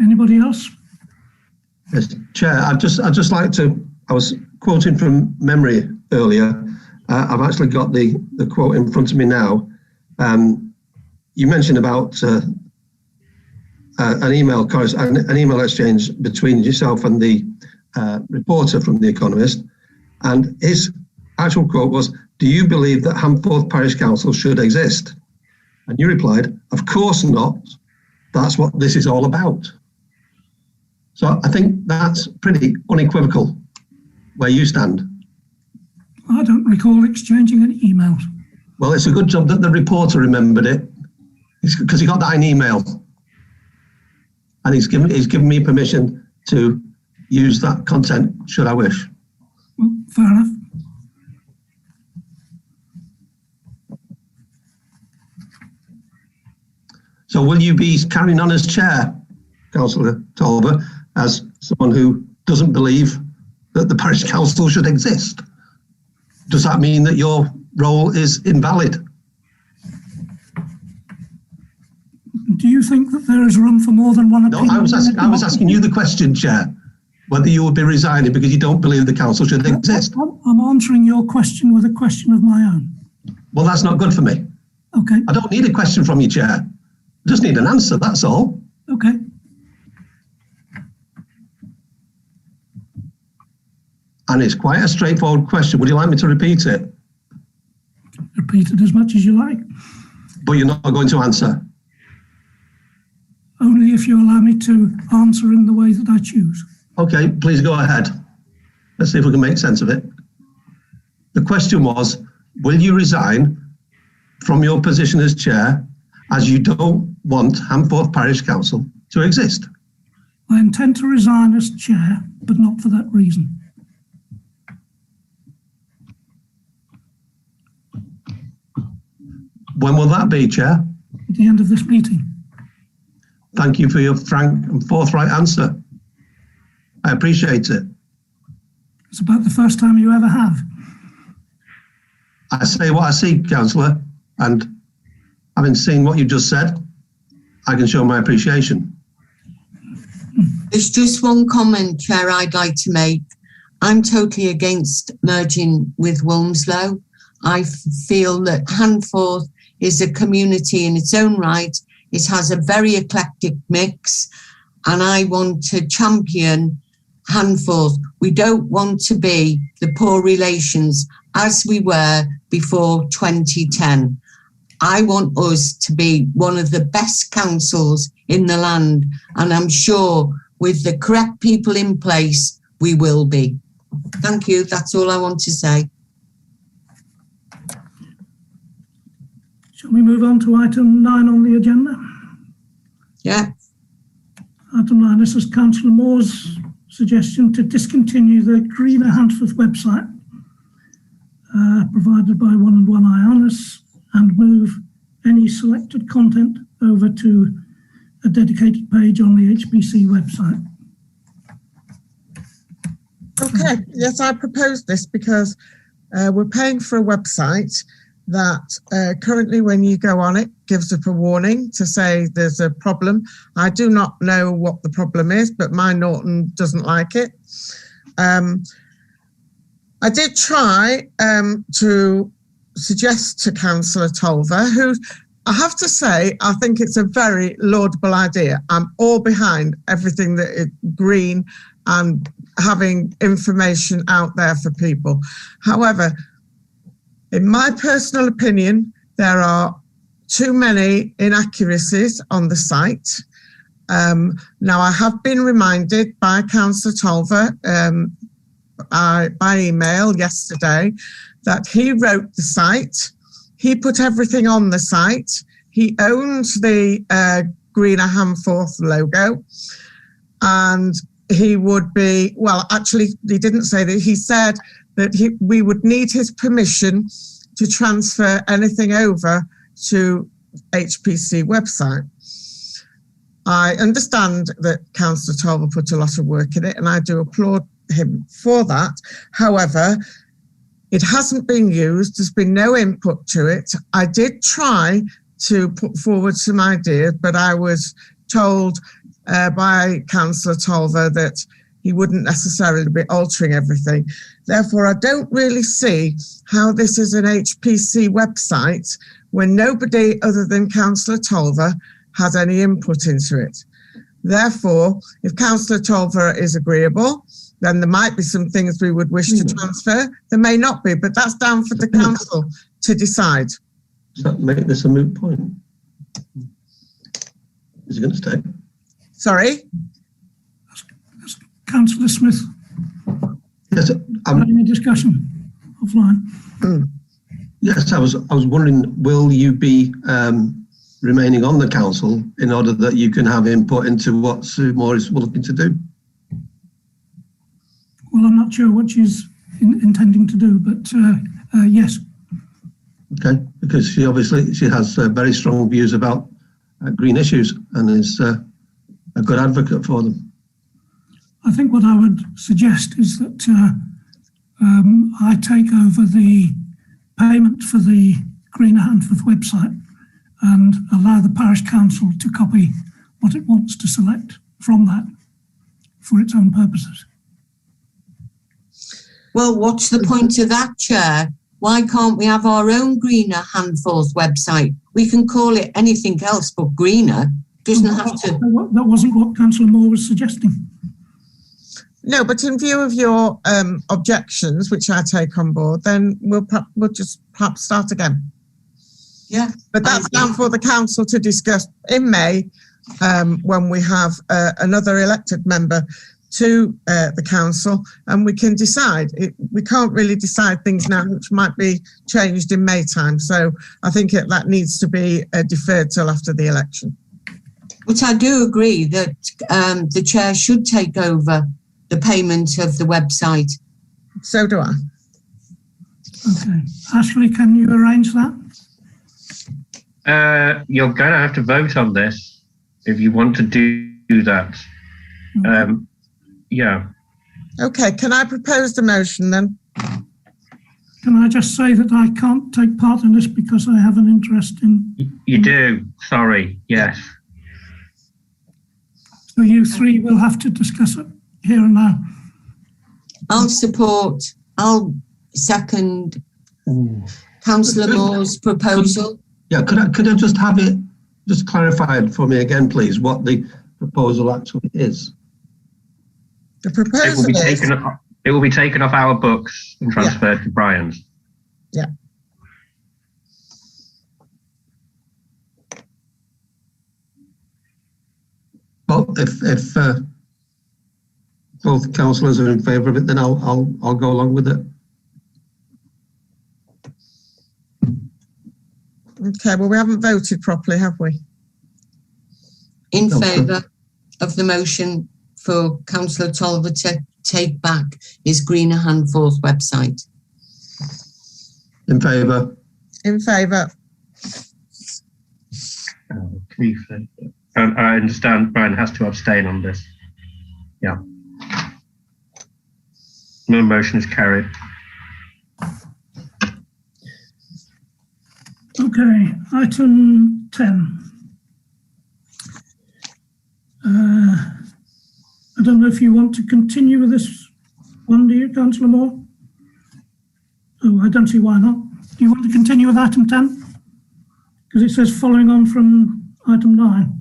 Anybody else? Yes, Chair, I'd just like to, I was quoting from memory earlier. I've actually got the quote in front of me now. You mentioned about an email exchange between yourself and the reporter from The Economist, and his actual quote was, "Do you believe that Handforth Parish Council should exist?" And you replied, "Of course not. That's what this is all about." So I think that's pretty unequivocal where you stand. I don't recall exchanging any emails. Well, it's a good job that the reporter remembered it, because he got that in email, and he's given me permission to use that content should I wish. Well, fair enough. So will you be carrying on as chair, Councillor Tolver, as someone who doesn't believe that the parish council should exist? Does that mean that your role is invalid? Do you think that there is room for more than one opinion? No, I was asking you the question, Chair, whether you would be resigning because you don't believe the council should exist. I'm answering your question with a question of my own. Well, that's not good for me. Okay. I don't need a question from you, Chair. I just need an answer, that's all. Okay. And it's quite a straightforward question. Would you like me to repeat it? Repeat it as much as you like. But you're not going to answer? Only if you allow me to answer in the way that I choose. Okay, please go ahead. Let's see if we can make sense of it. The question was, will you resign from your position as chair as you don't want Handforth Parish Council to exist? I intend to resign as chair, but not for that reason. When will that be, Chair? At the end of this meeting. thank you for your frank and forthright answer. I appreciate it. It's about the first time you ever have. I say what I see, Councillor, and having seen what you just said, I can show my appreciation. There's just one comment, Chair, I'd like to make. I'm totally against merging with Wilmslow. I feel that Handforth is a community in its own right. It has a very eclectic mix, and I want to champion Handforth. We don't want to be the poor relations as we were before 2010. I want us to be one of the best councils in the land, and I'm sure with the correct people in place, we will be. Thank you. That's all I want to say. Shall we move on to item 9 on the agenda? Yeah. Item 9, this is Councillor Moore's suggestion to discontinue the Greener Handforth website provided by 1 and 1 Ionis and move any selected content over to a dedicated page on the HPC website. Okay, yes, I proposed this because we're paying for a website that currently when you go on it gives up a warning to say there's a problem. I do not know what the problem is, but my Norton doesn't like it. I did try to suggest to Councillor Tolver, who I have to say, I think it's a very laudable idea. I'm all behind everything that is green and having information out there for people. However, in my personal opinion, there are too many inaccuracies on the site. Now, I have been reminded by Councillor Tolver by email yesterday that he wrote the site. He put everything on the site. He owns the Greener Handforth logo, and he would be, well, actually, he didn't say that. He said that we would need his permission to transfer anything over to HPC website. I understand that Councillor Tolver put a lot of work in it, and I do applaud him for that. However, it hasn't been used. There's been no input to it. I did try to put forward some ideas, but I was told by Councillor Tolver that he wouldn't necessarily be altering everything. Therefore, I don't really see how this is an HPC website when nobody other than Councillor Tolver has any input into it. Therefore, if Councillor Tolver is agreeable, then there might be some things we would wish to transfer. There may not be, but that's down for the council to decide. Does that make this a moot point? Is he going to stay? Sorry? Councillor Smith. Yes. Any discussion offline? Yes, I was wondering, will you be remaining on the council in order that you can have input into what Sue Moore is looking to do? Well, I'm not sure what she's intending to do, but yes. Okay, because she has very strong views about green issues and is a good advocate for them. I think what I would suggest is that I take over the payment for the Greener Handforth website and allow the parish council to copy what it wants to select from that for its own purposes. Well, what's the point of that, Chair? Why can't we have our own Greener Handforth website? We can call it anything else but Greener. Doesn't have to. That wasn't what Councillor Moore was suggesting. No, but in view of your objections, which I take on board, then we'll just perhaps start again. Yeah. But that's down for the council to discuss in May when we have another elected member to the council, and we can decide. We can't really decide things now, which might be changed in May time. So I think that needs to be deferred till after the election. But I do agree that the chair should take over the payment of the website. So do I. Okay. Ashley, can you arrange that? You're going to have to vote on this if you want to do that. Yeah. Okay, can I propose the motion then? Can I just say that I can't take part in this because I have an interest in... You do, sorry, yes. So you three will have to discuss it here and now. I'll second Councillor Moore's proposal. Yeah, could I just have it just clarified for me again, please, what the proposal actually is? The proposal it will be taken off our books and transferred to Brian's. Yeah. Well, if both councillors are in favour of it, then I'll go along with it. Okay, well, we haven't voted properly, have we? In favour of the motion for Councillor Tolver to take back his Greener Handforth website. In favour. In favour. I understand Brian has to abstain on this. Yeah. No motion is carried. Okay, item 10. I don't know if you want to continue with this one, do you, Councillor Moore? Oh, I don't see why not. Do you want to continue with item 10? Because it says following on from item 9.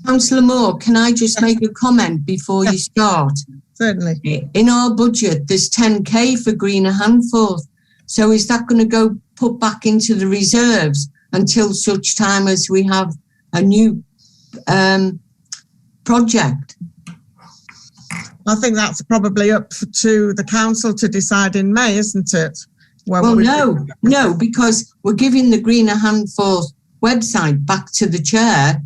Councillor Moore, can I just make a comment before you start? Certainly. In our budget, there's 10k for Greener Handforth. So is that going to go put back into the reserves until such time as we have a new project? I think that's probably up to the council to decide in May, isn't it? Well, no, because we're giving the Greener Handforth website back to the chair.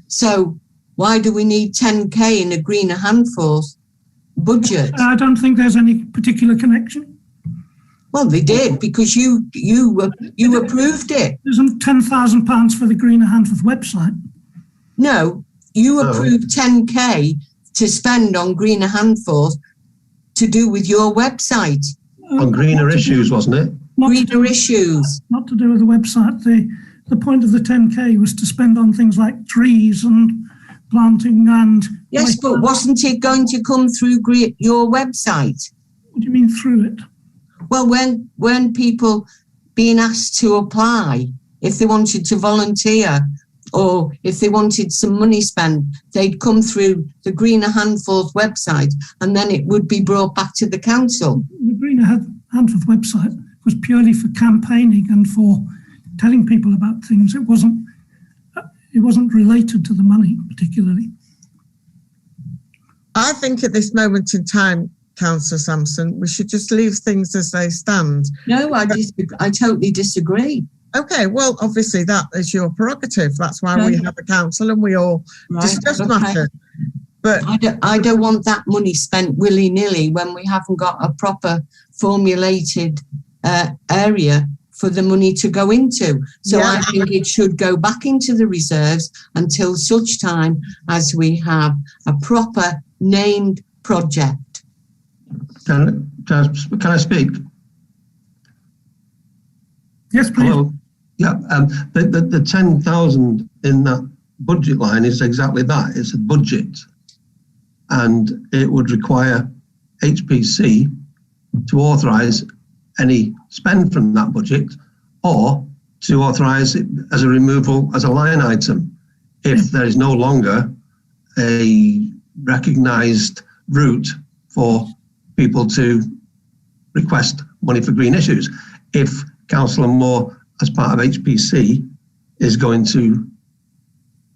So why do we need 10k in a Greener Handforth budget? I don't think there's any particular connection. Well, they did because you approved it. Isn't £10,000 for the Greener Handforth website? No, you approved 10k to spend on Greener Handforth to do with your website. On greener issues, wasn't it? Greener issues. Not to do with the website. The point of the 10k was to spend on things like trees and planting and... Yes, but wasn't it going to come through your website? What do you mean through it? Well, when people being asked to apply, if they wanted to volunteer or if they wanted some money spent, they'd come through the Greener Handforth website and then it would be brought back to the council. The Greener Handforth website was purely for campaigning and for telling people about things. It wasn't related to the money particularly. I think at this moment in time, Councillor Sampson, we should just leave things as they stand. No, I totally disagree. Okay, well, obviously that is your prerogative. That's why we have a council and we all discuss matters. But I don't want that money spent willy-nilly when we haven't got a proper formulated area for the money to go into. So I think it should go back into the reserves until such time as we have a proper named project. Can I speak? Yes, please. Hello? Yeah, the 10,000 in that budget line is exactly that. It's a budget, and it would require HPC to authorise any spend from that budget, or to authorise it as a removal as a line item if there is no longer a recognised route for people to request money for green issues. If Councillor Moore, as part of HPC, is going to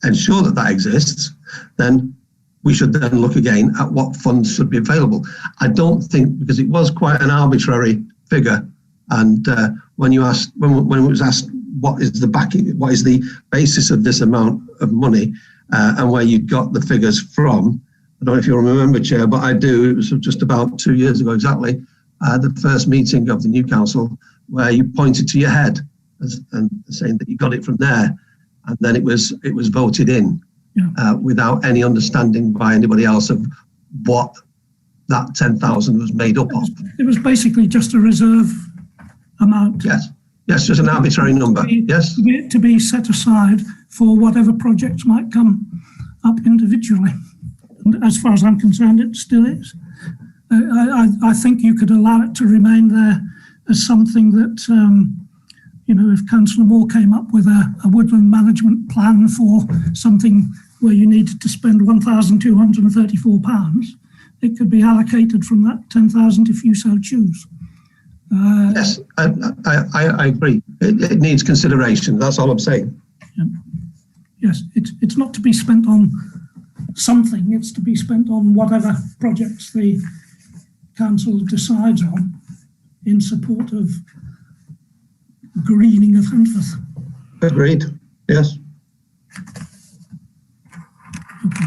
ensure that that exists, then we should then look again at what funds should be available. I don't think, because it was quite an arbitrary figure, and when it was asked what is the backing, what is the basis of this amount of money, and where you got the figures from, I don't know if you remember, Chair, but I do. It was just about 2 years ago exactly, the first meeting of the new council, where you pointed to your head and saying that you got it from there, and then it was voted in. without any understanding by anybody else of what that 10,000 was made up of. It was basically just a reserve amount. Yes, just an arbitrary number. Yes, to be set aside for whatever projects might come up individually. And as far as I'm concerned, it still is. I think you could allow it to remain there as something that, if Councillor Moore came up with a woodland management plan for something where you needed to spend £1,234, it could be allocated from that 10,000 if you so choose. yes, I agree. It needs consideration. That's all I'm saying. Yeah. Yes, it's not to be spent on something. It's to be spent on whatever projects the council decides on in support of greening of Handforth. Agreed. Yes. Okay.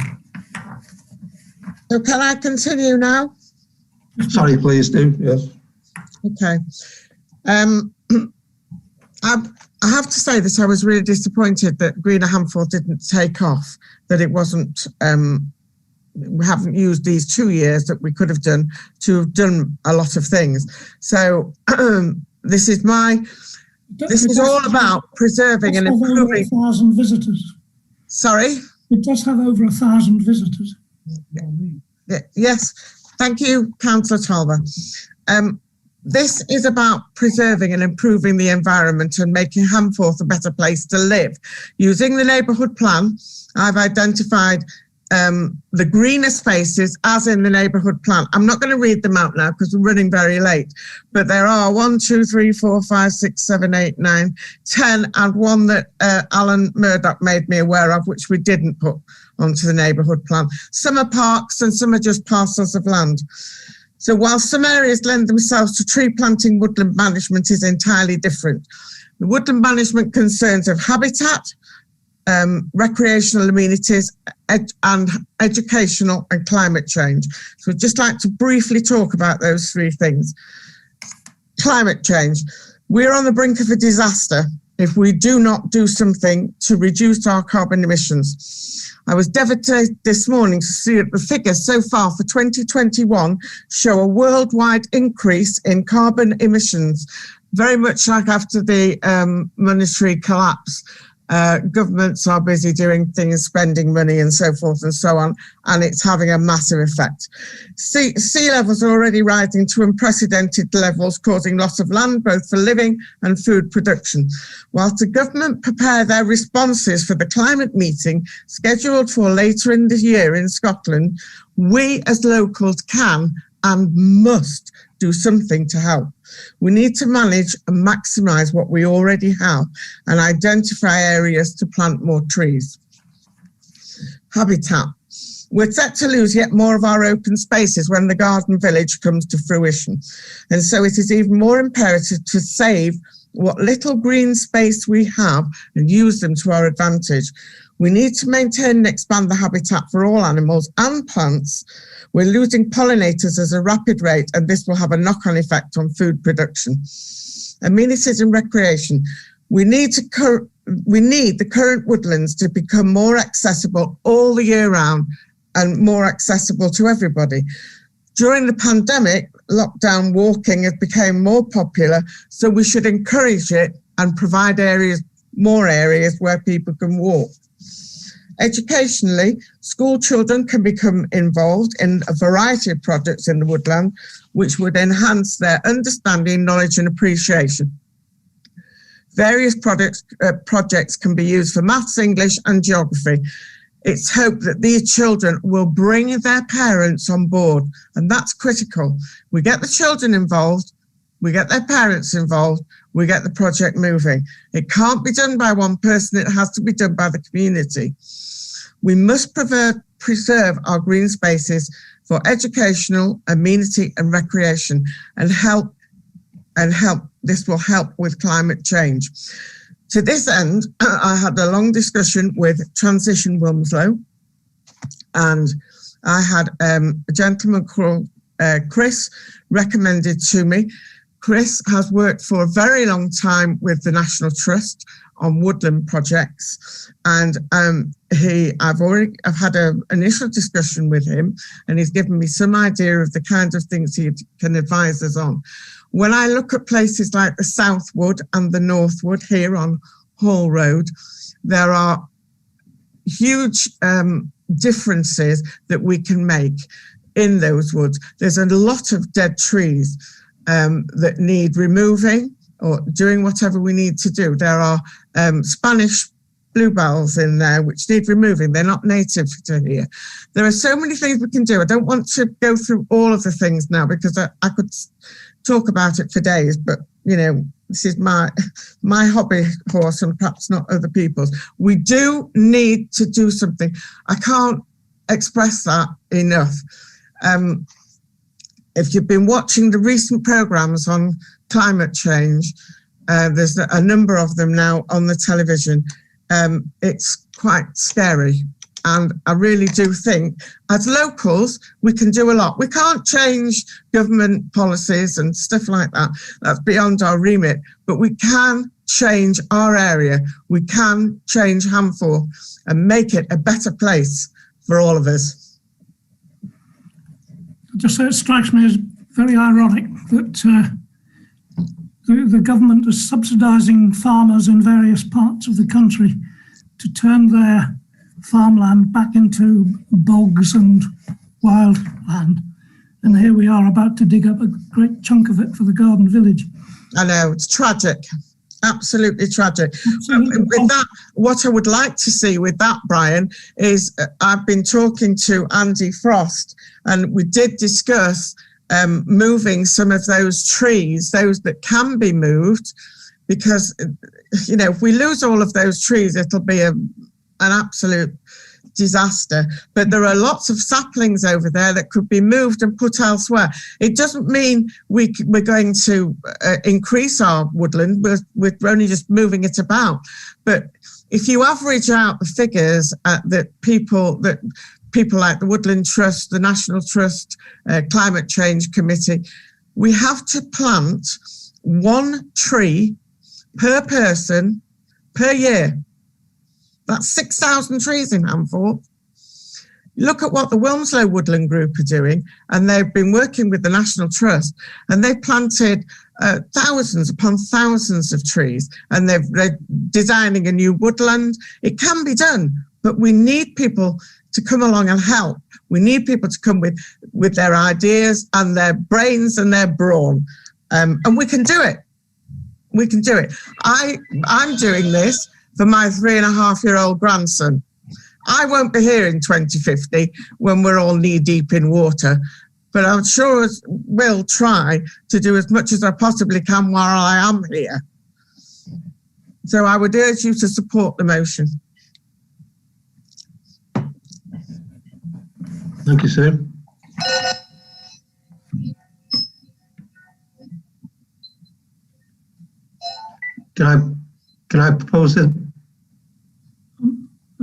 So can I continue now? Sorry, please do. Yes. Okay. I have to say that I was really disappointed that Greener Handforth didn't take off, that it wasn't, we haven't used these 2 years that we could have done to have done a lot of things. So this is all about preserving and improving. Over 1,000 visitors. Sorry? It does have over 1,000 visitors. Yes, thank you, Councillor Tolver. This is about preserving and improving the environment and making Handforth a better place to live. Using the neighbourhood plan, I've identified the greener spaces as in the neighbourhood plan. I'm not going to read them out now because we're running very late, but there are 1, 2, 3, 4, 5, 6, 7, 8, 9, 10, and one that Alan Murdoch made me aware of, which we didn't put onto the neighbourhood plan. Some are parks and some are just parcels of land. So while some areas lend themselves to tree planting, woodland management is entirely different. The woodland management concerns of habitat, recreational amenities, and educational and climate change. So I'd just like to briefly talk about those three things. Climate change. We're on the brink of a disaster if we do not do something to reduce our carbon emissions. I was devastated this morning to see that the figures so far for 2021 show a worldwide increase in carbon emissions, very much like after the monetary collapse. Governments are busy doing things, spending money and so forth and so on, and it's having a massive effect. Sea levels are already rising to unprecedented levels, causing loss of land, both for living and food production. Whilst the government prepare their responses for the climate meeting scheduled for later in the year in Scotland, we as locals can and must do something to help. We need to manage and maximise what we already have and identify areas to plant more trees. Habitat. We're set to lose yet more of our open spaces when the garden village comes to fruition. And so it is even more imperative to save what little green space we have and use them to our advantage. We need to maintain and expand the habitat for all animals and plants. We're losing pollinators at a rapid rate, and this will have a knock-on effect on food production. Amenities and recreation. We need the current woodlands to become more accessible all the year round and more accessible to everybody. During the pandemic, lockdown walking has become more popular, so we should encourage it and provide more areas where people can walk. Educationally, school children can become involved in a variety of projects in the woodland, which would enhance their understanding, knowledge and appreciation. Various projects can be used for maths, English and geography. It's hoped that these children will bring their parents on board, and that's critical. We get the children involved, we get their parents involved, we get the project moving. It can't be done by one person, it has to be done by the community. We must preserve our green spaces for educational, amenity and recreation and help. This will help with climate change. To this end, I had a long discussion with Transition Wilmslow, and I had a gentleman called Chris recommended to me. Chris has worked for a very long time with the National Trust on woodland projects, and I've had an initial discussion with him, and he's given me some idea of the kind of things he can advise us on. When I look at places like the Southwood and the Northwood here on Hall Road, there are huge differences that we can make in those woods. There's a lot of dead trees that need removing or doing whatever we need to do. There are Spanish bluebells in there which need removing. They're not native to here. There are so many things we can do. I don't want to go through all of the things now because I could talk about it for days, but you know, this is my hobby horse and perhaps not other people's. We do need to do something. I can't express that enough. If you've been watching the recent programmes on climate change, there's a number of them now on the television. It's quite scary. And I really do think as locals, we can do a lot. We can't change government policies and stuff like that. That's beyond our remit. But we can change our area. We can change Handforth and make it a better place for all of us. Just so it strikes me as very ironic that the government is subsidising farmers in various parts of the country to turn their farmland back into bogs and wild land. And here we are about to dig up a great chunk of it for the garden village. I know, it's tragic. Absolutely tragic. With that, what I would like to see with that, Brian, is I've been talking to Andy Frost, and we did discuss moving some of those trees, those that can be moved, because, you know, if we lose all of those trees, it'll be an absolute disaster. But there are lots of saplings over there that could be moved and put elsewhere. It doesn't mean we're going to increase our woodland. We're only just moving it about. But if you average out the figures that people like the Woodland Trust, the National Trust, Climate Change Committee, we have to plant 1 tree per person per year. That's 6,000 trees in Handforth. Look at what the Wilmslow Woodland Group are doing, and they've been working with the National Trust, and they've planted thousands upon thousands of trees, and they're designing a new woodland. It can be done, but we need people to come along and help. We need people to come with their ideas and their brains and their brawn, and we can do it. We can do it. I'm doing this for my 3.5-year-old grandson. I won't be here in 2050 when we're all knee deep in water, but I'm sure will try to do as much as I possibly can while I am here. So I would urge you to support the motion. Thank you, Sue. Can I propose it?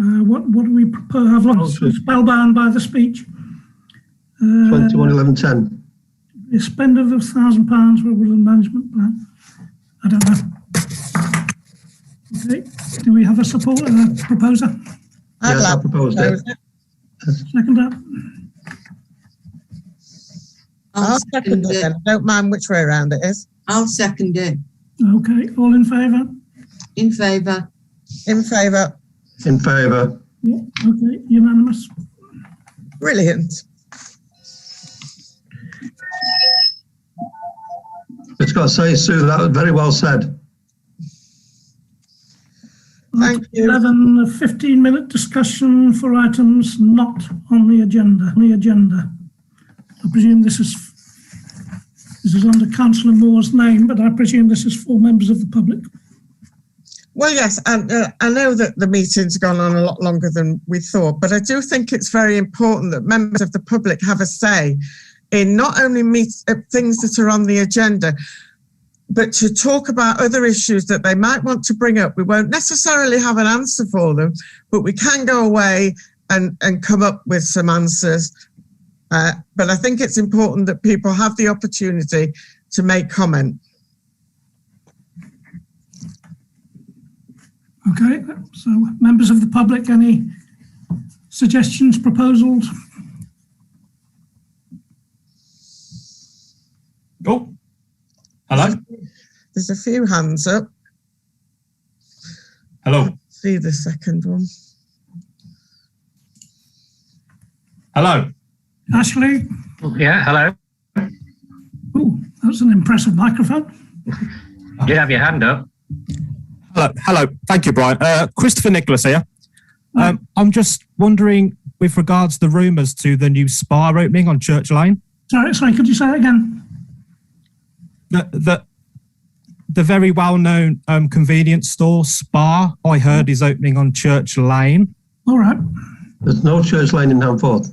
What do we propose? I've lost spellbound by the speech. 211110. A spend of £1,000 for a woodland management plan. I don't know. Okay. Do we have a proposer? Yes, I proposed it. Second up. I'll second it then. I don't mind which way around it is. I'll second it. Okay. All in favour? In favour. In favour. In favour. Yeah. Okay. Unanimous. Brilliant. It's got to say, Sue, that was very well said. Thank you. 11, a 15-minute discussion for items not on the agenda. I presume this is under Councillor Moore's name, but I presume this is for members of the public. Well, yes, and I know that the meeting's gone on a lot longer than we thought, but I do think it's very important that members of the public have a say in not only things that are on the agenda, but to talk about other issues that they might want to bring up. We won't necessarily have an answer for them, but we can go away and come up with some answers. But I think it's important that people have the opportunity to make comment. Okay, so members of the public, any suggestions, proposals? Oh, hello. There's a few hands up. Hello. See the second one. Hello. Ashley? Yeah, hello. Oh, that's an impressive microphone. You have your hand up. Hello. Thank you, Brian. Christopher Nicholas here. I'm just wondering, with regards to the rumours to the new spa opening on Church Lane. Sorry, could you say that again? The very well-known convenience store, Spa, I heard is opening on Church Lane. All right. There's no Church Lane in Handforth.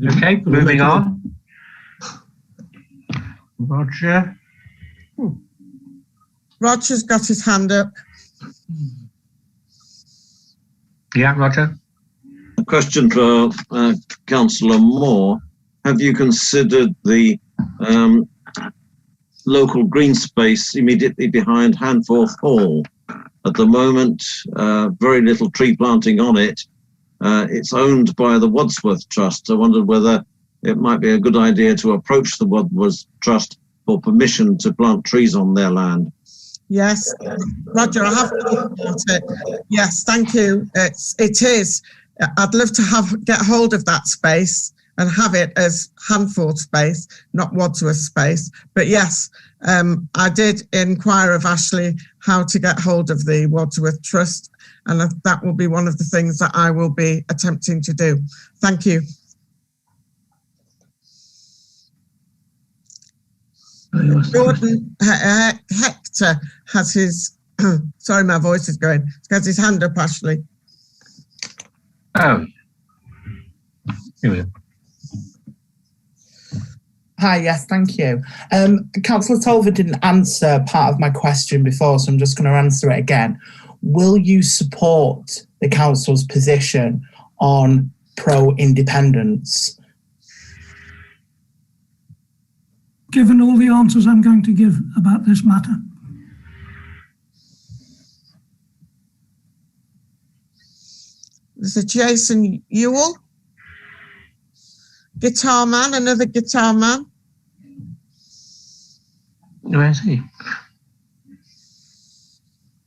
Okay, moving on. Roger. Roger's got his hand up. Yeah, Roger. A question for Councillor Moore. Have you considered the local green space immediately behind Handforth Hall? At the moment, very little tree planting on it. It's owned by the Wadsworth Trust. I wondered whether it might be a good idea to approach the Wadsworth Trust for permission to plant trees on their land. Yes, Roger, I have thought about it. Yes, thank you. It is. I'd love to get hold of that space and have it as Handforth space, not Wadsworth space. But yes, I did inquire of Ashley how to get hold of the Wadsworth Trust, and that will be one of the things that I will be attempting to do. Thank you. Jordan Hector has his, sorry, my voice is going, has his hand up, Ashley. Oh. Here we go. Hi, yes, thank you. Councillor Tolver didn't answer part of my question before, so I'm just going to answer it again. Will you support the council's position on pro-independence? Given all the answers I'm going to give about this matter. There's a Jason Ewell. Guitar man, another guitar man. Where is he?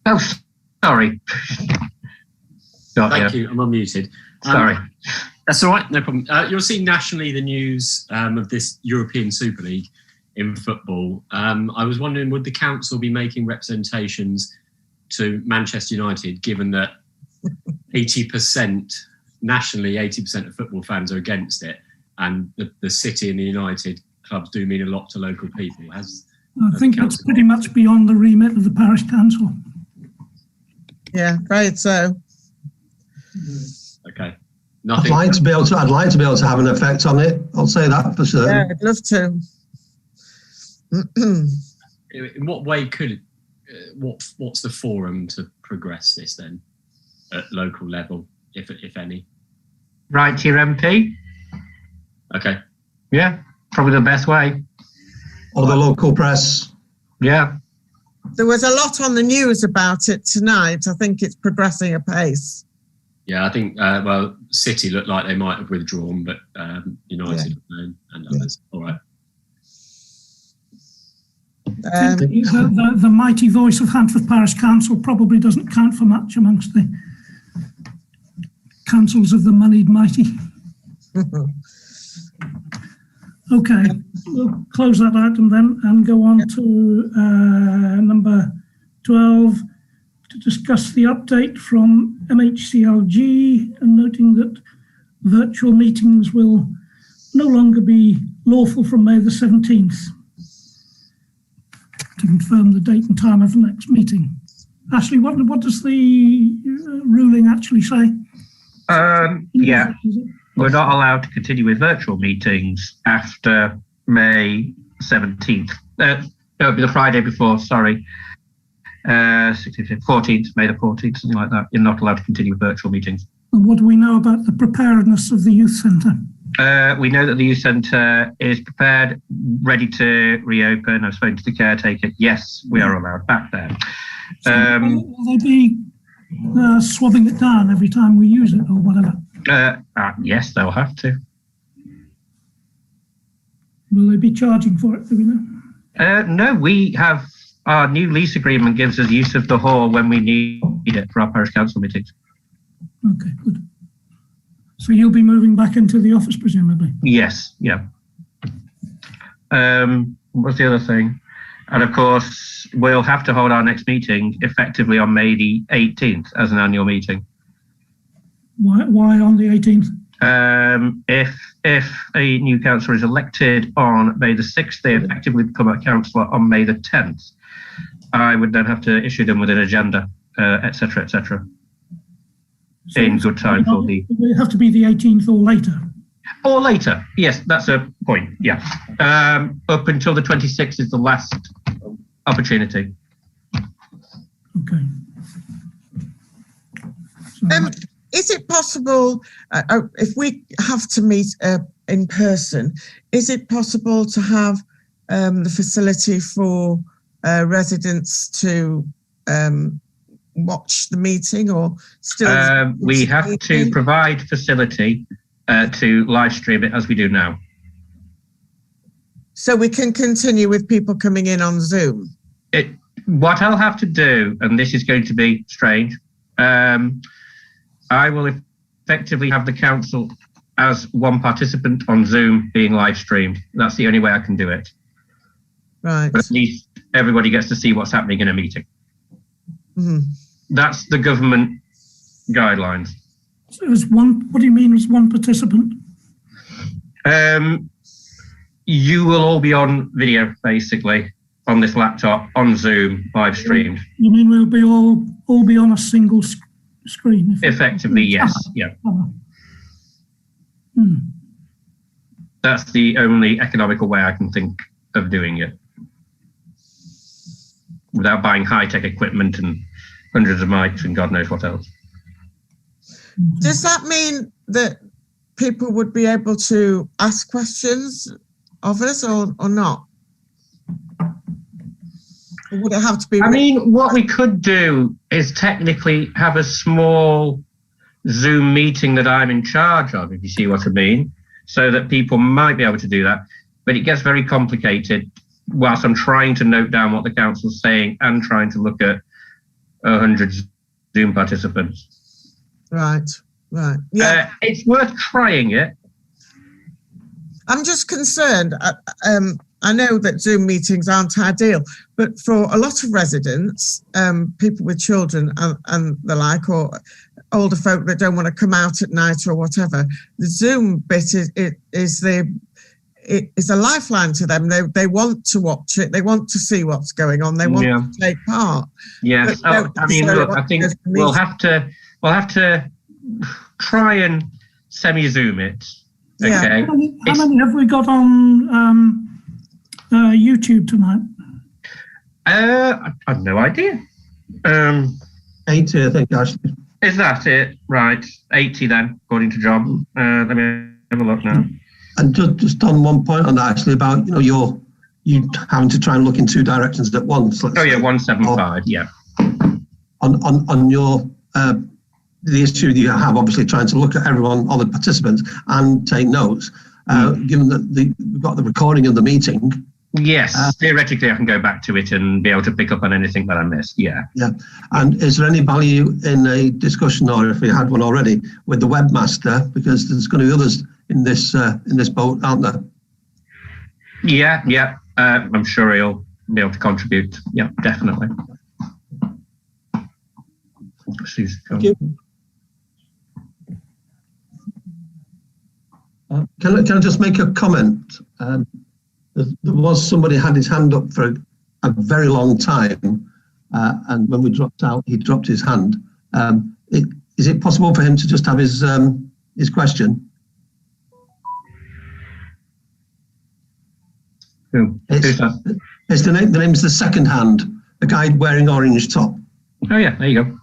Oh, sorry. Thank you. I'm unmuted. Sorry. That's all right. No problem. You'll see nationally the news of this European Super League in football. I was wondering, would the council be making representations to Manchester United, given that 80% nationally, 80% of football fans are against it, and the City and the United clubs do mean a lot to local people? I think it's pretty much beyond the remit of the parish council. Yeah, right. So. Okay. Nothing. I'd like to be able to have an effect on it. I'll say that for sure. Yeah, I'd love to. In what way could what's the forum to progress this then at local level, if any? Write to your MP. Okay. Yeah, probably the best way. Or the local press. Yeah. There was a lot on the news about it tonight. I think it's progressing apace. Yeah, I think, City looked like they might have withdrawn, but United and others. All right. The mighty voice of Handforth Parish Council probably doesn't count for much amongst the councils of the moneyed mighty. Okay, we'll close that item then and go on to number 12 to discuss the update from MHCLG, and noting that virtual meetings will no longer be lawful from May the 17th. To confirm the date and time of the next meeting. Ashley, what does the ruling actually say? Yeah, we're not allowed to continue with virtual meetings after May 17th. It'll be the Friday before, sorry. 16th, 14th, May the 14th, something like that. You're not allowed to continue with virtual meetings. And what do we know about the preparedness of the youth centre? We know that the youth centre is prepared, ready to reopen. I've spoken to the caretaker. Yes, we are allowed back there. Will they be swabbing it down every time we use it or whatever? Yes, they'll have to. Will they be charging for it? Do we know? No, we have our new lease agreement gives us use of the hall when we need it for our parish council meetings. Okay, good. So you'll be moving back into the office, presumably? Yes, yeah. What's the other thing? And of course, we'll have to hold our next meeting effectively on May the 18th as an annual meeting. Why on the 18th? If a new councillor is elected on May the 6th, they effectively become a councillor on May the 10th. I would then have to issue them with an agenda, etc., etc. In good time for the... It have to be the 18th or later? Or later, yes, that's a point, yeah. Up until the 26th is the last opportunity. Okay. Is it possible, if we have to meet in person, is it possible to have the facility for residents to watch the meeting or still? We have to provide facility to live stream it as we do now. So we can continue with people coming in on Zoom? What I'll have to do, and this is going to be strange, I will effectively have the council as one participant on Zoom being live streamed. That's the only way I can do it. Right. But at least everybody gets to see what's happening in a meeting. Mm-hmm. That's the government guidelines. So as one, what do you mean as one participant? You will all be on video, basically, on this laptop, on Zoom, live streamed. You mean we'll be all be on a single screen? Effectively, yes. Yeah. That's the only economical way I can think of doing it, without buying high-tech equipment and hundreds of mics and God knows what else. Does that mean that people would be able to ask questions of us or not? Or would it have to be? I mean, what we could do is technically have a small Zoom meeting that I'm in charge of, if you see what I mean, so that people might be able to do that. But it gets very complicated whilst I'm trying to note down what the council's saying and trying to look at 100 Zoom participants. Right, right. Yeah. It's worth trying it. I'm just concerned. I know that Zoom meetings aren't ideal, but for a lot of residents, people with children and the like, or older folk that don't want to come out at night or whatever, the Zoom bit is a lifeline to them. They want to watch it. They want to see what's going on. They want to take part. Yes. I mean, look, I think we'll have to try and semi-Zoom it. Okay. Yeah. How many have we got on YouTube tonight? I have no idea. 80, I think, actually. Is that it? Right. 80 then, according to John. Let me have a look now. And just on one point on that, actually, about you having to try and look in two directions at once. Oh yeah, 175. Yeah. On your the issue that you have, obviously trying to look at everyone, all the participants, and take notes. Given that we've got the recording of the meeting. Yes, theoretically, I can go back to it and be able to pick up on anything that I missed. Yeah. Yeah. And is there any value in a discussion, or if we had one already, with the webmaster, because there's going to be others in this boat, aren't there? Yeah, yeah. I'm sure he'll be able to contribute. Yeah, definitely. Thank you. Can I just make a comment? There was somebody had his hand up for a very long time, and when we dropped out, he dropped his hand. Is it possible for him to just have his question? Who? It's the name is the second hand, the guy wearing orange top. Oh yeah, there you go.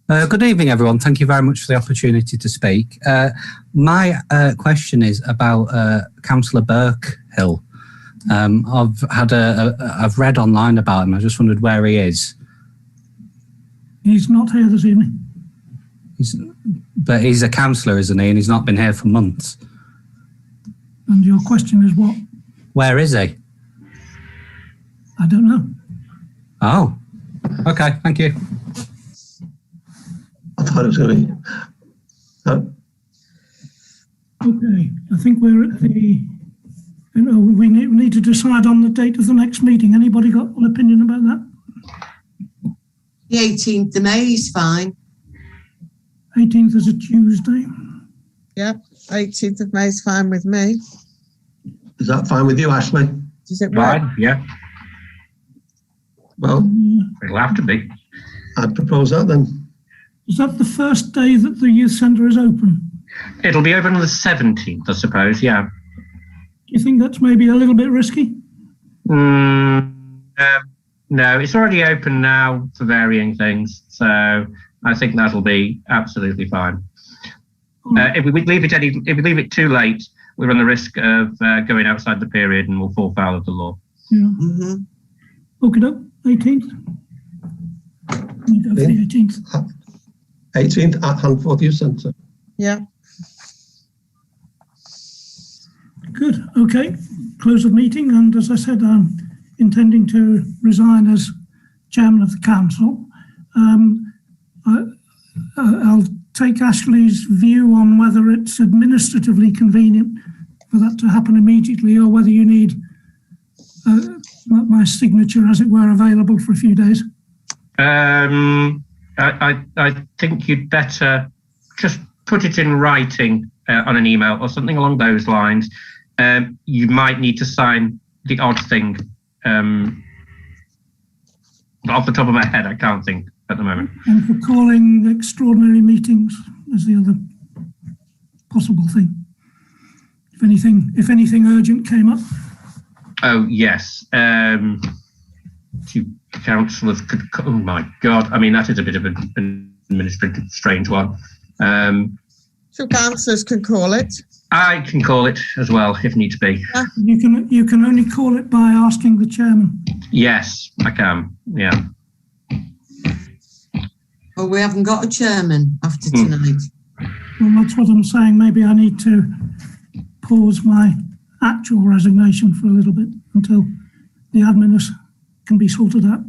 Good evening, everyone. Thank you very much for the opportunity to speak. My question is about Councillor Birkhill. I've read online about him. I just wondered where he is. He's not here this evening. But he's a councillor, isn't he? And he's not been here for months. And your question is what? Where is he? I don't know. Oh, okay. Thank you. I thought it was going to be. Okay, I think we're at the. We need to decide on the date of the next meeting. Anybody got an opinion about that? The 18th of May is fine. 18th is a Tuesday. Yep, 18th of May is fine with me. Is that fine with you, Ashley? Does it work? Fine, yeah. Well, it'll have to be. I'd propose that then. Is that the first day that the youth centre is open? It'll be open on the 17th, I suppose, yeah. Do you think that's maybe a little bit risky? No, it's already open now for varying things, so I think that'll be absolutely fine. If we leave it too late, we run the risk of going outside the period and we'll fall foul of the law. Yeah. Okay, 18th. We go for the 18th. 18th at Handforth Youth Centre. Yeah. Good. Okay. Close of meeting. And as I said, I'm intending to resign as chairman of the council. I'll take Ashley's view on whether it's administratively convenient for that to happen immediately, or whether you need my signature, as it were, available for a few days. I think you'd better just put it in writing on an email or something along those lines. You might need to sign the odd thing. Off the top of my head, I can't think at the moment. And for calling extraordinary meetings is the other possible thing. If anything urgent came up. Oh yes. Two councillors could. Oh my God! I mean, that is a bit of an administrative strange one. Two councillors can call it. I can call it as well if needs be. Yeah. You can only call it by asking the chairman. Yes, I can. Yeah. Well, we haven't got a chairman after tonight. Well, that's what I'm saying. Maybe I need to pause my actual resignation for a little bit until the admin can be sorted out.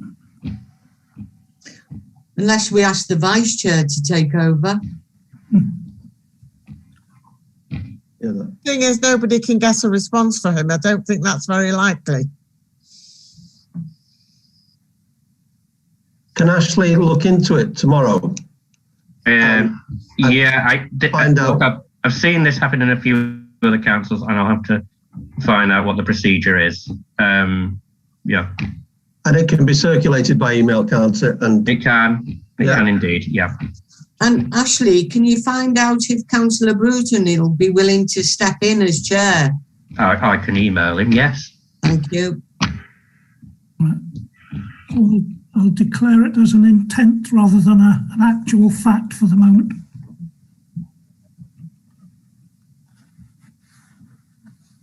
Unless we ask the vice chair to take over. Yeah, The thing is, nobody can get a response for him. I don't think that's very likely. Can Ashley look into it tomorrow? Find out. I've seen this happen in a few other councils, and I'll have to find out what the procedure is. Yeah. And it can be circulated by email, can't it? And it can. It can indeed. Yeah. And Ashley, can you find out if Councillor Bruton will be willing to step in as chair? I can email him. Yes. Thank you. Right. I'll declare it as an intent rather than an actual fact for the moment.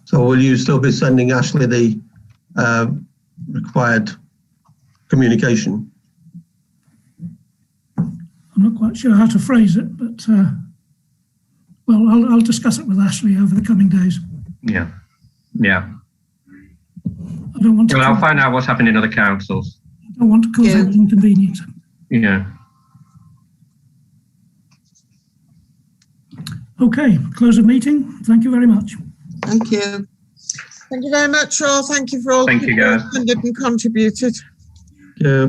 so will you still be sending Ashley the required communication? I'm not quite sure how to phrase it, but well, I'll discuss it with Ashley over the coming days. Yeah. Yeah. I don't want to. Well, I'll find out what's happened in other councils. I don't want to cause any inconvenience. Yeah. Okay, close of meeting. Thank you very much. Thank you. Thank you very much, all. Thank you for all Thank you, guys. who attended and contributed. Yeah.